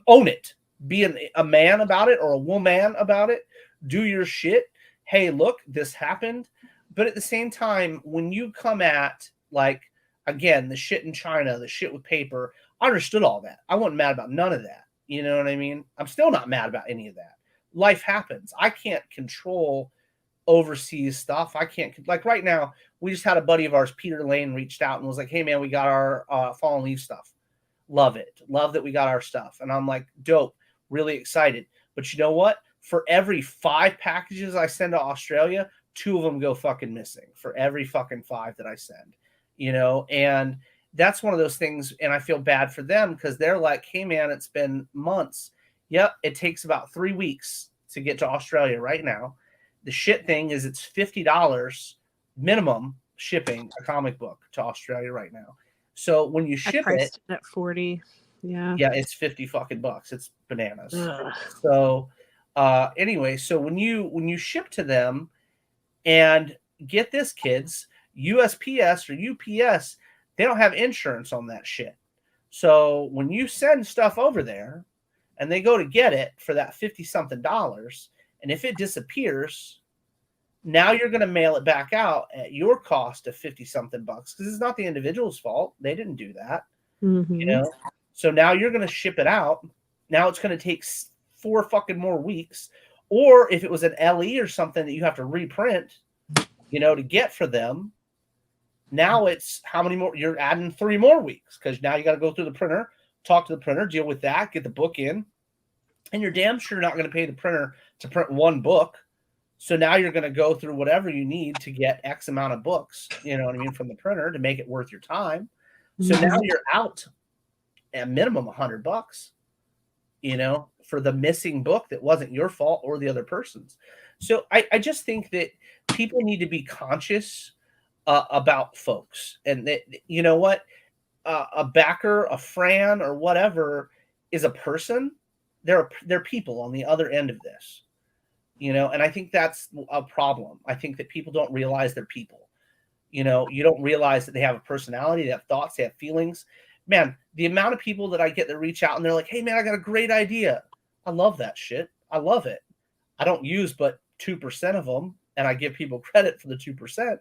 own it. Be a man about it or a woman about it. Do your shit. Hey, look, this happened. But at the same time, when you come at, like, again, the shit in China, the shit with paper, I understood all that. I wasn't mad about none of that. You know what I mean? I'm still not mad about any of that. Life happens. I can't control overseas stuff. I can't, like right now, we just had a buddy of ours, Peter Lane, reached out and was like, hey, man, we got our Fallen Leaf stuff. Love it. Love that we got our stuff. And I'm like, dope. Really excited. But you know what? For every 5 packages I send to Australia, 2 of them go fucking missing for every fucking 5 that I send, and that's one of those things. And I feel bad for them because they're like, hey man, it's been months. Yep. It takes about 3 weeks to get to Australia right now. The shit thing is it's $50 minimum shipping a comic book to Australia right now. So when you ship it at 40, yeah, it's 50 fucking bucks. It's bananas. Ugh. So anyway, so when you ship to them, and get this, kids, USPS or UPS, they don't have insurance on that shit. So when you send stuff over there and they go to get it for that 50 something dollars, and if it disappears, now you're going to mail it back out at your cost of 50 something bucks because it's not the individual's fault. They didn't do that. Mm-hmm. So now you're going to ship it out. Now it's going to take 4 fucking more weeks. Or if it was an LE or something that you have to reprint, to get for them, now it's how many more? You're adding 3 more weeks because now you got to go through the printer, talk to the printer, deal with that, get the book in. And you're damn sure not going to pay the printer to print 1 book. So now you're going to go through whatever you need to get X amount of books, from the printer to make it worth your time. So now you're out at minimum $100, for the missing book that wasn't your fault or the other person's. So I just think that people need to be conscious about folks, and that, what, a backer, a Fran, or whatever is a person, there are people on the other end of this, you know, and I think that's a problem. I think that people don't realize they're people. You know, you don't realize that they have a personality, they have thoughts, they have feelings. Man, the amount of people that I get that reach out and they're like, hey, man, I got a great idea. I love that shit. I love it. I don't use but 2% of them, and I give people credit for the 2%,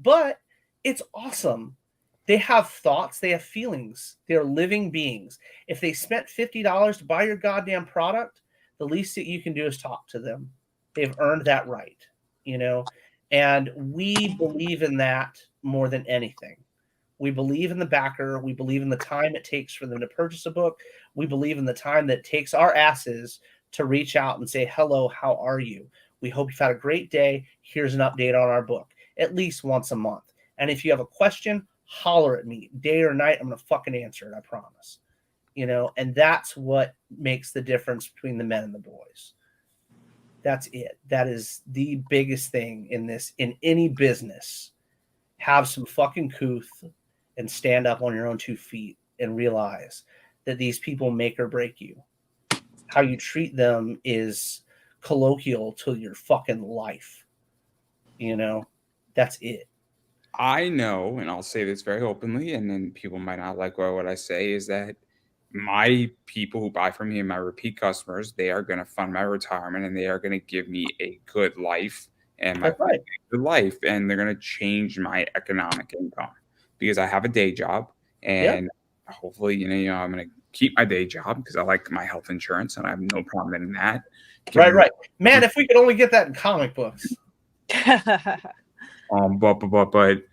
but it's awesome. They have thoughts, they have feelings. They're living beings. If they spent $50 to buy your goddamn product, the least that you can do is talk to them. They've earned that right, you know, and we believe in that more than anything. We believe in the backer. We believe in the time it takes for them to purchase a book. We believe in the time that it takes our asses to reach out and say, hello, how are you? We hope you've had a great day. Here's an update on our book, at least once a month. And if you have a question, holler at me day or night. I'm going to fucking answer it. I promise. You know, and that's what makes the difference between the men and the boys. That's it. That is the biggest thing in this, in any business. Have some fucking couth and stand up on your own 2 feet and realize that these people make or break you. How you treat them is colloquial to your fucking life. You know, that's it. I know, and I'll say this very openly, and then people might not like what I say, is that my people who buy from me and my repeat customers, they are going to fund my retirement and they are going to give me a good life and my That's right. good life, and they're going to change my economic income because I have a day job, and hopefully, you know, I'm going to keep my day job because I like my health insurance and I have no problem in that. Right. Man, if we could only get that in comic books. But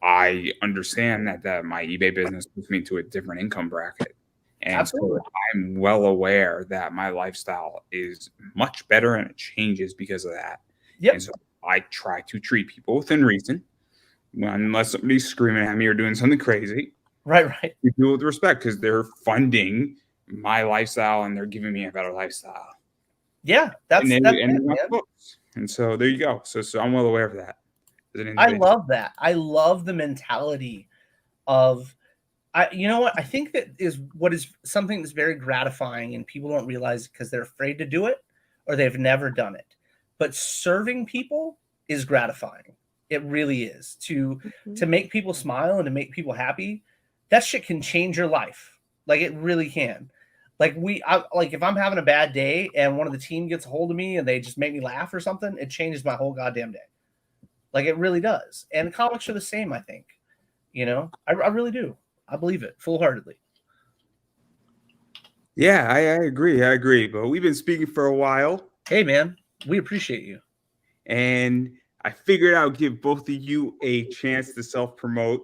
I understand that my eBay business puts me to a different income bracket. And Absolutely. so I'm well aware that my lifestyle is much better and it changes because of that. Yep. And so I try to treat people within reason, unless somebody's screaming at me or doing something crazy. Right. You do it with respect because they're funding my lifestyle and they're giving me a better lifestyle. Yeah, that's and it, books. And so there you go. So I'm well aware of that. I love that. I love the mentality of, you know what? I think that is something that's very gratifying, and people don't realize it because they're afraid to do it or they've never done it. But serving people is gratifying. It really is. To make people smile and to make people happy, that shit can change your life. Like, it really can. Like, if I'm having a bad day and one of the team gets a hold of me and they just make me laugh or something, it changes my whole goddamn day. Like, it really does. And comics are the same, I think. You know, I really do. I believe it full-heartedly. Yeah, I agree. But we've been speaking for a while. Hey, man, we appreciate you. And I figured I would give both of you a chance to self-promote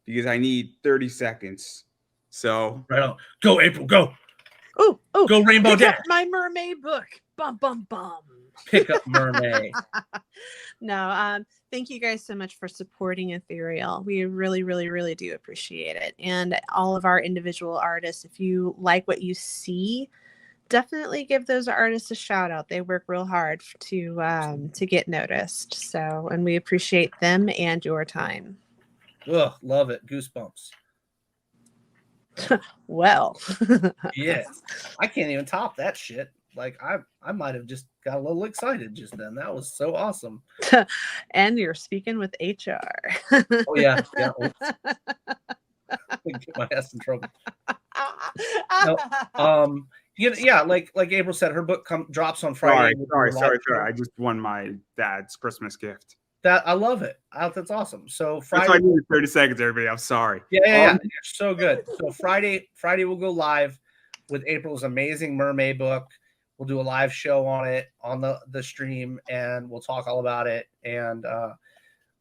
because I need 30 seconds. So right on. Go, April, go. Oh, go Rainbow Dash. My mermaid book. Bum. Pick up Mermaid. No, thank you guys so much for supporting Ethereal. We really do appreciate it. And all of our individual artists, if you like what you see, definitely give those artists a shout out. They work real hard to get noticed. So, and we appreciate them and your time. Ugh, love it. Goosebumps. Well, yes, I can't even top that shit. Like, I might have just got a little excited just then. That was so awesome. And you're speaking with HR. Oh yeah. Get my ass in trouble. No, yeah, like April said, her book drops on Friday. Sorry. I just won my dad's Christmas gift. That I love it. That's awesome. So Friday, that's why I needed 30 seconds, everybody. I'm sorry. Yeah. You're so good. So Friday we'll go live with April's amazing mermaid book. We'll do a live show on it on the stream, and we'll talk all about it. And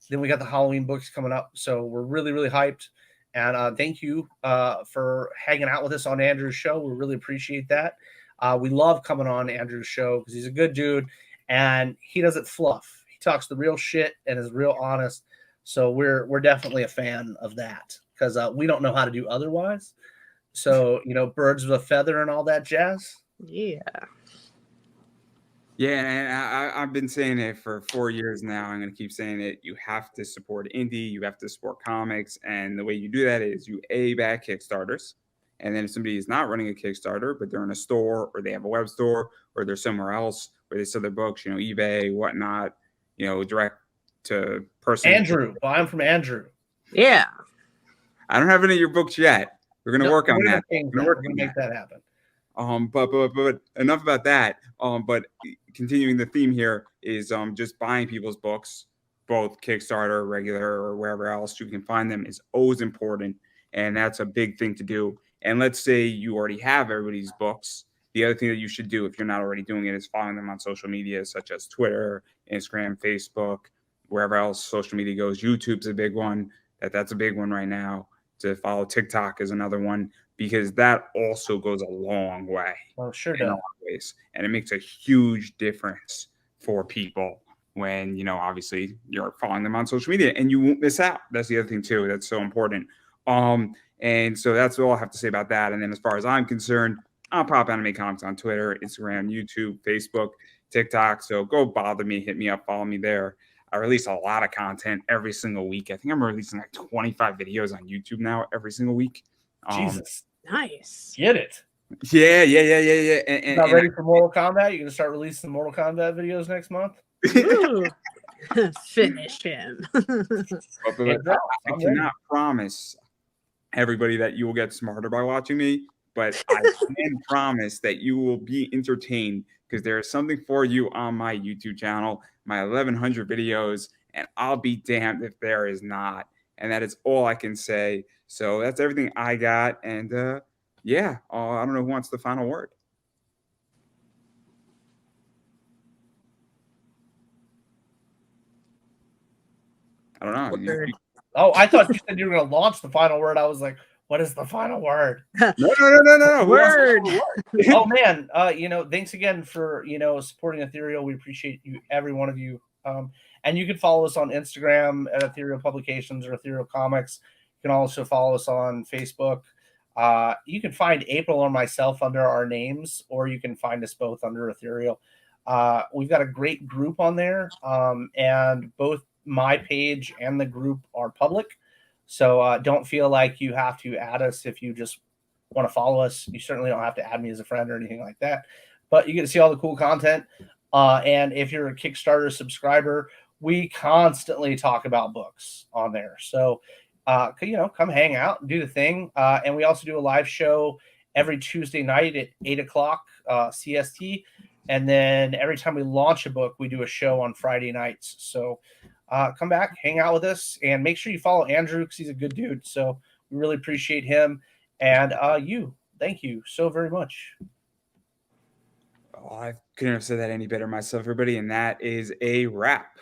then we got the Halloween books coming up, so we're really hyped. And thank you for hanging out with us on Andrew's show. We really appreciate that. We love coming on Andrew's show because he's a good dude and he doesn't fluff. He talks the real shit and is real honest. So we're definitely a fan of that because we don't know how to do otherwise. So, you know, birds with a feather and all that jazz. Yeah, and I've been saying it for 4 years now. I'm going to keep saying it. You have to support indie. You have to support comics. And the way you do that is you back Kickstarters. And then if somebody is not running a Kickstarter, but they're in a store or they have a web store or they're somewhere else where they sell their books, eBay, whatnot, direct to person. Andrew. Well, I'm from Andrew. Yeah. I don't have any of your books yet. We're going to work on that. We're going to make that happen. But enough about that. But continuing the theme here is just buying people's books, both Kickstarter, regular, or wherever else you can find them, is always important. And that's a big thing to do. And let's say you already have everybody's books. The other thing that you should do, if you're not already doing it, is following them on social media, such as Twitter, Instagram, Facebook, wherever else social media goes. YouTube's a big one. That's a big one right now. To follow TikTok is another one, because that also goes a long way. Oh, sure in a lot of ways. And it makes a huge difference for people when, obviously you're following them on social media and you won't miss out. That's the other thing too. That's so important. And so that's all I have to say about that. And then as far as I'm concerned, I'll pop Anime Comics on Twitter, Instagram, YouTube, Facebook, TikTok. So go bother me, hit me up, follow me there. I release a lot of content every single week. I think I'm releasing like 25 videos on YouTube now every single week. Jesus. Nice. Get it. Yeah. And not ready for Mortal Kombat? You're going to start releasing Mortal Kombat videos next month? Finish him. I cannot promise everybody that you will get smarter by watching me, but I can promise that you will be entertained, because there is something for you on my YouTube channel, my 1,100 videos, and I'll be damned if there is not. And that is all I can say. So that's everything I got. And I don't know who wants the final word. I don't know. I thought you said you were going to launch the final word. I was like, what is the final word? No. Word. Oh man. Thanks again for, supporting Ethereal. We appreciate you, every one of you. And you can follow us on Instagram at Ethereal Publications or Ethereal Comics. You can also follow us on Facebook. You can find April or myself under our names, or you can find us both under Ethereal. We've got a great group on there, and both my page and the group are public. So don't feel like you have to add us if you just want to follow us. You certainly don't have to add me as a friend or anything like that. But you get to see all the cool content. And if you're a Kickstarter subscriber, we constantly talk about books on there. So, come hang out and do the thing. And we also do a live show every Tuesday night at 8 o'clock CST. And then every time we launch a book, we do a show on Friday nights. So come back, hang out with us, and make sure you follow Andrew, because he's a good dude. So we really appreciate him. And thank you so very much. Oh, I couldn't have said that any better myself, everybody. And that is a wrap.